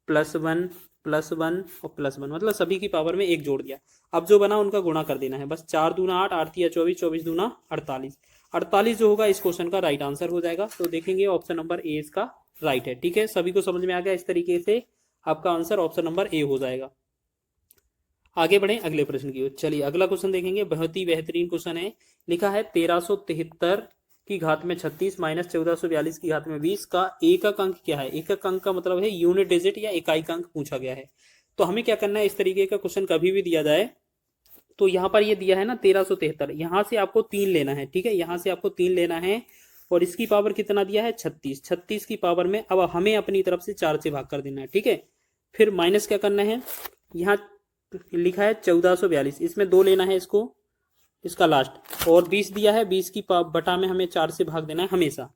+1 +1 और +1, मतलब सभी की पावर में 1 जोड़ दिया। अब जो बना उनका गुणा कर देना है बस। 4 दूना 8, 8 तिया 24, 24 दूना 48। 48 जो होगा इस क्वेश्चन का राइट आंसर हो जाएगा। तो देखेंगे ऑप्शन नंबर ए इसका राइट है। ठीक है, सभी को समझ में आ गया, इस तरीके से आपका आंसर ऑप्शन नंबर ए हो जाएगा। आगे बढ़े अगले प्रश्न की ओर। चलिए अगला क्वेश्चन देखेंगे, बहुत ही बेहतरीन क्वेश्चन है। लिखा है 1373 की घात में 36 माइनस 1442 की घात में 20 का एकक अंक क्या है। एकक अंक का मतलब है यूनिट डिजिट या इकाई अंक पूछा गया है। तो हमें क्या करना है, इस तरीके का क्वेश्चन कभी भी दिया जाए तो यहाँ पर ये दिया है ना 1373, यहाँ से आपको 3 लेना है। ठीक है, यहाँ से आपको 3 लेना है और इसकी पावर कितना दिया है 36। 36 की पावर में अब हमें अपनी तरफ से 4 से भाग कर देना है। ठीक है, फिर माइनस क्या करना है, यहाँ लिखा है 1442, इसमें 2 लेना है इसको, इसका लास्ट, और 20 दिया है, 20 की बटा में हमें 4 से भाग देना है हमेशा।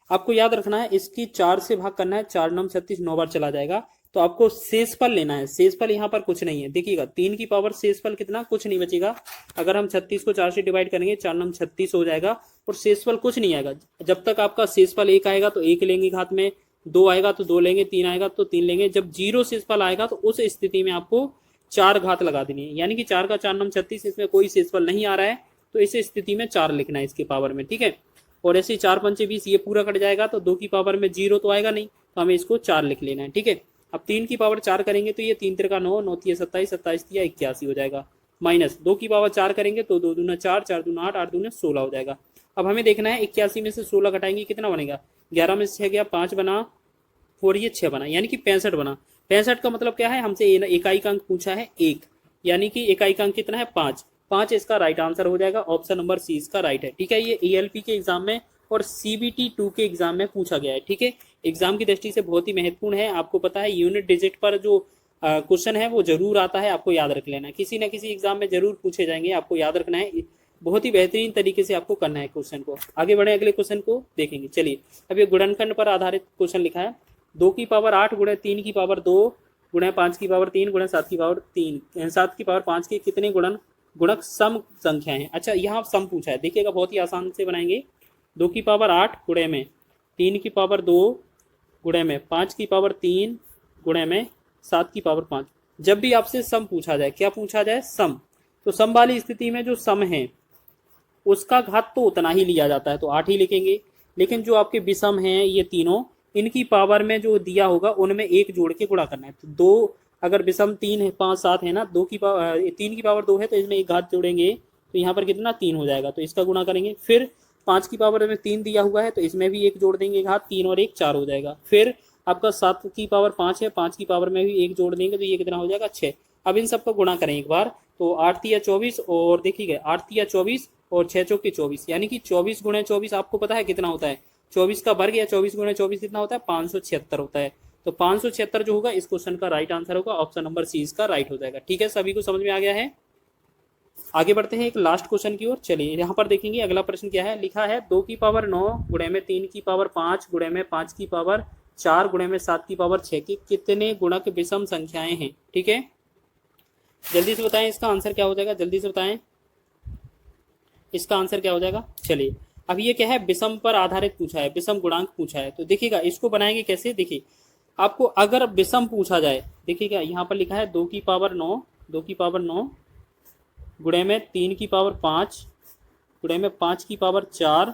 आपको याद रखना है इसकी 4 से भाग करना है, 4 9 36, 9 बार चला जाएगा। तो आपको शेषफल लेना है, शेषफल यहाँ पर कुछ नहीं है। देखिएगा 3 की पावर शेषफल कितना, कुछ नहीं बचेगा। अगर हम 36 को 4 से डिवाइड करेंगे 4 9 36 हो जाएगा और शेषफल कुछ नहीं आएगा। जब तक आपका शेषफल 1 आएगा तो 1 लेंगे घात में, 2 आएगा तो 2 लेंगे, 3 आएगा तो 3 लेंगे। जब 0 शेषफल आएगा तो उस स्थिति में आपको 4 घात लगा देनी है, यानी कि 4 का 4 9 36, इसमें कोई शेषफल नहीं आ रहा है तो इस स्थिति में 4 लिखना है इसके पावर में। ठीक है, और ऐसे 4 पंचे 20, ये पूरा कट जाएगा तो 2 की पावर में 0 तो आएगा नहीं, तो हमें इसको 4 लिख लेना है। ठीक है, अब 3 की पावर 4 करेंगे तो ये 3 तिरका 9, 9 तिया 27, 27 तिया 81 हो जाएगा। माइनस 2 की पावर 4 करेंगे तो 2 दूना 4, 4 दूना 8, 8 दूना 16 हो जाएगा। अब हमें देखना है 81 में से 16 घटाएंगे कितना बनेगा, 11 में से 6 गया 5 बना और ये 6 बना, यानी कि 65 बना। 65 का मतलब क्या है, हमसे इकाई का अंक पूछा है 1, यानी कि इकाई का अंक कितना है 5। 5 इसका राइट आंसर हो जाएगा, ऑप्शन नंबर सी इसका राइट है। ठीक है, ये ईएलपी के एग्जाम में और सीबीटी 2 के एग्जाम में पूछा गया है। ठीक है, एग्जाम की दृष्टि से बहुत ही महत्वपूर्ण है। आपको पता है यूनिट डिजिट पर जो क्वेश्चन है वो जरूर आता है, आपको याद रख लेना है, किसी ना किसी एग्जाम में जरूर पूछे जाएंगे, आपको याद रखना है। बहुत ही बेहतरीन तरीके से आपको करना है क्वेश्चन को। आगे बढ़े अगले क्वेश्चन को देखेंगे। चलिए, अब ये गुणनखंड पर आधारित क्वेश्चन लिखा है, 2 की पावर 8 गुणे 3 की पावर 2 गुणे 5 की पावर 3 गुणे 7 की पावर 3, 7 की पावर 5 के कितने गुणक सम संख्या है। अच्छा, यहाँ सम पूछा है, देखिएगा बहुत ही आसान से बनाएंगे। 2 की पावर 8 गुणे में 3 की पावर 2 गुणे में 5 की पावर 3 गुणे में 7 की पावर 5। जब भी आपसे सम पूछा जाए, क्या पूछा जाए सम, तो सम वाली स्थिति में जो सम है उसका घात तो उतना ही लिया जाता है, तो 8 ही लिखेंगे। लेकिन जो आपके विषम हैं ये तीनों, इनकी पावर में जो दिया होगा उनमें 1 जोड़ के गुणा करना है। तो 2 अगर विषम 3 है 5 7 है ना, 2 की पावर 3 की पावर 2 है तो इसमें 1 घात जोड़ेंगे तो यहाँ पर कितना 3 हो जाएगा, तो इसका गुणा करेंगे। फिर 5 की पावर में 3 दिया हुआ है तो इसमें भी 1 जोड़ देंगे घात, 3 और 1 4 हो जाएगा। फिर आपका 7 की पावर 5 है, 5 की पावर में भी 1 जोड़ देंगे तो ये कितना हो जाएगा 6। अब इन सबका गुणा करें एक बार, तो 8 तिया 24 और देखिए 8 तिया 24 और 6 चौके 24, यानी कि 24 गुणे 24 आपको पता है कितना होता है, 24 का वर्ग या 24 गुणे 24 कितना होता है 576 होता है। तो 576 जो होगा इस क्वेश्चन का राइट आंसर होगा, ऑप्शन नंबर सी इसका राइट हो जाएगा। ठीक है, सभी को समझ में आ गया है। आगे बढ़ते हैं एक लास्ट क्वेश्चन की ओर। चलिए यहाँ पर देखेंगे अगला प्रश्न क्या है। लिखा है 2 की पावर 9 गुणे में 3 की पावर 5 गुणे में 5 की पावर 4 गुणे में 7 की पावर 6 की कितने गुणक विषम संख्याएं हैं। ठीक है, जल्दी से बताएं इसका आंसर क्या हो जाएगा, जल्दी से बताएं इसका आंसर क्या हो जाएगा। चलिए, अब ये क्या है, विषम पर आधारित पूछा है, विषम गुणांक पूछा है। तो देखिएगा इसको बनाएंगे कैसे। देखिए आपको अगर विषम पूछा जाए, देखिएगा यहाँ पर लिखा है 2 की पावर 9 2 की पावर 9 गुणे में 3 की पावर 5 गुणे में 5 की पावर 4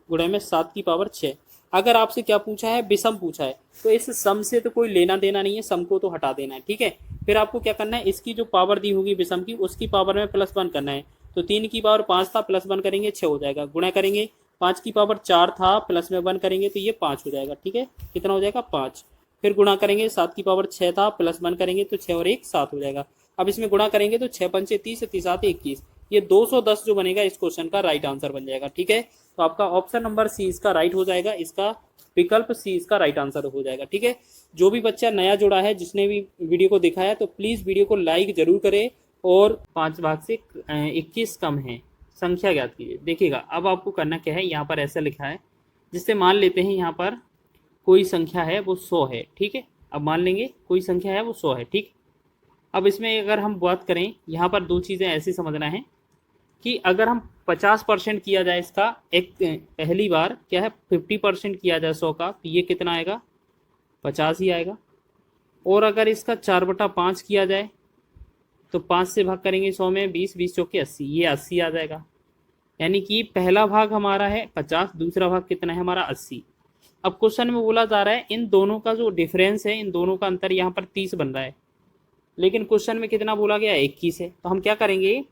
गुणे में 7 की पावर 6। अगर आपसे क्या पूछा है, विषम पूछा है, तो इस सम से तो कोई लेना देना नहीं है, सम को तो हटा देना है। ठीक है, फिर आपको क्या करना है, इसकी जो पावर दी होगी विषम की, उसकी पावर में +1 करना है। तो 3 की पावर 5 था, +1 करेंगे 6 हो जाएगा। गुणा करेंगे 5 की पावर 4 था, प्लस में 1 करेंगे तो ये 5 हो जाएगा। ठीक है, कितना हो जाएगा 5। फिर गुणा करेंगे 7 की पावर 6 था, +1 करेंगे तो 6 और 1 7 हो जाएगा। अब इसमें गुणा करेंगे तो 6 पंचे 30, 30 आते 21, ये 210 जो बनेगा इस क्वेश्चन का राइट आंसर बन जाएगा। ठीक है, तो आपका ऑप्शन नंबर सी इसका राइट हो जाएगा, इसका विकल्प सी इसका राइट आंसर हो जाएगा। ठीक है, जो भी बच्चा नया जुड़ा है, जिसने भी वीडियो को देखा है, तो प्लीज वीडियो को लाइक जरूर करे और 5 भाग से 21 कम है संख्या ज्ञात कीजिए। देखिएगा अब आपको करना क्या है, यहाँ पर ऐसा लिखा है, जिससे मान लेते हैं यहाँ पर कोई संख्या है वो 100 है। ठीक है, अब मान लेंगे कोई संख्या है वो 100 है। ठीक, अब इसमें अगर हम बात करें, यहाँ पर दो चीज़ें ऐसे समझना है कि अगर हम 50% किया जाए इसका, एक पहली बार क्या है 50% किया जाए 100 का, तो ये कितना आएगा 50 ही आएगा। और अगर इसका 4/5 किया जाए तो 5 से भाग करेंगे 100 में, 20 20 चौके 80, ये 80 आ जाएगा। यानी कि पहला भाग हमारा है 50, दूसरा भाग कितना है हमारा 80। अब क्वेश्चन में बोला जा रहा है इन दोनों का जो डिफरेंस है, इन दोनों का अंतर यहाँ पर 30 बन रहा है, लेकिन क्वेश्चन में कितना बोला गया 21 है। तो हम क्या करेंगे,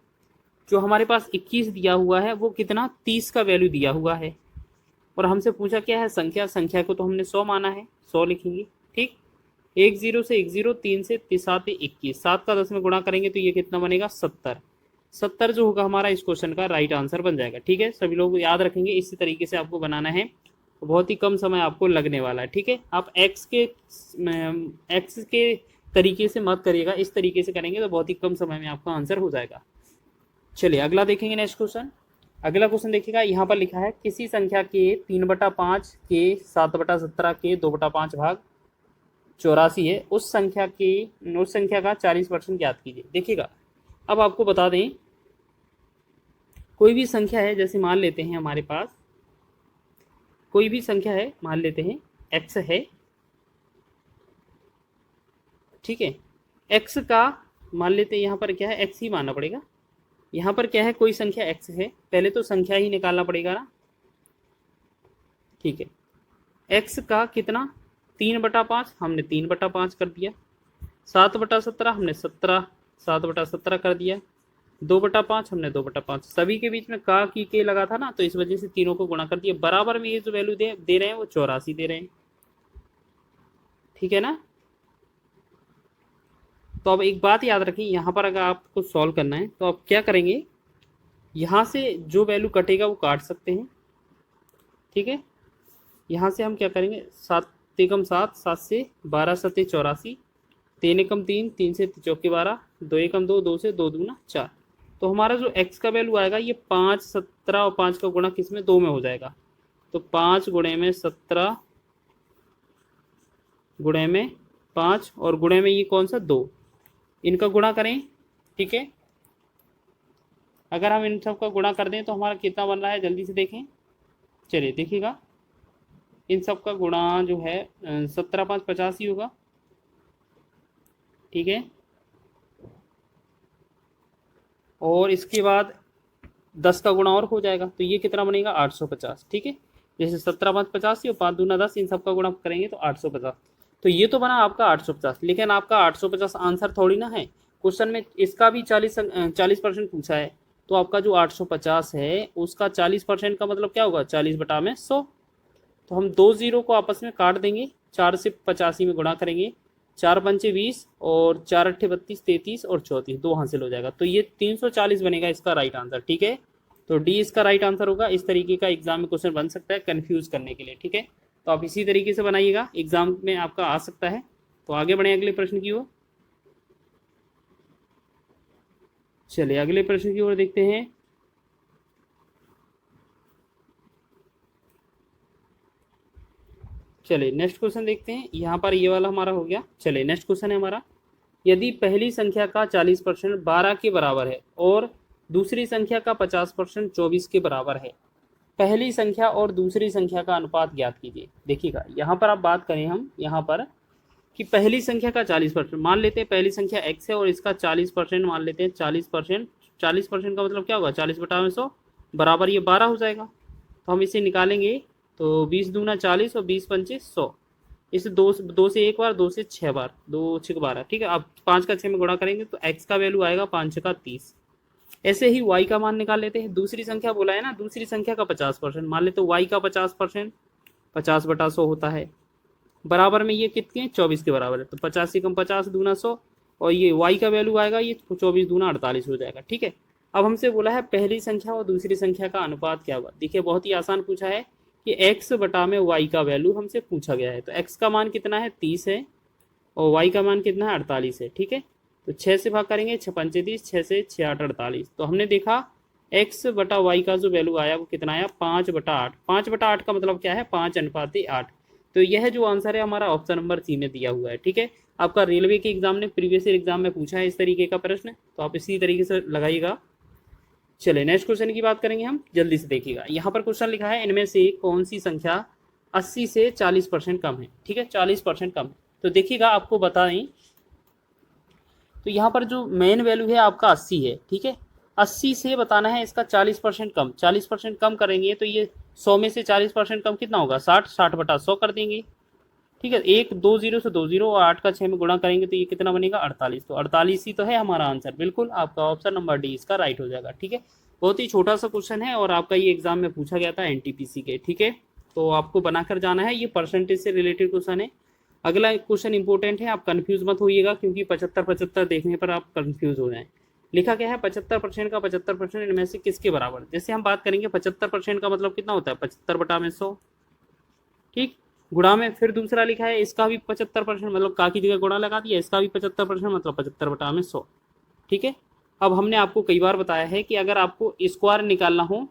जो हमारे पास 21 दिया हुआ है वो कितना 30 का वैल्यू दिया हुआ है, और हमसे पूछा क्या है संख्या, संख्या को तो हमने 100 माना है, 100 लिखेंगे। ठीक, 10 से 10, 3 से 7 21, 7 का 10 में गुणा करेंगे तो ये कितना बनेगा 70। 70 जो होगा हमारा इस क्वेश्चन का राइट आंसर बन जाएगा। ठीक है, सभी लोग याद रखेंगे, इसी तरीके से आपको बनाना है, बहुत ही कम समय आपको लगने वाला है। ठीक है, आप एक्स के तरीके से मत करिएगा, इस तरीके से करेंगे तो बहुत ही कम समय में आपका आंसर हो जाएगा। चलिए अगला देखेंगे, नेक्स्ट क्वेश्चन। अगला क्वेश्चन देखिएगा, यहाँ पर लिखा है किसी संख्या के 3/5 के 7/17 के 2/5 भाग 84 है, उस संख्या का 40% ज्ञात कीजिए। देखिएगा अब आपको बता दें, कोई भी संख्या है, जैसे मान लेते हैं हमारे पास कोई भी संख्या है, मान लेते हैं x है। ठीक है, x का मान लेते हैं, यहाँ पर क्या है x ही मानना पड़ेगा। यहाँ पर क्या है, कोई संख्या x है, पहले तो संख्या ही निकालना पड़ेगा ना। ठीक है, x का कितना 3/5, हमने 3/5 कर दिया। 7/17 हमने 7/17 कर दिया। 2/5 हमने 2/5, सभी के बीच में का की के लगा था ना, तो इस वजह से तीनों को गुणा कर दिया। बराबर में ये जो वैल्यू दे रहे हैं वो 84 दे रहे हैं। ठीक है ना, तो अब एक बात याद रखें, यहाँ पर अगर आपको सॉल्व करना है तो आप क्या करेंगे, यहाँ से जो वैल्यू कटेगा वो काट सकते हैं। ठीक है, यहाँ से हम क्या करेंगे, 7 एकम 7, 7 से 12 7 84, 3 एकम 3, 3 से चौके 12, 2 एकम 2, 2 से 2 दूना 4। तो हमारा जो x का वैल्यू आएगा ये 5 17 और 5 का गुणा किस में 2 में हो जाएगा। तो 5 गुणे में 17 गुणे में 5 और गुणे में ये कौन सा 2, इनका गुणा करें। ठीक है, अगर हम इन सब का गुणा कर दें तो हमारा कितना बन रहा है, जल्दी से देखें। चलिए देखिएगा, इन सब का गुणा जो है 17 5 50 ही होगा। ठीक है, और इसके बाद 10 का गुणा और हो जाएगा, तो ये कितना बनेगा 850। ठीक है, जैसे 17 5 50 और 5 दूना 10, इन सब का गुणा करेंगे तो 850। तो ये तो बना आपका 850, लेकिन आपका 850 आंसर थोड़ी ना है, क्वेश्चन में इसका भी 40% पूछा है। तो आपका जो 850 है उसका 40% का मतलब क्या होगा, 40/100। तो हम 2 0 को आपस में काट देंगे, 4 से 85 में गुणा करेंगे, 4 पंचे 20 और 4 अट्ठे 32, 33 और 34, 2 हासिल हो जाएगा। तो ये 340 बनेगा इसका राइट आंसर। ठीक है, तो डी इसका राइट आंसर होगा। इस तरीके का एग्जाम में क्वेश्चन बन सकता है कंफ्यूज करने के लिए। ठीक है, तो आप इसी तरीके से बनाइएगा, एग्जाम में आपका आ सकता है। तो आगे बढ़े अगले प्रश्न की ओर। चलिए अगले प्रश्न की ओर देखते हैं। चलिए नेक्स्ट क्वेश्चन देखते हैं, यहाँ पर ये वाला हमारा हो गया। चलिए नेक्स्ट क्वेश्चन है हमारा, यदि पहली संख्या का 40% 12 के बराबर है और दूसरी संख्या का 50% 24 के बराबर है, पहली संख्या और दूसरी संख्या का अनुपात ज्ञात कीजिए। देखिएगा यहाँ पर आप बात करें, हम यहाँ पर कि पहली संख्या का 40% मान लेते हैं, पहली संख्या x है और इसका 40% मान लेते हैं, 40%। 40% का मतलब क्या होगा, 40/100 बराबर ये 12 हो जाएगा। तो हम इसे निकालेंगे तो 20 दूना 40 और 20 पंचे 100। इसे दो से एक बार, दो से 6 बार, 2 6 12, ठीक है। अब 5 का 6 में गुणा करेंगे तो x का वैल्यू आएगा 5 का 30। ऐसे ही y का मान निकाल लेते हैं। दूसरी संख्या बोला है ना, दूसरी संख्या का 50% मान लेते, तो y का 50% 50/100 होता है। बराबर में ये कितने 24 के बराबर है, तो 50 से कम 50 दूना 100, और ये y का वैल्यू आएगा ये 24 दूना 48 हो जाएगा, ठीक है। अब हमसे बोला है पहली संख्या और दूसरी संख्या का अनुपात क्या हुआ। देखिए बहुत ही आसान पूछा है कि x बटा में y का वैल्यू हमसे पूछा गया है। तो x का मान कितना है 30 है और y का मान कितना है 48 है, ठीक है। तो 6 से भाग करेंगे, 6 पंचे 30, 6 से 6 8 48। तो हमने देखा x बटा वाई का जो वैल्यू आया वो कितना आया 5/8। 5/8 का मतलब क्या है 5:8। तो यह जो आंसर है हमारा ऑप्शन नंबर सी में दिया हुआ है, ठीक है। आपका रेलवे के एग्जाम ने प्रीवियस ईयर एग्जाम में पूछा है इस तरीके का प्रश्न, तो आप इसी तरीके से लगाइएगा। चलिए नेक्स्ट क्वेश्चन की बात करेंगे हम, जल्दी से देखिएगा। यहाँ पर क्वेश्चन लिखा है इनमें से कौन सी संख्या 80 से 40% कम है, ठीक है, 40% कम है। तो देखिएगा आपको बताएं, तो यहाँ पर जो मेन वैल्यू है आपका 80 है, ठीक है। 80 से बताना है इसका 40% कम, 40% कम करेंगे तो ये 100 में से 40% कम कितना होगा 60, 60/100 कर देंगे, ठीक है। एक 2 जीरो से 2 जीरो और 8 का 6 में गुणा करेंगे तो ये कितना बनेगा 48। तो 48 ही तो है हमारा आंसर, बिल्कुल आपका ऑप्शन नंबर डी इसका राइट हो जाएगा, ठीक है। बहुत ही छोटा सा क्वेश्चन है और आपका ये एग्जाम में पूछा गया था एनटीपीसी के, ठीक है। तो आपको बनाकर जाना है, ये परसेंटेज से रिलेटेड क्वेश्चन है। अगला क्वेश्चन इंपॉर्टेंट है, आप कंफ्यूज मत होइएगा क्योंकि 75-75 देखने पर आप कंफ्यूज हो जाएं। लिखा क्या है 75% का 75% इनमें से किसके बराबर। जैसे हम बात करेंगे 75% का मतलब कितना होता है 75/100, ठीक। गुणा में फिर दूसरा लिखा है इसका भी 75% मतलब का की जगह गुणा लगा दिया, इसका भी 75% मतलब 75/100, ठीक है। अब हमने आपको कई बार बताया है कि अगर आपको स्क्वायर निकालना हो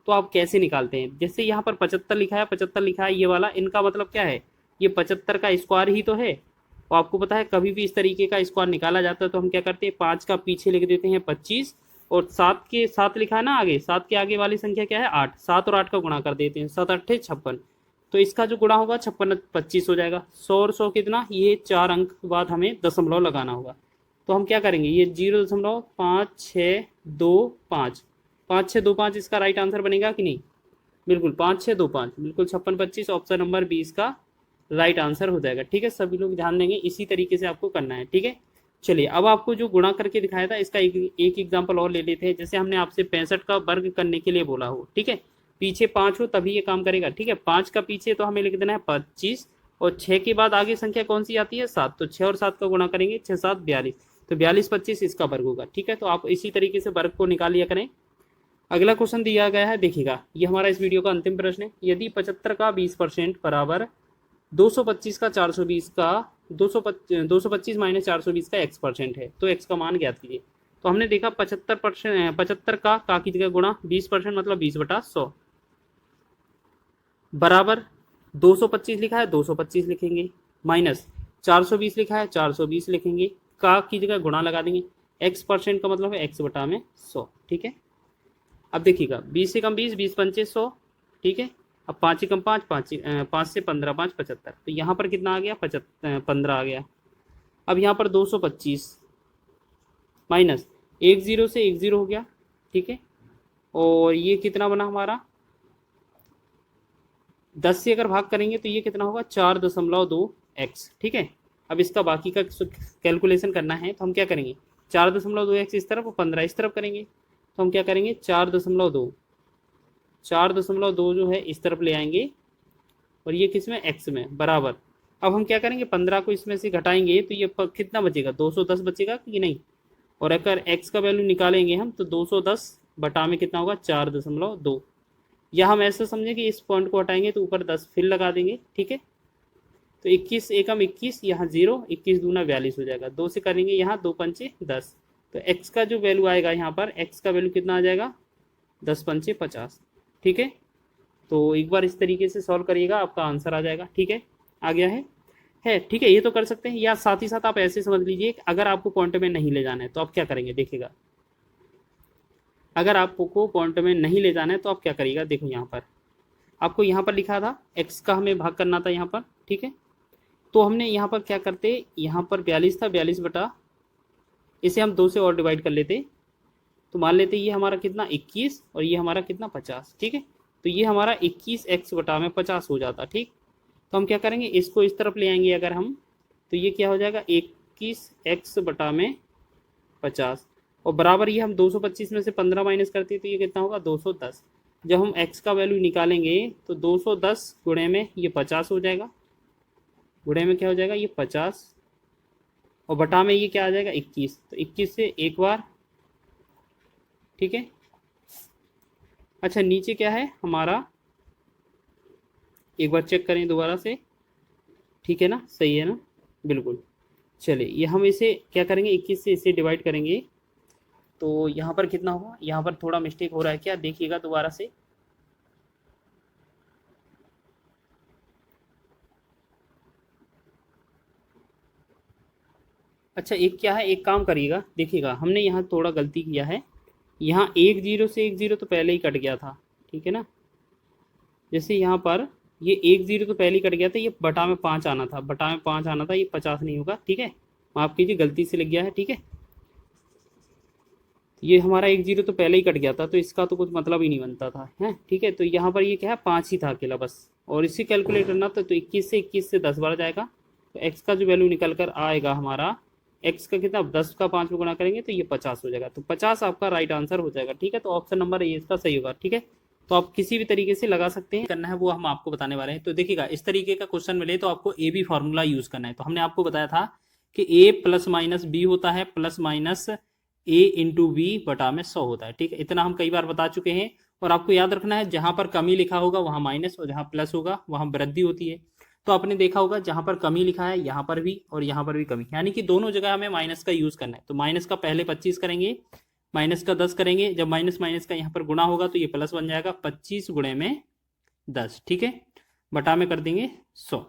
तो आप कैसे निकालते हैं। जैसे यहाँ पर 75 लिखा है, 75 लिखा है ये वाला, इनका मतलब क्या है ये 75 का स्क्वायर ही तो है। और आपको पता है कभी भी इस तरीके का स्क्वायर निकाला जाता है तो हम क्या करते हैं 5 का पीछे लिख देते हैं 25, और 7 के 7 लिखा है ना आगे, 7 के आगे वाली संख्या क्या है 8, 7 और 8 का गुणा कर देते हैं, 7 8 56। तो इसका जो गुणा होगा 56 25 हो जाएगा। 100 और 100 कितना, ये 4 अंक बाद हमें दशमलव लगाना होगा। तो हम क्या करेंगे ये 0.5625, 5625 इसका राइट आंसर बनेगा कि नहीं, बिल्कुल 5625, बिल्कुल 56 25 ऑप्शन नंबर 20 का राइट आंसर हो जाएगा, ठीक है। सभी लोग ध्यान देंगे, इसी तरीके से आपको करना है, ठीक है। चलिए अब आपको जो गुणा करके दिखाया था इसका एक एग्जाम्पल और ले लेते हैं। जैसे हमने आपसे 65 का वर्ग करने के लिए बोला हो, ठीक है, पीछे 5 हो तभी ये काम करेगा, ठीक है। 5 का पीछे तो हमें लिख देना है 25, और 6 के बाद आगे संख्या कौन सी आती है 7, तो 6 और 7 का गुणा करेंगे 6 7 42, तो 42 25 इसका वर्ग होगा, ठीक है। तो आप इसी तरीके से वर्ग को निकाल लिया करें। अगला क्वेश्चन दिया गया है, देखिएगा ये हमारा इस वीडियो का अंतिम प्रश्न है। यदि 75 का 20% बराबर 225 का 420 का 225 माइनस 420 का x% है तो x का मान ज्ञात कीजिए। तो हमने देखा 75%, 75 का की जगह गुणा 20% मतलब 20/100 बराबर 225 लिखा है 225 लिखेंगे, माइनस 420 लिखा है 420 लिखेंगे, का की जगह गुणा लगा देंगे, x% का मतलब है x/100, ठीक है। अब देखिएगा 20 से कम 20, 20 पंचे 100, ठीक है। अब 5 से कम 5, 5 से 15, 5 75, तो यहाँ पर कितना आ गया 15 आ गया। अब यहाँ पर 225 माइनस 1 0 से 1 0 हो गया, ठीक है। और ये कितना बना हमारा 10 से अगर भाग करेंगे तो ये कितना होगा 4.2x, ठीक है। अब इसका बाकी का कैलकुलेशन करना है तो हम क्या करेंगे 4.2x इस तरफ और 15 इस तरफ करेंगे। तो हम क्या करेंगे 4.2 जो है इस तरफ ले आएंगे और ये किस में x में बराबर। अब हम क्या करेंगे 15 को इसमें से घटाएंगे तो ये कितना बचेगा 210 बचेगा कि नहीं। और अगर x का वैल्यू निकालेंगे हम तो 210 बटा में कितना होगा 4.2, या हम ऐसा समझें कि इस पॉइंट को हटाएंगे तो ऊपर 10 फिर लगा देंगे, ठीक है। तो 21 एकम 21, यहाँ 0, 21 दूना 42 हो जाएगा, 2 से करेंगे यहाँ 2 पंचे 10, तो x का जो वैल्यू आएगा यहाँ पर x का वैल्यू कितना आ जाएगा 10 पंचे 50, ठीक है। तो एक बार इस तरीके से सॉल्व करिएगा आपका आंसर आ जाएगा, ठीक है। आ गया है ठीक है। ये तो कर सकते हैं, या साथ ही साथ आप ऐसे समझ लीजिए अगर आपको पॉइंट में नहीं ले जाना है तो आप क्या करेंगे देखिएगा। अगर आपको पॉइंट में नहीं ले जाना है तो आप क्या करिएगा, देखो यहाँ पर आपको यहाँ पर लिखा था x का हमें भाग करना था यहाँ पर, ठीक है। तो हमने यहाँ पर क्या करते, यहाँ पर 42 था, 42 बटा, इसे हम 2 से और डिवाइड कर लेते, तो मान लेते ये हमारा कितना 21 और ये हमारा कितना 50, ठीक है। तो ये हमारा 21x बटा में 50 हो जाता, ठीक। तो हम क्या करेंगे, इसको इस तरफ ले आएंगे अगर हम, तो ये क्या हो जाएगा 21x बटा में 50, और बराबर ये हम 225 में से 15 माइनस करते हैं तो ये कितना होगा 210। जब हम x का वैल्यू निकालेंगे तो 210 गुणे में ये 50 हो जाएगा, गुणे में क्या हो जाएगा ये 50, और बटा में ये क्या आ जाएगा 21, तो 21 से एक बार, ठीक है। अच्छा नीचे क्या है हमारा, एक बार चेक करें दोबारा से, ठीक है ना, सही है ना, बिल्कुल। चलिए ये हम इसे क्या करेंगे 21 से इसे डिवाइड करेंगे, तो यहाँ पर कितना होगा, यहाँ पर थोड़ा मिस्टेक हो रहा है क्या, देखिएगा दोबारा से। अच्छा एक क्या है, एक काम करिएगा, देखिएगा हमने यहाँ थोड़ा गलती किया है, यहाँ 10 से 10 तो पहले ही कट गया था, ठीक है ना। जैसे यहाँ पर ये 10 तो पहले ही कट गया था, ये बटा में 5 आना था, बटा में 5 आना था, ये 50 नहीं होगा, ठीक है, माफ़ कीजिए गलती से लग गया है, ठीक है। ये हमारा 10 तो पहले ही कट गया था, तो इसका तो कुछ मतलब ही नहीं बनता था, है ठीक है। तो यहाँ पर ये क्या है 5 ही था अकेला बस, और इसे कैलकुलेट करना था, तो 21 से 10 बार जाएगा, तो एक्स का जो वैल्यू निकल कर आएगा हमारा, एक्स का कितना 10 का 5 में गुणा करेंगे तो ये 50 हो जाएगा, तो 50 आपका राइट आंसर हो जाएगा, ठीक है। तो ऑप्शन नंबर ए इसका सही होगा, ठीक है। तो आप किसी भी तरीके से लगा सकते हैं, करना है वो हम आपको बताने वाले हैं। तो देखिएगा इस तरीके का क्वेश्चन मिले तो आपको ए बी फार्मूला यूज करना है। तो हमने आपको बताया था कि ए प्लस माइनस बी होता है, प्लस माइनस ए इंटू बी बटा में 100 होता है, ठीक है। इतना हम कई बार बता चुके हैं, और आपको याद रखना है जहां पर कमी लिखा होगा वहां माइनस, और जहां प्लस होगा वहां वृद्धि होती है। तो आपने देखा होगा जहां पर कमी लिखा है यहाँ पर भी और यहाँ पर भी कमी, यानी कि दोनों जगह हमें माइनस का यूज करना है। तो माइनस का पहले 25 करेंगे, माइनस का 10 करेंगे, जब माइनस माइनस का यहाँ पर गुणा होगा तो ये प्लस बन जाएगा, 25 गुणे में 10, ठीक है, बटा में कर देंगे 100,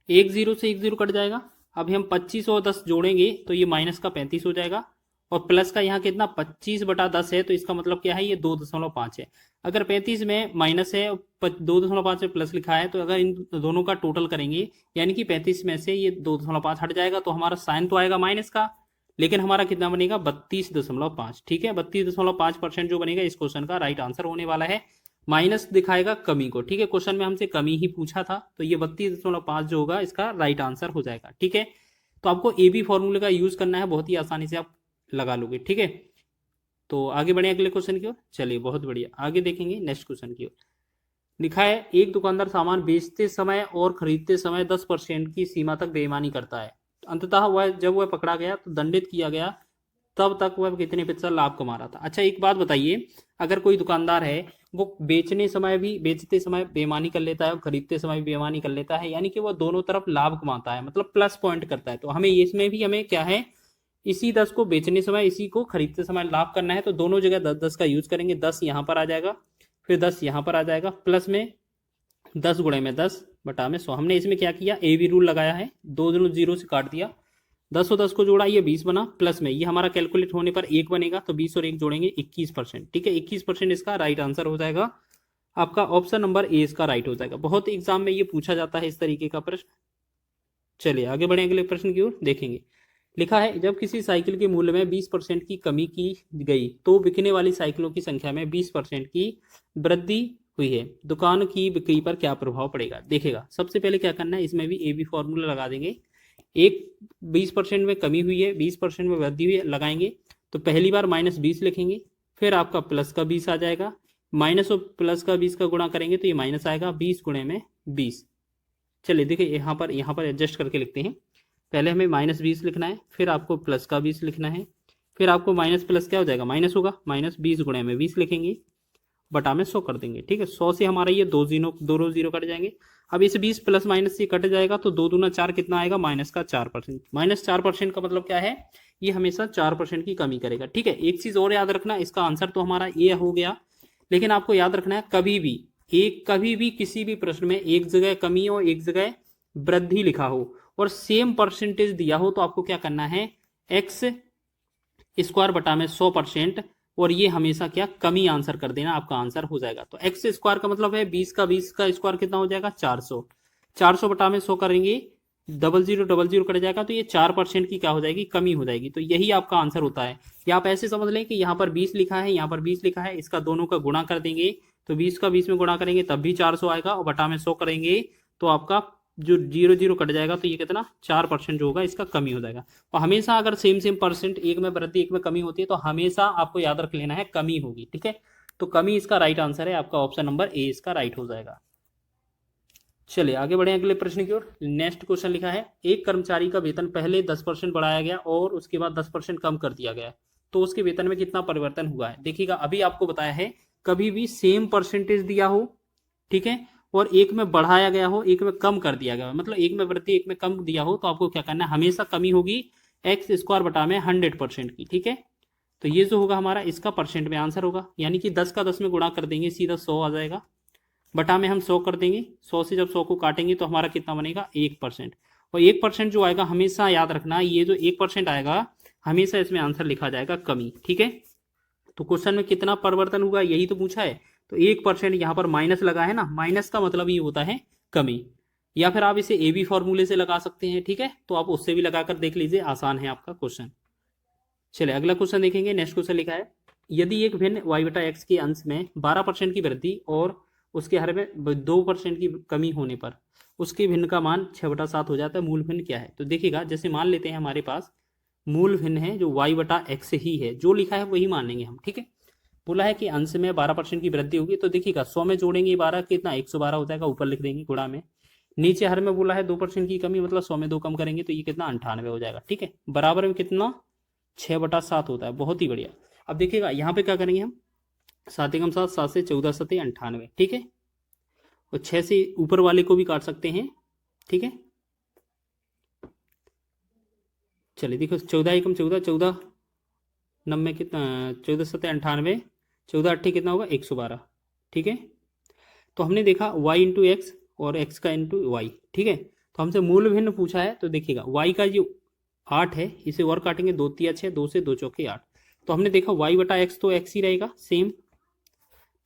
10 से 10 कट जाएगा। अब हम 25 और 10 जोड़ेंगे तो ये माइनस का 35 हो जाएगा, और प्लस का यहाँ कितना 25 बटा 10 है, तो इसका मतलब क्या है ये 2.5 है। अगर 35 में माइनस है और 2.5 में प्लस लिखा है, तो अगर इन दोनों का टोटल करेंगे, यानी कि 35 में से ये 2.5 हट जाएगा, तो हमारा साइन तो आएगा माइनस का, लेकिन हमारा कितना बनेगा 32.5, ठीक है। 32.5% जो बनेगा इस क्वेश्चन का राइट आंसर होने वाला है। माइनस दिखाएगा कमी को, ठीक है, क्वेश्चन में हमसे कमी ही पूछा था, तो ये 32.5 जो होगा इसका राइट आंसर हो जाएगा, ठीक है। तो आपको ए बी फॉर्मूले का यूज करना है, बहुत ही आसानी से आप लगा लोगे, ठीक है। तो आगे बढ़े अगले क्वेश्चन की ओर, चलिए बहुत बढ़िया, आगे देखेंगे नेक्स्ट क्वेश्चन की ओर। लिखा है एक दुकानदार सामान बेचते समय और खरीदते समय 10% की सीमा तक बेईमानी करता है, अंततः वह जब वह पकड़ा गया तो दंडित किया गया, तब तक वह कितने प्रतिशत लाभ कमा रहा था। अच्छा एक बात बताइए, अगर कोई दुकानदार है वो बेचते समय बेईमानी कर लेता है और खरीदते समय भी बेईमानी कर लेता है, यानी कि वो दोनों तरफ लाभ कमाता है, मतलब प्लस पॉइंट करता है, तो हमें इसमें भी हमें क्या है, इसी 10 को बेचने समय इसी को खरीदते समय लाभ करना है, तो दोनों जगह 10-10 का यूज करेंगे। 10 यहाँ पर आ जाएगा, फिर 10 यहाँ पर आ जाएगा, प्लस में 10 गुणे में 10 बटा में 100। हमने इसमें क्या किया, ए बी रूल लगाया है, 2 0 से काट दिया, 10 और 10 को जोड़ा, ये 20 बना, प्लस में ये हमारा कैलकुलेट होने पर 1 बनेगा, तो 20 और 1 जोड़ेंगे 21%, ठीक है। 21% इसका राइट आंसर हो जाएगा, आपका ऑप्शन नंबर ए इसका राइट हो जाएगा। बहुत एग्जाम में ये पूछा जाता है इस तरीके का प्रश्न। चलिए आगे बढ़े अगले प्रश्न की ओर, देखेंगे। लिखा है जब किसी साइकिल के मूल्य में 20% की कमी की गई तो बिकने वाली साइकिलों की संख्या में 20% की वृद्धि हुई है, दुकान की बिक्री पर क्या प्रभाव पड़ेगा। देखेगा सबसे पहले क्या करना है, इसमें भी ए बी फॉर्मूला लगा देंगे। एक 20% में कमी हुई है, 20% में वृद्धि हुई है, लगाएंगे तो पहली बार -20 लिखेंगे, फिर आपका प्लस का 20 आ जाएगा, माइनस और प्लस का 20 का गुणा करेंगे तो ये माइनस आएगा, 20 गुणे में 20। चलिए देखिए यहाँ पर एडजस्ट करके लिखते हैं, पहले हमें -20 लिखना है, फिर आपको प्लस का 20 लिखना है, फिर आपको माइनस प्लस क्या हो जाएगा, माइनस होगा, -20 गुणे में 20 लिखेंगे, बटा में 100 कर देंगे, ठीक है। 100 से हमारा ये दो जीरो कट जाएंगे। अब इस 20 प्लस माइनस से कट जाएगा तो 2 दूना 4 कितना आएगा, -4%। -4% का मतलब क्या है, ये हमेशा 4% की कमी करेगा, ठीक है। एक चीज और याद रखना, इसका आंसर तो हमारा ये हो गया, लेकिन आपको याद रखना है कभी भी किसी भी प्रश्न में एक जगह कमी हो एक जगह वृद्धि लिखा हो और सेम परसेंटेज दिया हो, तो आपको क्या करना है, एक्स स्क्वायर बटा में 100%, और ये हमेशा क्या कमी आंसर कर देना, आपका आंसर हो जाएगा। तो एक्स स्क्वायर का मतलब है 20 का स्क्वायर कितना हो जाएगा, 400। 400 बटा में 100 करेंगे, 0000 कट जाएगा, तो ये 4% की क्या हो जाएगी, कमी हो जाएगी। तो यही आपका आंसर होता है। या आप ऐसे समझ लें कि यहाँ पर 20 लिखा है, यहाँ पर 20 लिखा है, इसका दोनों का गुणा कर देंगे, तो 20 का 20 में गुणा करेंगे तब भी 400 आएगा, और बटा में 100 करेंगे तो आपका जो 00 कट जाएगा, तो ये कितना 4% जो होगा इसका कमी हो जाएगा। और हमेशा अगर सेम परसेंट, एक में वृद्धि एक में कमी होती है, तो हमेशा आपको याद रख लेना है कमी होगी, ठीक है। तो कमी इसका राइट आंसर है, आपका ऑप्शन नंबर ए इसका राइट हो जाएगा। चलिए आगे बढ़े अगले प्रश्न की ओर। नेक्स्ट क्वेश्चन लिखा है, एक कर्मचारी का वेतन पहले 10% बढ़ाया गया और उसके बाद 10% कम कर दिया गया, तो उसके वेतन में कितना परिवर्तन हुआ है। देखिएगा अभी आपको बताया है, कभी भी सेम परसेंटेज दिया हो, ठीक है, और एक में बढ़ाया गया हो, एक में कम कर दिया गया हो, मतलब एक में वृद्धि एक में कम दिया हो, तो आपको क्या करना है, हमेशा कमी होगी x² बटा में 100% की, ठीक है। तो ये जो होगा हमारा इसका परसेंट में आंसर होगा, यानी कि 10 का 10 में गुणा कर देंगे, सीधा 100 आ जाएगा, बटा में हम 100 कर देंगे, 100 से जब 100 को काटेंगे तो हमारा कितना बनेगा 1%। और 1% जो आएगा, हमेशा याद रखना, ये जो 1% आएगा हमेशा इसमें आंसर लिखा जाएगा कमी, ठीक है। तो क्वेश्चन में कितना परिवर्तन हुआ यही तो पूछा है, तो 1% यहाँ पर माइनस लगा है ना, माइनस का मतलब ये होता है कमी। या फिर आप इसे AB फॉर्मूले से लगा सकते हैं, ठीक है, तो आप उससे भी लगाकर देख लीजिए, आसान है आपका क्वेश्चन। चलिए अगला क्वेश्चन देखेंगे। नेक्स्ट क्वेश्चन लिखा है, यदि एक भिन्न y बटा x के अंश में 12% की वृद्धि और उसके हर में 2% की कमी होने पर उसके भिन्न का मान 6/7 हो जाता है, मूल भिन्न क्या है। तो देखिएगा, जैसे मान लेते हैं हमारे पास मूल भिन्न है जो y बटा x ही है, जो लिखा है वही मान लेंगे हम, ठीक है। बोला है कि अंश में 12% की वृद्धि होगी, तो देखिएगा 100 में जोड़ेंगे 12 कितना 112 हो जाएगा, ऊपर लिख देंगे गुणा में। नीचे हर में बोला है 2% की कमी, मतलब 100 में 2 कम करेंगे तो ये कितना 98 हो जाएगा, ठीक है। बराबर में कितना 6/7 होता है, बहुत ही बढ़िया। अब देखिएगा यहाँ पे क्या करेंगे हम, 7 एकम 7, 7 से 14 सते 98, ठीक है। और 6 से ऊपर वाले को भी काट सकते हैं, ठीक है। चलिए देखो 14 एकम 14, 14 9 कितना 14 सते 98, 14 8 कितना होगा 112, ठीक है। तो हमने देखा y इंटू एक्स और x का इंटू वाई, ठीक है। तो हमसे मूल भिन्न पूछा है, तो देखिएगा y का जो 8 है इसे और काटेंगे, 2 तिया 6, 2 से 2 चौके 8। तो हमने देखा y बटा x तो x ही रहेगा सेम,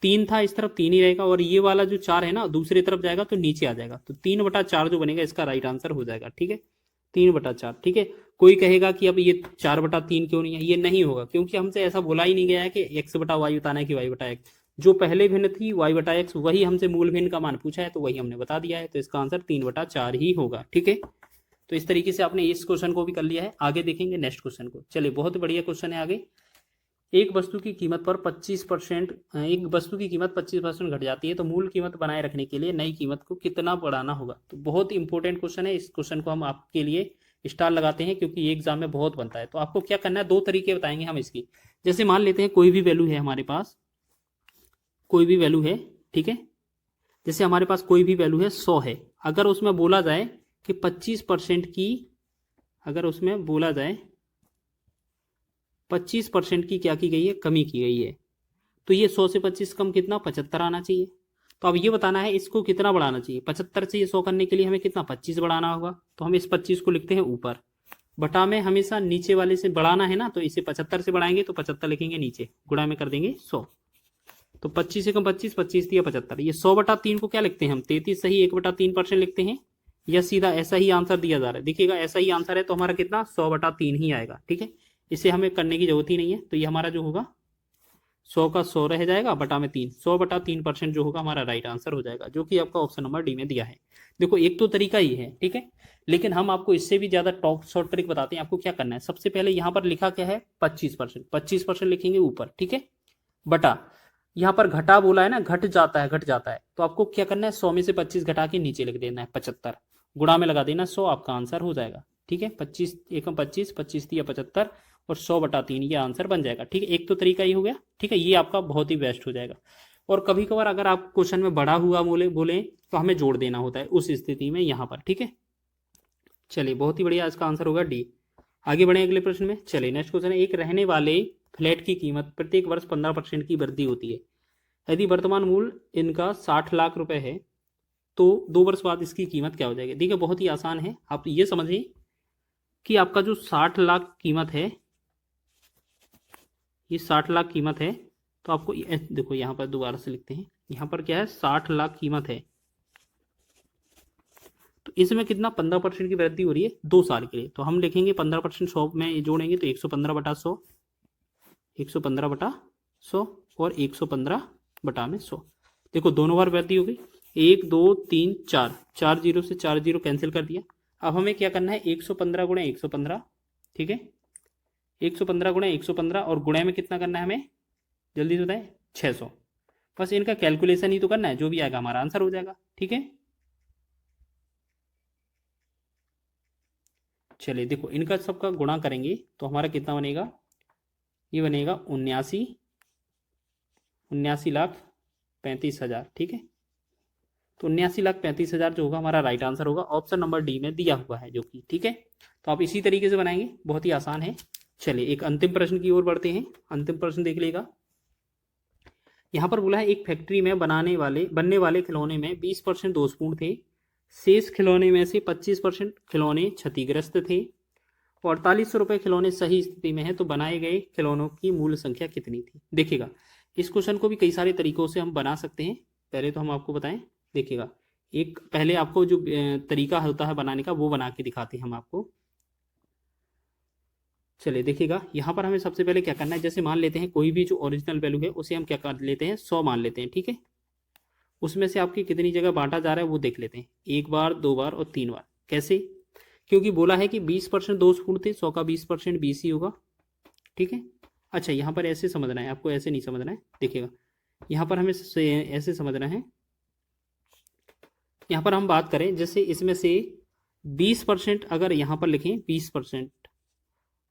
3 था इस तरफ 3 ही रहेगा, और ये वाला जो 4 है ना दूसरी तरफ जाएगा तो नीचे आ जाएगा, तो 3/4 जो बनेगा इसका राइट आंसर हो जाएगा, ठीक है। 3/4, ठीक है। कोई कहेगा कि अब ये 4/3 क्यों नहीं है, ये नहीं होगा, क्योंकि हमसे ऐसा बोला ही नहीं गया है कि x बटा वाई बताना है कि y बटा एक्स। जो पहले भिन्न थी y बटा एक्स, वही हमसे मूल भिन्न का मान पूछा है, तो वही हमने बता दिया है, तो इसका आंसर 3/4 ही होगा, ठीक है। तो इस तरीके से आपने इस क्वेश्चन को भी कर लिया है। आगे देखेंगे नेक्स्ट क्वेश्चन को। चलिए बहुत बढ़िया क्वेश्चन है आगे। एक वस्तु की कीमत पर 25%, एक वस्तु की कीमत 25% घट जाती है, तो मूल कीमत बनाए रखने के लिए नई कीमत को कितना बढ़ाना होगा। तो बहुत ही इंपॉर्टेंट क्वेश्चन है, इस क्वेश्चन को हम आपके लिए स्टार लगाते हैं क्योंकि ये एग्जाम में बहुत बनता है। तो आपको क्या करना है, 2 तरीके बताएंगे हम इसकी। जैसे मान लेते हैं कोई भी वैल्यू है हमारे पास, कोई भी वैल्यू है, ठीक है। जैसे हमारे पास कोई भी वैल्यू है 100 है, अगर उसमें बोला जाए कि 25% की, अगर उसमें बोला जाए 25% की क्या की गई है, कमी की गई है, तो ये 100 से 25 कम कितना 75 आना चाहिए। तो अब ये बताना है इसको कितना बढ़ाना चाहिए, 75 से ये 100 करने के लिए हमें कितना 25 बढ़ाना होगा। तो हम इस 25 को लिखते हैं ऊपर, बटा में हमेशा नीचे वाले से बढ़ाना है ना, तो इसे 75 से बढ़ाएंगे तो 75 लिखेंगे नीचे, गुणा में कर देंगे 100। तो 25 से कम 25, 25 दिया 75, ये 100/3 को क्या लिखते हैं हम 33 सही 1/3% लिखते हैं, या सीधा ऐसा ही आंसर दिया जा रहा है। देखिएगा ऐसा ही आंसर है तो हमारा कितना 100/3 ही आएगा, ठीक है। इसे हमें करने की जरूरत ही नहीं है, तो ये हमारा जो होगा 100 का 100 रह जाएगा, बटा में 3, 100/3% जो होगा हमारा राइट आंसर हो जाएगा, जो कि आपका ऑप्शन नंबर डी में दिया है। देखो एक तो तरीका ही है, ठीक है, लेकिन हम आपको इससे भी ज्यादा टॉप शॉर्ट ट्रिक बताते हैं। आपको क्या करना है, सबसे पहले यहाँ पर लिखा क्या है 25%, 25% लिखेंगे ऊपर, ठीक है, बटा यहाँ पर घटा बोला है ना, घट जाता है, घट जाता है, तो आपको क्या करना है 100 में से 25 घटा के नीचे लिख देना है 75, गुणा में लगा देना 100, आपका आंसर हो जाएगा, ठीक है। 25 एकम 25, 25 दिया 75 और 100/3 ये आंसर बन जाएगा, ठीक है। एक तो तरीका ही हो गया, ठीक है, ये आपका बहुत ही बेस्ट हो जाएगा। और कभी कभार अगर आप क्वेश्चन में बढ़ा हुआ बोले तो हमें जोड़ देना होता है उस स्थिति में यहाँ पर, ठीक है। चलिए बहुत ही बढ़िया, इसका आंसर होगा डी। आगे बढ़े अगले प्रश्न में। चलिए नेक्स्ट क्वेश्चन है, एक रहने वाले फ्लैट की कीमत प्रत्येक वर्ष 15% की वृद्धि होती है। यदि वर्तमान मूल्य इनका 60 लाख रुपए है तो 2 वर्ष बाद इसकी कीमत क्या हो जाएगी। देखिए बहुत ही आसान है, आप ये समझिए कि आपका जो 60 लाख कीमत है, ये 60 लाख कीमत है, तो आपको देखो यहाँ पर दोबारा से लिखते हैं, यहाँ पर क्या है 60 लाख कीमत है, तो इसमें कितना 15% की वृद्धि हो रही है 2 साल के लिए। तो हम लिखेंगे 15% 100 में ये जोड़ेंगे तो 115/100, 115/100 और 115/100। देखो दोनों बार वृद्धि हो गई, 1 2 3 4, 4 जीरो से 4 जीरो कैंसिल कर दिया। अब हमें क्या करना है 115 गुणे 115, ठीक है 115 गुणे 115 और गुणे में कितना करना है हमें, जल्दी से बताएं 600। बस इनका कैलकुलेशन ही तो करना है, जो भी आएगा हमारा आंसर हो जाएगा, ठीक है। चलिए देखो इनका सबका गुणा करेंगे तो हमारा कितना बनेगा, ये बनेगा 79,35,35,000, ठीक है। तो 79,35,000 जो होगा हमारा राइट आंसर होगा, ऑप्शन नंबर डी में दिया हुआ है जो कि, ठीक है। तो आप इसी तरीके से बनाएंगे, बहुत ही आसान है। चलिए एक अंतिम प्रश्न की ओर बढ़ते हैं। अंतिम प्रश्न देख लेगा, यहाँ पर बोला है एक फैक्ट्री में बनने वाले खिलौने में 20% दोषपूर्ण थे, शेष खिलौने में से 25% खिलौने क्षतिग्रस्त थे और 4800 रुपये खिलौने सही स्थिति में है, तो बनाए गए खिलौनों की मूल संख्या कितनी थी। देखिएगा इस क्वेश्चन को भी कई सारे तरीकों से हम बना सकते हैं, पहले तो हम आपको बताएं। देखिएगा एक पहले आपको जो तरीका होता है बनाने का वो बना के दिखाते हैं हम आपको। चलिए देखिएगा यहाँ पर हमें सबसे पहले क्या करना है, जैसे मान लेते हैं कोई भी जो ओरिजिनल वैल्यू है उसे हम क्या कर लेते हैं 100 मान लेते हैं, ठीक है। उसमें से आपकी कितनी जगह बांटा जा रहा है वो देख लेते हैं, 1 बार 2 बार और 3 बार। कैसे, क्योंकि बोला है कि 20% दोषपूर्ण थे, 100 का 20% 20 ही होगा, ठीक है। अच्छा यहाँ पर ऐसे समझना है आपको, ऐसे नहीं समझना है। देखिएगा यहाँ पर हमें ऐसे समझना है, यहाँ पर हम बात करें जैसे इसमें से 20% अगर यहाँ पर लिखें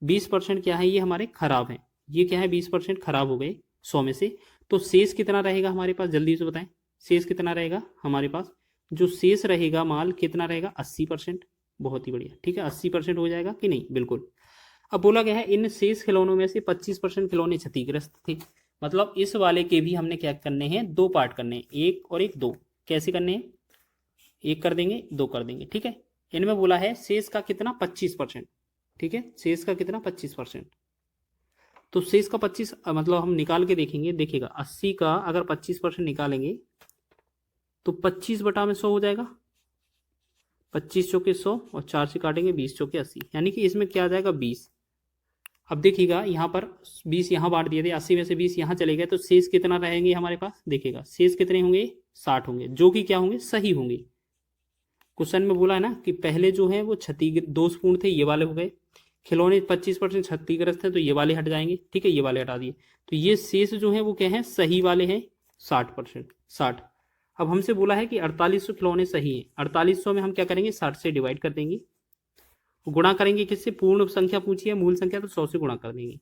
20% क्या है, ये हमारे खराब हैं, ये क्या है 20% खराब हो गए 100 में से, तो शेष कितना रहेगा हमारे पास, जल्दी से बताएं शेष कितना रहेगा हमारे पास। जो शेष रहेगा माल कितना रहेगा 80%, बहुत ही बढ़िया, ठीक है 80% हो जाएगा कि नहीं, बिल्कुल। अब बोला गया है इन शेष खिलौनों में से 25% खिलौने क्षतिग्रस्त थे, मतलब इस वाले के भी हमने क्या करने हैं, 2 पार्ट करने हैं, 1 और 1 2। कैसे करने हैं, 1 कर देंगे 2 कर देंगे, ठीक है। इनमें बोला है शेष का कितना 25%, ठीक है, शेष का कितना 25%। तो शेष का 25 मतलब हम निकाल के देखेंगे। देखिएगा 80 का अगर 25% निकालेंगे तो 25/100 हो जाएगा, 25 चौके 100 और 4 से काटेंगे 20 चौके 80, यानी कि इसमें क्या आ जाएगा 20। अब देखिएगा यहाँ पर 20 यहाँ बांट दिए थे, 80 में से 20 यहाँ चले गए, तो शेष कितना रहेंगे हमारे पास। देखिएगा शेष कितने होंगे 60 होंगे, जो कि क्या होंगे सही होंगे। क्वेश्चन में बोला है ना कि पहले जो है वो दोषपूर्ण थे, ये वाले हो गए, खिलौने 25% क्षतिग्रस्त है तो ये वाले हट जाएंगे, ठीक है ये वाले हटा दिए, तो ये शेष जो है वो क्या है सही वाले हैं 60%, 60। अब हमसे बोला है कि 4800 खिलौने सही है, 4800 में हम क्या करेंगे 60 से डिवाइड कर देंगे, गुणा करेंगे किससे, पूर्ण संख्या पूछी है मूल संख्या तो 100 से गुणा कर देंगे,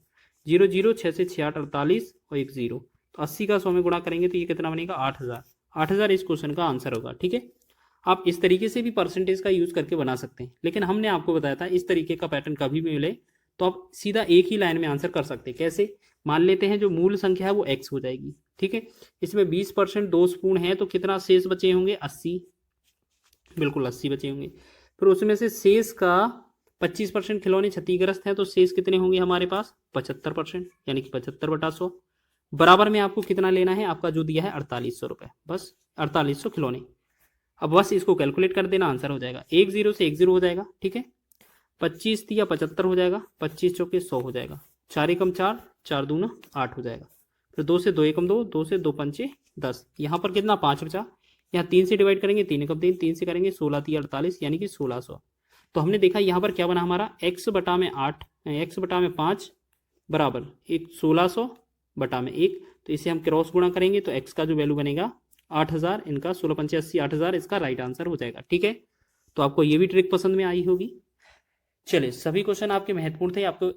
0 0 6 से 6 8 48 और 1 0, तो 80 का 100 में गुणा करेंगे तो ये कितना बनेगा 8000, 8000 इस क्वेश्चन का आंसर होगा, ठीक है। आप इस तरीके से भी परसेंटेज का यूज करके बना सकते हैं, लेकिन हमने आपको बताया था इस तरीके का पैटर्न कभी भी मिले तो आप सीधा एक ही लाइन में आंसर कर सकते हैं। कैसे, मान लेते हैं जो मूल संख्या है वो x हो जाएगी, ठीक है। इसमें 20% दोषपूर्ण है तो कितना शेष बचे होंगे 80, बिल्कुल 80 बचे होंगे। फिर उसमें से शेष का 25% खिलौने क्षतिग्रस्त हैं तो शेष कितने होंगे हमारे पास 75%, यानी कि 75/100। बराबर में आपको कितना लेना है, आपका जो दिया है 4800 रुपये, बस 4800 खिलौने। अब बस इसको कैलकुलेट कर देना, आंसर हो जाएगा 1 0 से 1 0 हो जाएगा, ठीक है। 25 दिया 75 हो जाएगा, 25 चौके 100 हो जाएगा, 4 एकम 4, 4 दूना 8 हो जाएगा। फिर 2 से 2 एकम 2, 2 से 2 पंचे 10, यहाँ पर कितना 5 बचा, यहाँ 3 से डिवाइड करेंगे 3 एकम 3, 3 से करेंगे 16 3 48, यानी कि 1600। तो हमने देखा यहाँ पर क्या बना हमारा x/8, x/5 बराबर 1600/1, तो इसे हम क्रॉस गुणा करेंगे तो x का जो वैल्यू बनेगा 8000, इनका 16 पंचे 80, 8000 इसका राइट आंसर हो जाएगा, ठीक है। तो आपको ये भी ट्रिक पसंद में आई होगी। चलिए सभी क्वेश्चन आपके महत्वपूर्ण थे, आपको